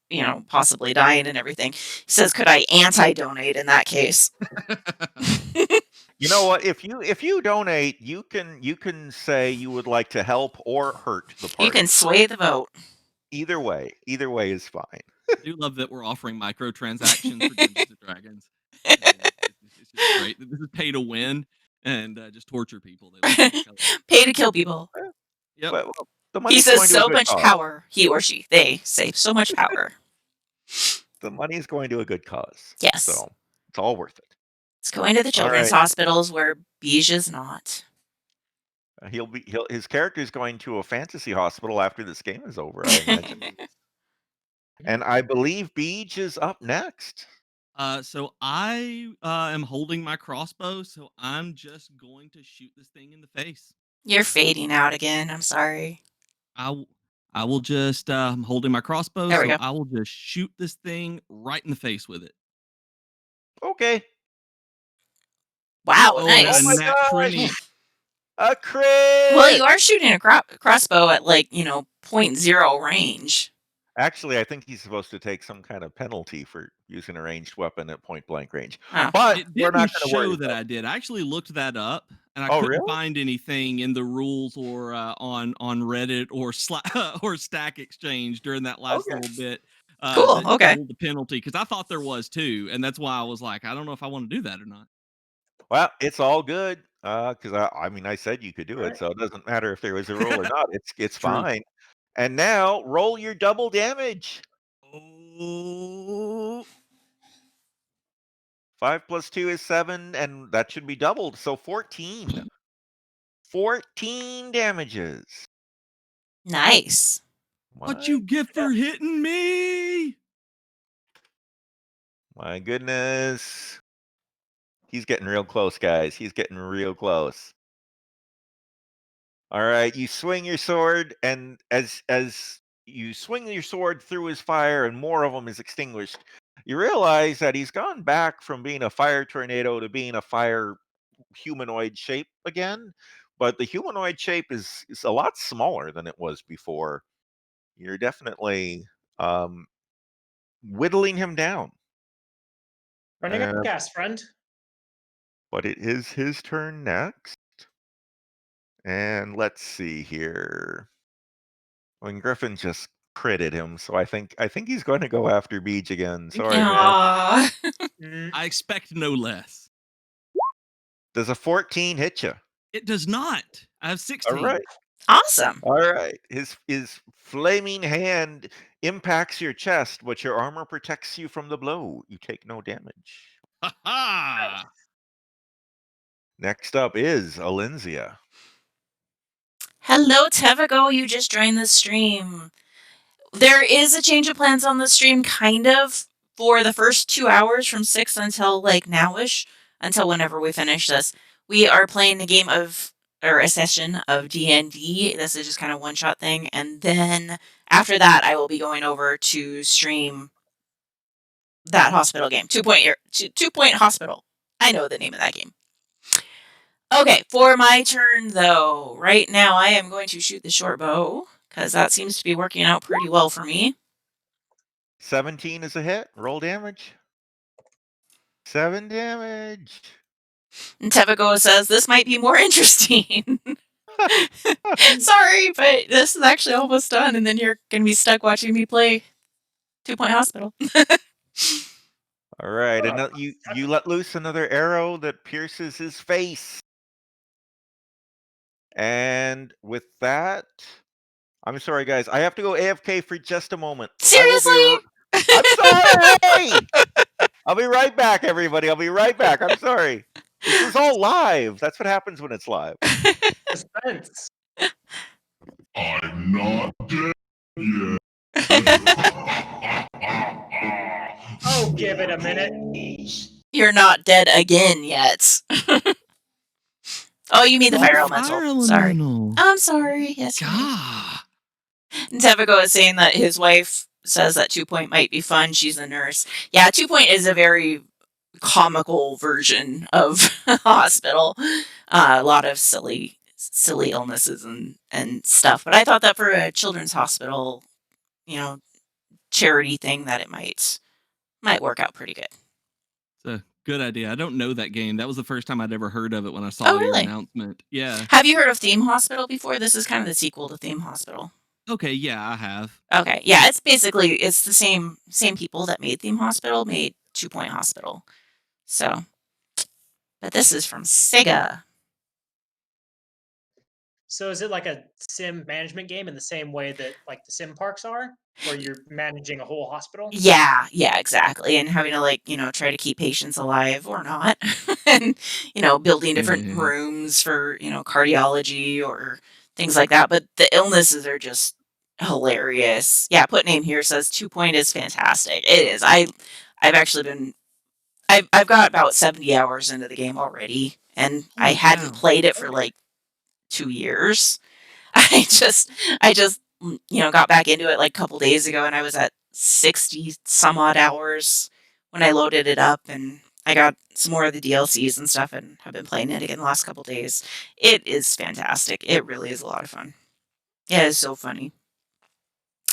possibly dying and everything. He says, "Could I anti-donate in that case?" You know what? If you donate, you can say you would like to help or hurt the You can party. sway the vote. Either way is fine. I do love that we're offering microtransactions for Dungeons and Dragons. And it's just great. This is pay to win and just torture people. They love it. Pay to kill people. Yep. Well, the He money's says going to a so good much cause. power. He or she, they say so much power. The money is going to a good cause. Yes. So it's all worth it. It's going to the children's hospitals where Bij is not. His character is going to a fantasy hospital after this game is over, I imagine. And I believe Bij is up next. So I am holding my crossbow, so I'm just going to shoot this thing in the face. You're fading out again. I'm sorry. I will just I'm holding my crossbow, There we so go. I will just shoot this thing right in the face with it. Okay. Wow, Oh, nice. I got Oh a my nat gosh. 20. A crit! Well, you are shooting a crossbow at 0.0 range. Actually, I think he's supposed to take some kind of penalty for using a ranged weapon at point blank range. Oh. But It we're not didn't going to worry show about that it. I did. I actually looked that up, and I Oh, couldn't really? find anything in the rules or on Reddit or or Stack Exchange during that last Okay. little bit. Cool, That okay. told the penalty, because I thought there was too, and that's why I was like, I don't know if I want to do that or not. Well, it's all good because I said you could do it, so it doesn't matter if there was a roll or not. It's True. fine. And now roll your double damage. Oh, 5 plus 2 is 7, and that should be doubled, so 14. 14 damages. Nice. what you get for hitting me? My goodness. He's getting real close, guys. He's getting real close. All right, you swing your sword, and as you swing your sword through his fire and more of them is extinguished, you realize that he's gone back from being a fire tornado to being a fire humanoid shape again. But the humanoid shape is a lot smaller than it was before. You're definitely whittling him down. Running out of gas, friend. But it is his turn next. And let's see here. When Griffin just critted him, so I think he's going to go after Beach again. Sorry, man. Aww. I expect no less. Does a 14 hit you? It does not. I have 16. All right. Awesome. All right. His flaming hand impacts your chest, but your armor protects you from the blow. You take no damage. Ha ha! Next up is Alinzia. Hello, Tevago. You just joined the stream. There is a change of plans on the stream, kind of, for the first 2 hours from 6 until nowish, until whenever we finish this. We are playing a session of D&D. This is just kind of one-shot thing. And then after that, I will be going over to stream that hospital game. 2-Point Hospital. I know the name of that game. Okay, for my turn, though, right now I am going to shoot the short bow, because that seems to be working out pretty well for me. 17 is a hit. Roll damage. 7 damage. And Tevago says, this might be more interesting. Sorry, but this is actually almost done, and then you're going to be stuck watching me play 2-Point Hospital. All right, and you let loose another arrow that pierces his face. And with that, I'm sorry, guys. I have to go AFK for just a moment. Seriously? I'm sorry! I'll be right back, everybody. I'll be right back. I'm sorry. This is all live. That's what happens when it's live. Suspense. I'm not dead yet. Oh, give it a minute. You're not dead again yet. Oh, you mean the fire elemental. Sorry. I'm sorry. Yes. Gah. And Tevago is saying that his wife says that 2-Point might be fun. She's a nurse. Yeah, 2-Point is a very comical version of hospital. A lot of silly illnesses and stuff. But I thought that for a children's hospital, charity thing that it might work out pretty good. It's a good idea. I don't know that game. That was the first time I'd ever heard of it when I Oh, saw your really? announcement. Yeah. Have you heard of Theme Hospital before? This is kind of the sequel to Theme Hospital. Okay, yeah, I have. Okay, yeah, it's the same people that made Theme Hospital made 2 Point Hospital. So, but this is from Sega. So is it like a sim management game in the same way that like the sim parks are, where you're managing a whole hospital? Yeah, exactly. And having to try to keep patients alive or not. And, building different rooms for, cardiology or things like that. But the illnesses are just hilarious. Yeah, Put Name here says 2 Point is fantastic. It is. I've actually been I've got about 70 hours into the game already, and I Holy hadn't cow. played it for like 2 years. I just got back into it like a couple days ago, and I was at 60 some odd hours when I loaded it up, and I got some more of the DLCs and stuff, and have been playing it again the last couple days. It is fantastic. It really is a lot of fun. It is so funny.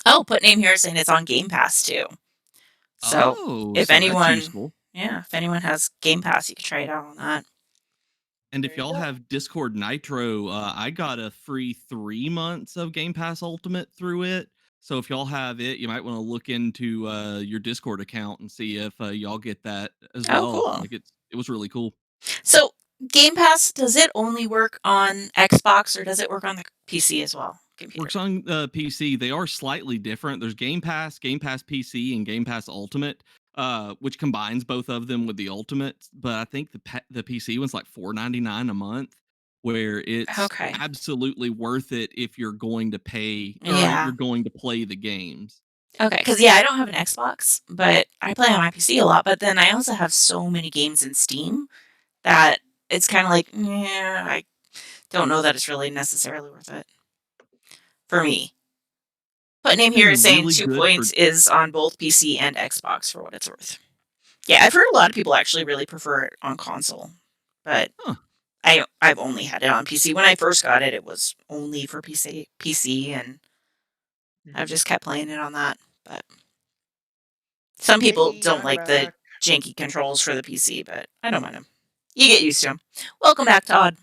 Oh, Put Name here saying it's on Game Pass too. So Oh, if so that's anyone, useful. if anyone has Game Pass, you can try it out on that. And There if you y'all go. have Discord Nitro, I got a free 3 months of Game Pass Ultimate through it. So if y'all have it, you might want to look into your Discord account and see if y'all get that as Oh, well. cool. Like it was really cool. So Game Pass, does it only work on Xbox or does it work on the PC as well? Computer. Works on PC. They are slightly different. There's Game Pass, Game Pass PC, and Game Pass Ultimate, which combines both of them with the Ultimate. But I think the PC one's like $4.99 a month, where it's Okay. absolutely worth it if you're going to pay or Yeah. you're going to play the games. Okay. Because yeah, I don't have an Xbox, but I play on my PC a lot. But then I also have so many games in Steam that it's kind of like, yeah, I don't know that it's really necessarily worth it for me. Put Name It's here is been saying really Two good Points for. is on both PC and Xbox for what it's worth. Yeah, I've heard a lot of people actually really prefer it on console, but Huh. I've only had it on PC. When I first got it, it was only for PC, and I've just kept playing it on that. But some people Hey, don't I'm like the back. janky controls for the PC, but I don't mind them. You get used to them. Welcome back, Todd.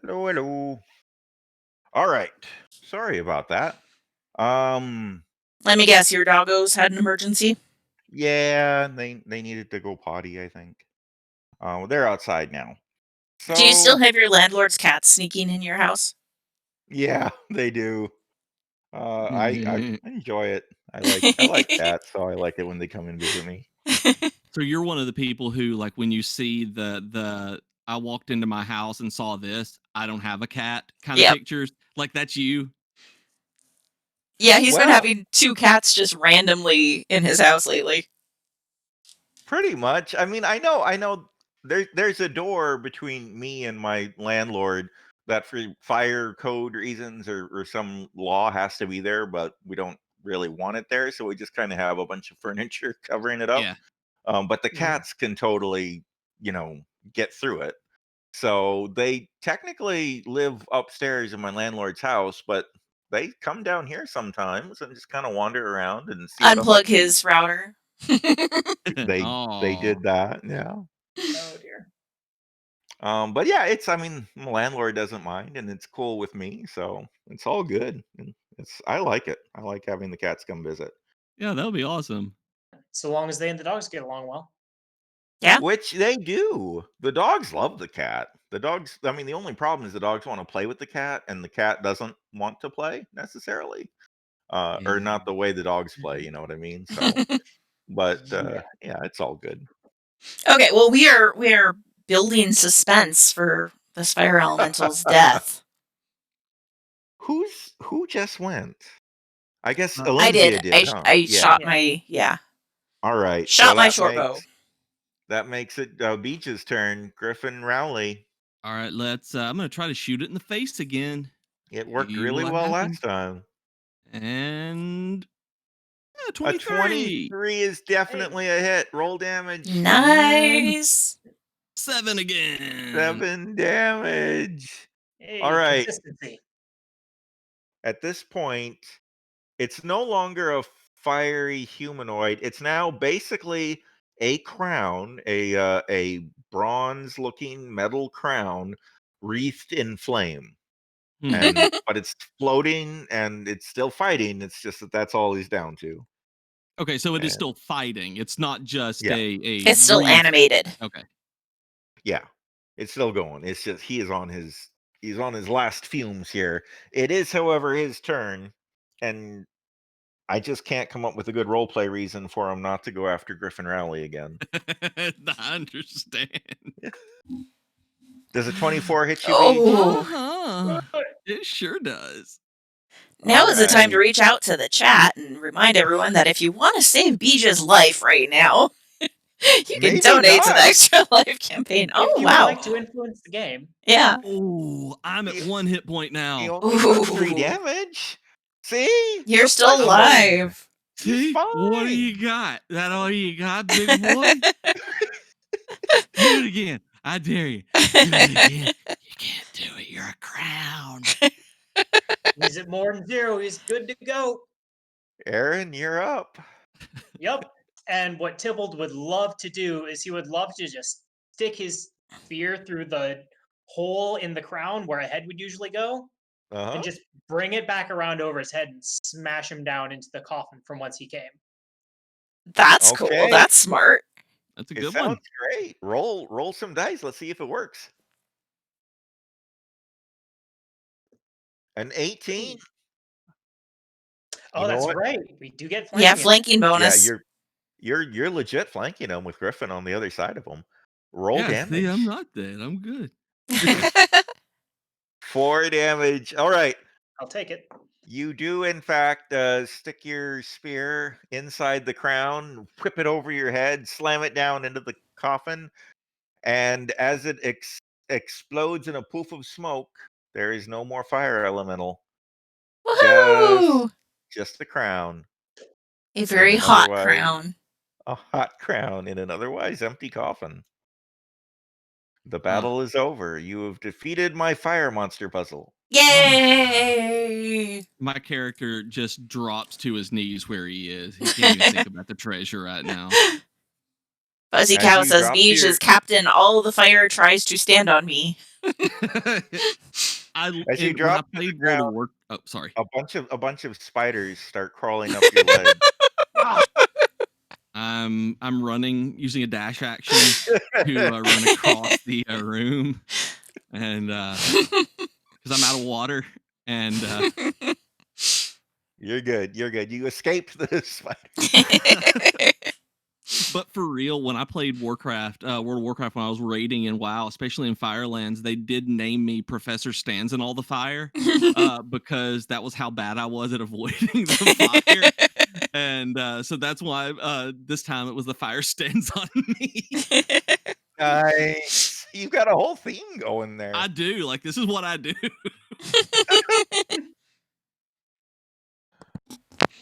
Hello, hello. All right. Sorry about that. Um, Let me guess, your doggos had an emergency? yeah, they needed to go potty, I think. They're outside now. Do you still So have your landlord's cats sneaking in your house? yeah, they do. I enjoy it. I like cats, so I like it when they come and visit me. So you're one of the people who, like, when you see the I walked into my house and saw this, I don't have a cat kind of Yep. pictures. Like that's you. Yeah, he's been Well, having 2 cats just randomly in his house lately. pretty much. I mean, I know. There's a door between me and my landlord that, for fire code reasons or some law, has to be there, but we don't really want it there, so we just kind of have a bunch of furniture covering it up. Yeah. But the Mhm. cats can totally, you know, get through it. So they technically live upstairs in my landlord's house, but they come down here sometimes and just kind of wander around and see what I'm up Unplug to. his router. They Oh. did that, yeah. Oh dear. But yeah, it's I mean, my landlord doesn't mind, and it's cool with me, so it's all good. And I like it. I like having the cats come visit, Yeah, that would be awesome. So long as they and the dogs get along well. Yeah. which they do. The dogs love the cat. The dogs. I mean, the only problem is the dogs want to play with the cat, and the cat doesn't want to play necessarily, or Yeah. not the way the dogs play. You know what I mean? So, but Yeah. yeah, it's all good. Okay, well we are building suspense for this fire elemental's death. Who just went? I guess Uh, I did. Alenzia did, huh? I Yeah. shot my All right. So shot my short bow. that makes it Beach's turn. Griffin Rowley. all right, let's I'm gonna try to shoot it in the face again. It worked See really what well happens. last time. And yeah, A 23. 23 is Hey, definitely a hit. Roll damage. And Nice. 7 again. 7 damage. All hey, right. consistency. At this point, It's no longer a fiery humanoid. It's now basically a crown, a bronze-looking metal crown wreathed in flame. And but it's floating and it's still fighting. It's just that that's all he's down to. Okay, so it is And still fighting. It's not just yeah, a It's still wreath. animated. Okay. yeah, it's still going. It's just he's on his last fumes here. It is, however, his turn, and I just can't come up with a good role play reason for him not to go after Griffin Rowley again. I understand. Does a 24 hit you, B? Oh, Uh-huh. It sure does. now All is the time to right. reach out to the chat and remind everyone that if you want to save Bija's life right now, you can Maybe donate to the not. Extra Life campaign. Oh, If you would wow. like to influence the game, Yeah. Oh, I'm at He, 1 hit point he now. only took 3 Ooh. damage. See? You're Just still like him. alive. He's See? What do you fine. got? That all you got, big boy? Do it again. I dare you. Do it again. You can't do it. You're a crown. he's at more than 0. He's good to go. Aaron, you're up. Yep. And what Tybalt would love to do is he would love to just stick his spear through the hole in the crown where a head would usually go and Uh-huh. just bring it back around over his head and smash him down into the coffin from whence he came. That's cool. Okay. That's smart. That's a It good sounds one. great. Roll some dice. Let's see if it works. An 18. Ooh. You Oh, know that's what? right. We do get Yeah, flanking. flanking Yeah, bonus. you're legit flanking him with Griffin on the other side of him. Roll Yeah, see, I'm damage. not dead. I'm good. 4 damage. All right. I'll take it. You do, in fact, stick your spear inside the crown, whip it over your head, slam it down into the coffin, and as it explodes in a poof of smoke, there is no more fire elemental. Woohoo! Just the crown A in very an hot otherwise crown. a hot crown in an otherwise empty coffin. The Uh, battle is over. You have defeated my fire monster puzzle. Yay! my character just drops to his knees where he is. He can't even think about the treasure right now. Fuzzy As Cow you says, drop to Beige your is captain. All the fire tries to stand on me. as you When I drop to the played World of ground, War, oh sorry, a bunch of spiders start crawling up your leg. Ah, I'm running using a dash action to run across the room, and because I'm out of water, and You're good. You're good. You escaped the spider. but for real, when I played Warcraft, World of Warcraft, when I was raiding in WoW, especially in Firelands, they did name me Professor Stands in all the fire, because that was how bad I was at avoiding the fire. And so that's why this time it was the fire stands on me. Nice. You've got a whole theme going there. I do. Like, this is what I do.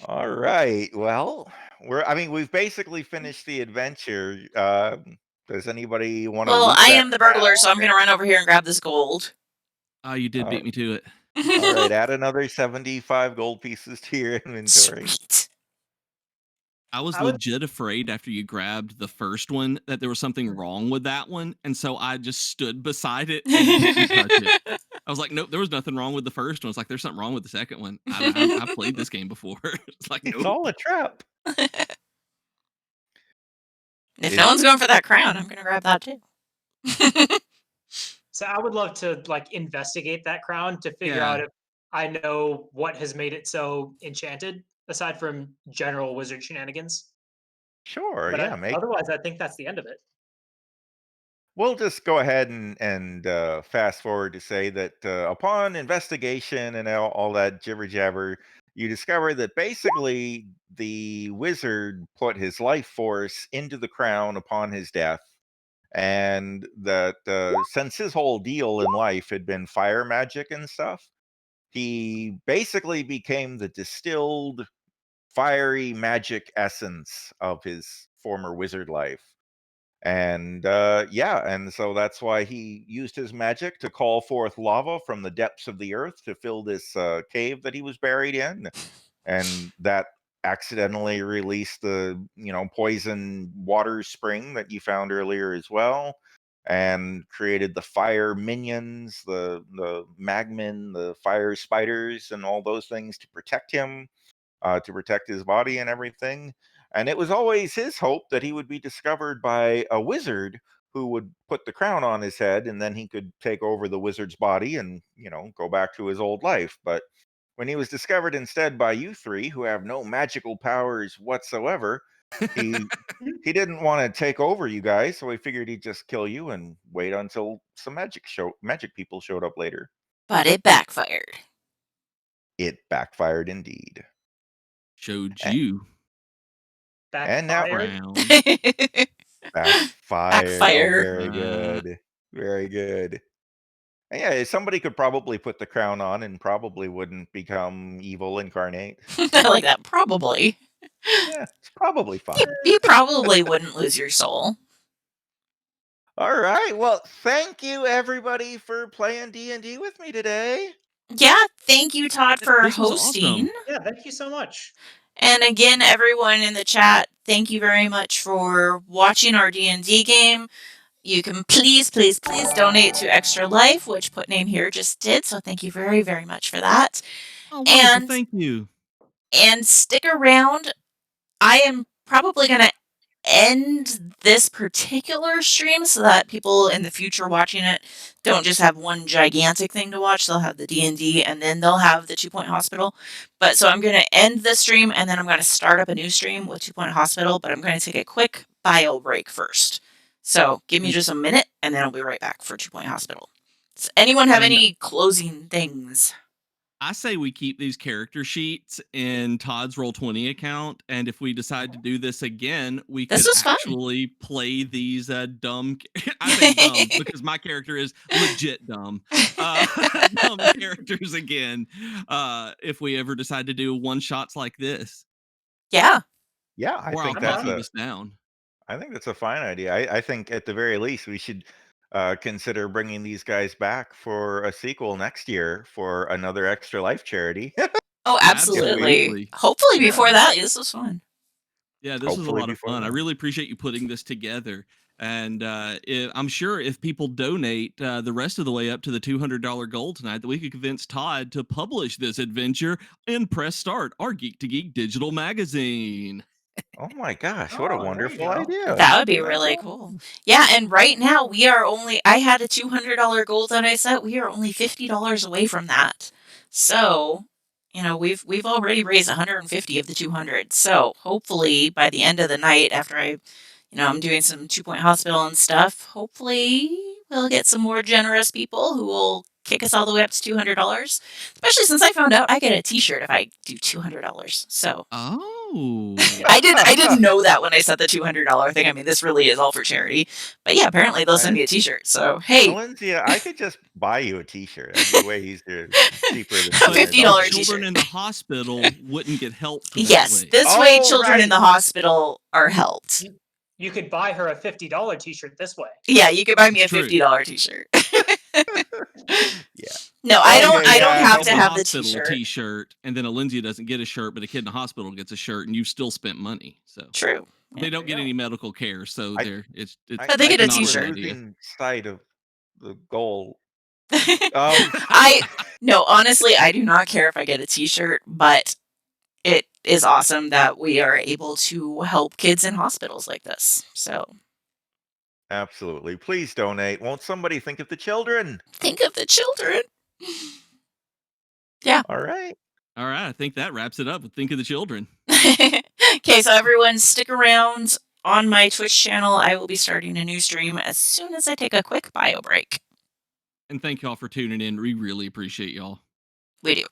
All right. Well, we've basically finished the adventure. Does anybody want to Well, loot I that am the burglar, so I'm crown? going to run over here and grab this gold. Oh, you did All beat me to it. all right. Add another 75 gold pieces to your inventory. Sweet. I was I would legit afraid after you grabbed the first one that there was something wrong with that one. And so I just stood beside it and didn't touch it. I was like, nope, there was nothing wrong with the first one. It's like, there's something wrong with the second one. I've played this game before. It's like, It's nope. all a trap. If Is no one's going for that crown, I'm going to grab that too. so I would love to like investigate that crown to figure Yeah. out if I know what has made it so enchanted, aside from general wizard shenanigans. Sure, But yeah. otherwise, I think that's the end of it. We'll just go ahead and fast forward to say that upon investigation and all that jibber jabber, you discover that basically the wizard put his life force into the crown upon his death, and that since his whole deal in life had been fire magic and stuff, he basically became the distilled fiery magic essence of his former wizard life. And yeah, and so that's why he used his magic to call forth lava from the depths of the earth to fill this cave that he was buried in. and that accidentally released the poison water spring that you found earlier as well, and created the fire minions, the magmin, the fire spiders, and all those things to protect him, to protect his body and everything. And it was always his hope that he would be discovered by a wizard who would put the crown on his head, and then he could take over the wizard's body and go back to his old life. But when he was discovered instead by you three, who have no magical powers whatsoever, he he didn't want to take over you guys, so he figured he'd just kill you and wait until some magic people showed up later. But it backfired. It backfired indeed. Showed And, you. and now Round. backfire. Oh, Backfire. very good. Very good. And yeah, somebody could probably put the crown on and probably wouldn't become evil incarnate. I like that. Probably. Yeah, it's probably fine. You probably wouldn't lose your soul. All right. Well, thank you everybody for playing D&D with me today. Yeah, thank you, Todd, for This was hosting. awesome. Yeah, thank you so much. And again, everyone in the chat, thank you very much for watching our D&D game. You can please donate to Extra Life, which Put Name here just did. So thank you very, very much for that. Oh, wonderful. And thank you. And stick around. I am probably going to end this particular stream so that people in the future watching it don't just have one gigantic thing to watch. They'll have the D&D and then they'll have the 2 Point Hospital. But so I'm going to end the stream and then I'm going to start up a new stream with 2 Point Hospital, but I'm going to take a quick bio break first. So give me just a minute and then I'll be right back for 2 Point Hospital. Does anyone have any closing things? I say we keep these character sheets in Todd's Roll20 account, and if we decide to do this again, we could actually play these dumb. I say dumb because my character is legit dumb. Dumb characters again. If we ever decide to do one shots like this. Yeah. Yeah, I think that's down. I think that's a fine idea. I think at the very least we should consider bringing these guys back for a sequel next year for another Extra Life charity. Oh, absolutely. Hopefully before that. This was fun. Yeah, this was a lot of fun. I really appreciate you putting this together. And I'm sure if people donate the rest of the way up to the $200 goal tonight, that we could convince Todd to publish this adventure in Press Start, our Geek to Geek digital magazine. Oh my gosh, what a wonderful idea. That would be really cool. Yeah, and right now I had a $200 goal that I set. We are only $50 away from that. So, we've already raised 150 of the 200. So, hopefully by the end of the night after I'm doing some 2 Point Hospital and stuff, hopefully we'll get some more generous people who will kick us all the way up to $200. Especially since I found out I get a t-shirt if I do $200. So I didn't know that when I said the $200 thing. I mean, this really is all for charity. But yeah, apparently they'll send me a t-shirt. So hey, Lindsay, I could just buy you a t-shirt. That'd be way easier, cheaper than $50 t-shirt. Children in the hospital wouldn't get helped. Yes, this way children in the hospital are helped. You could buy her a $50 t-shirt this way. Yeah, you could buy me a $50 t-shirt. Yeah. No, I don't have to have the t-shirt. And then Alinzia doesn't get a shirt, but a kid in the hospital gets a shirt, and you've still spent money. So true. They don't get any medical care, so they get a t-shirt. Losing sight of the goal. No, honestly, I do not care if I get a t-shirt, but it is awesome that we are able to help kids in hospitals like this. So absolutely. Please donate. Won't somebody think of the children? Think of the children. Yeah. All right. I think that wraps it up with Think of the Children. Okay, so everyone stick around on my Twitch channel. I will be starting a new stream as soon as I take a quick bio break. And thank y'all for tuning in. We really appreciate y'all. We do.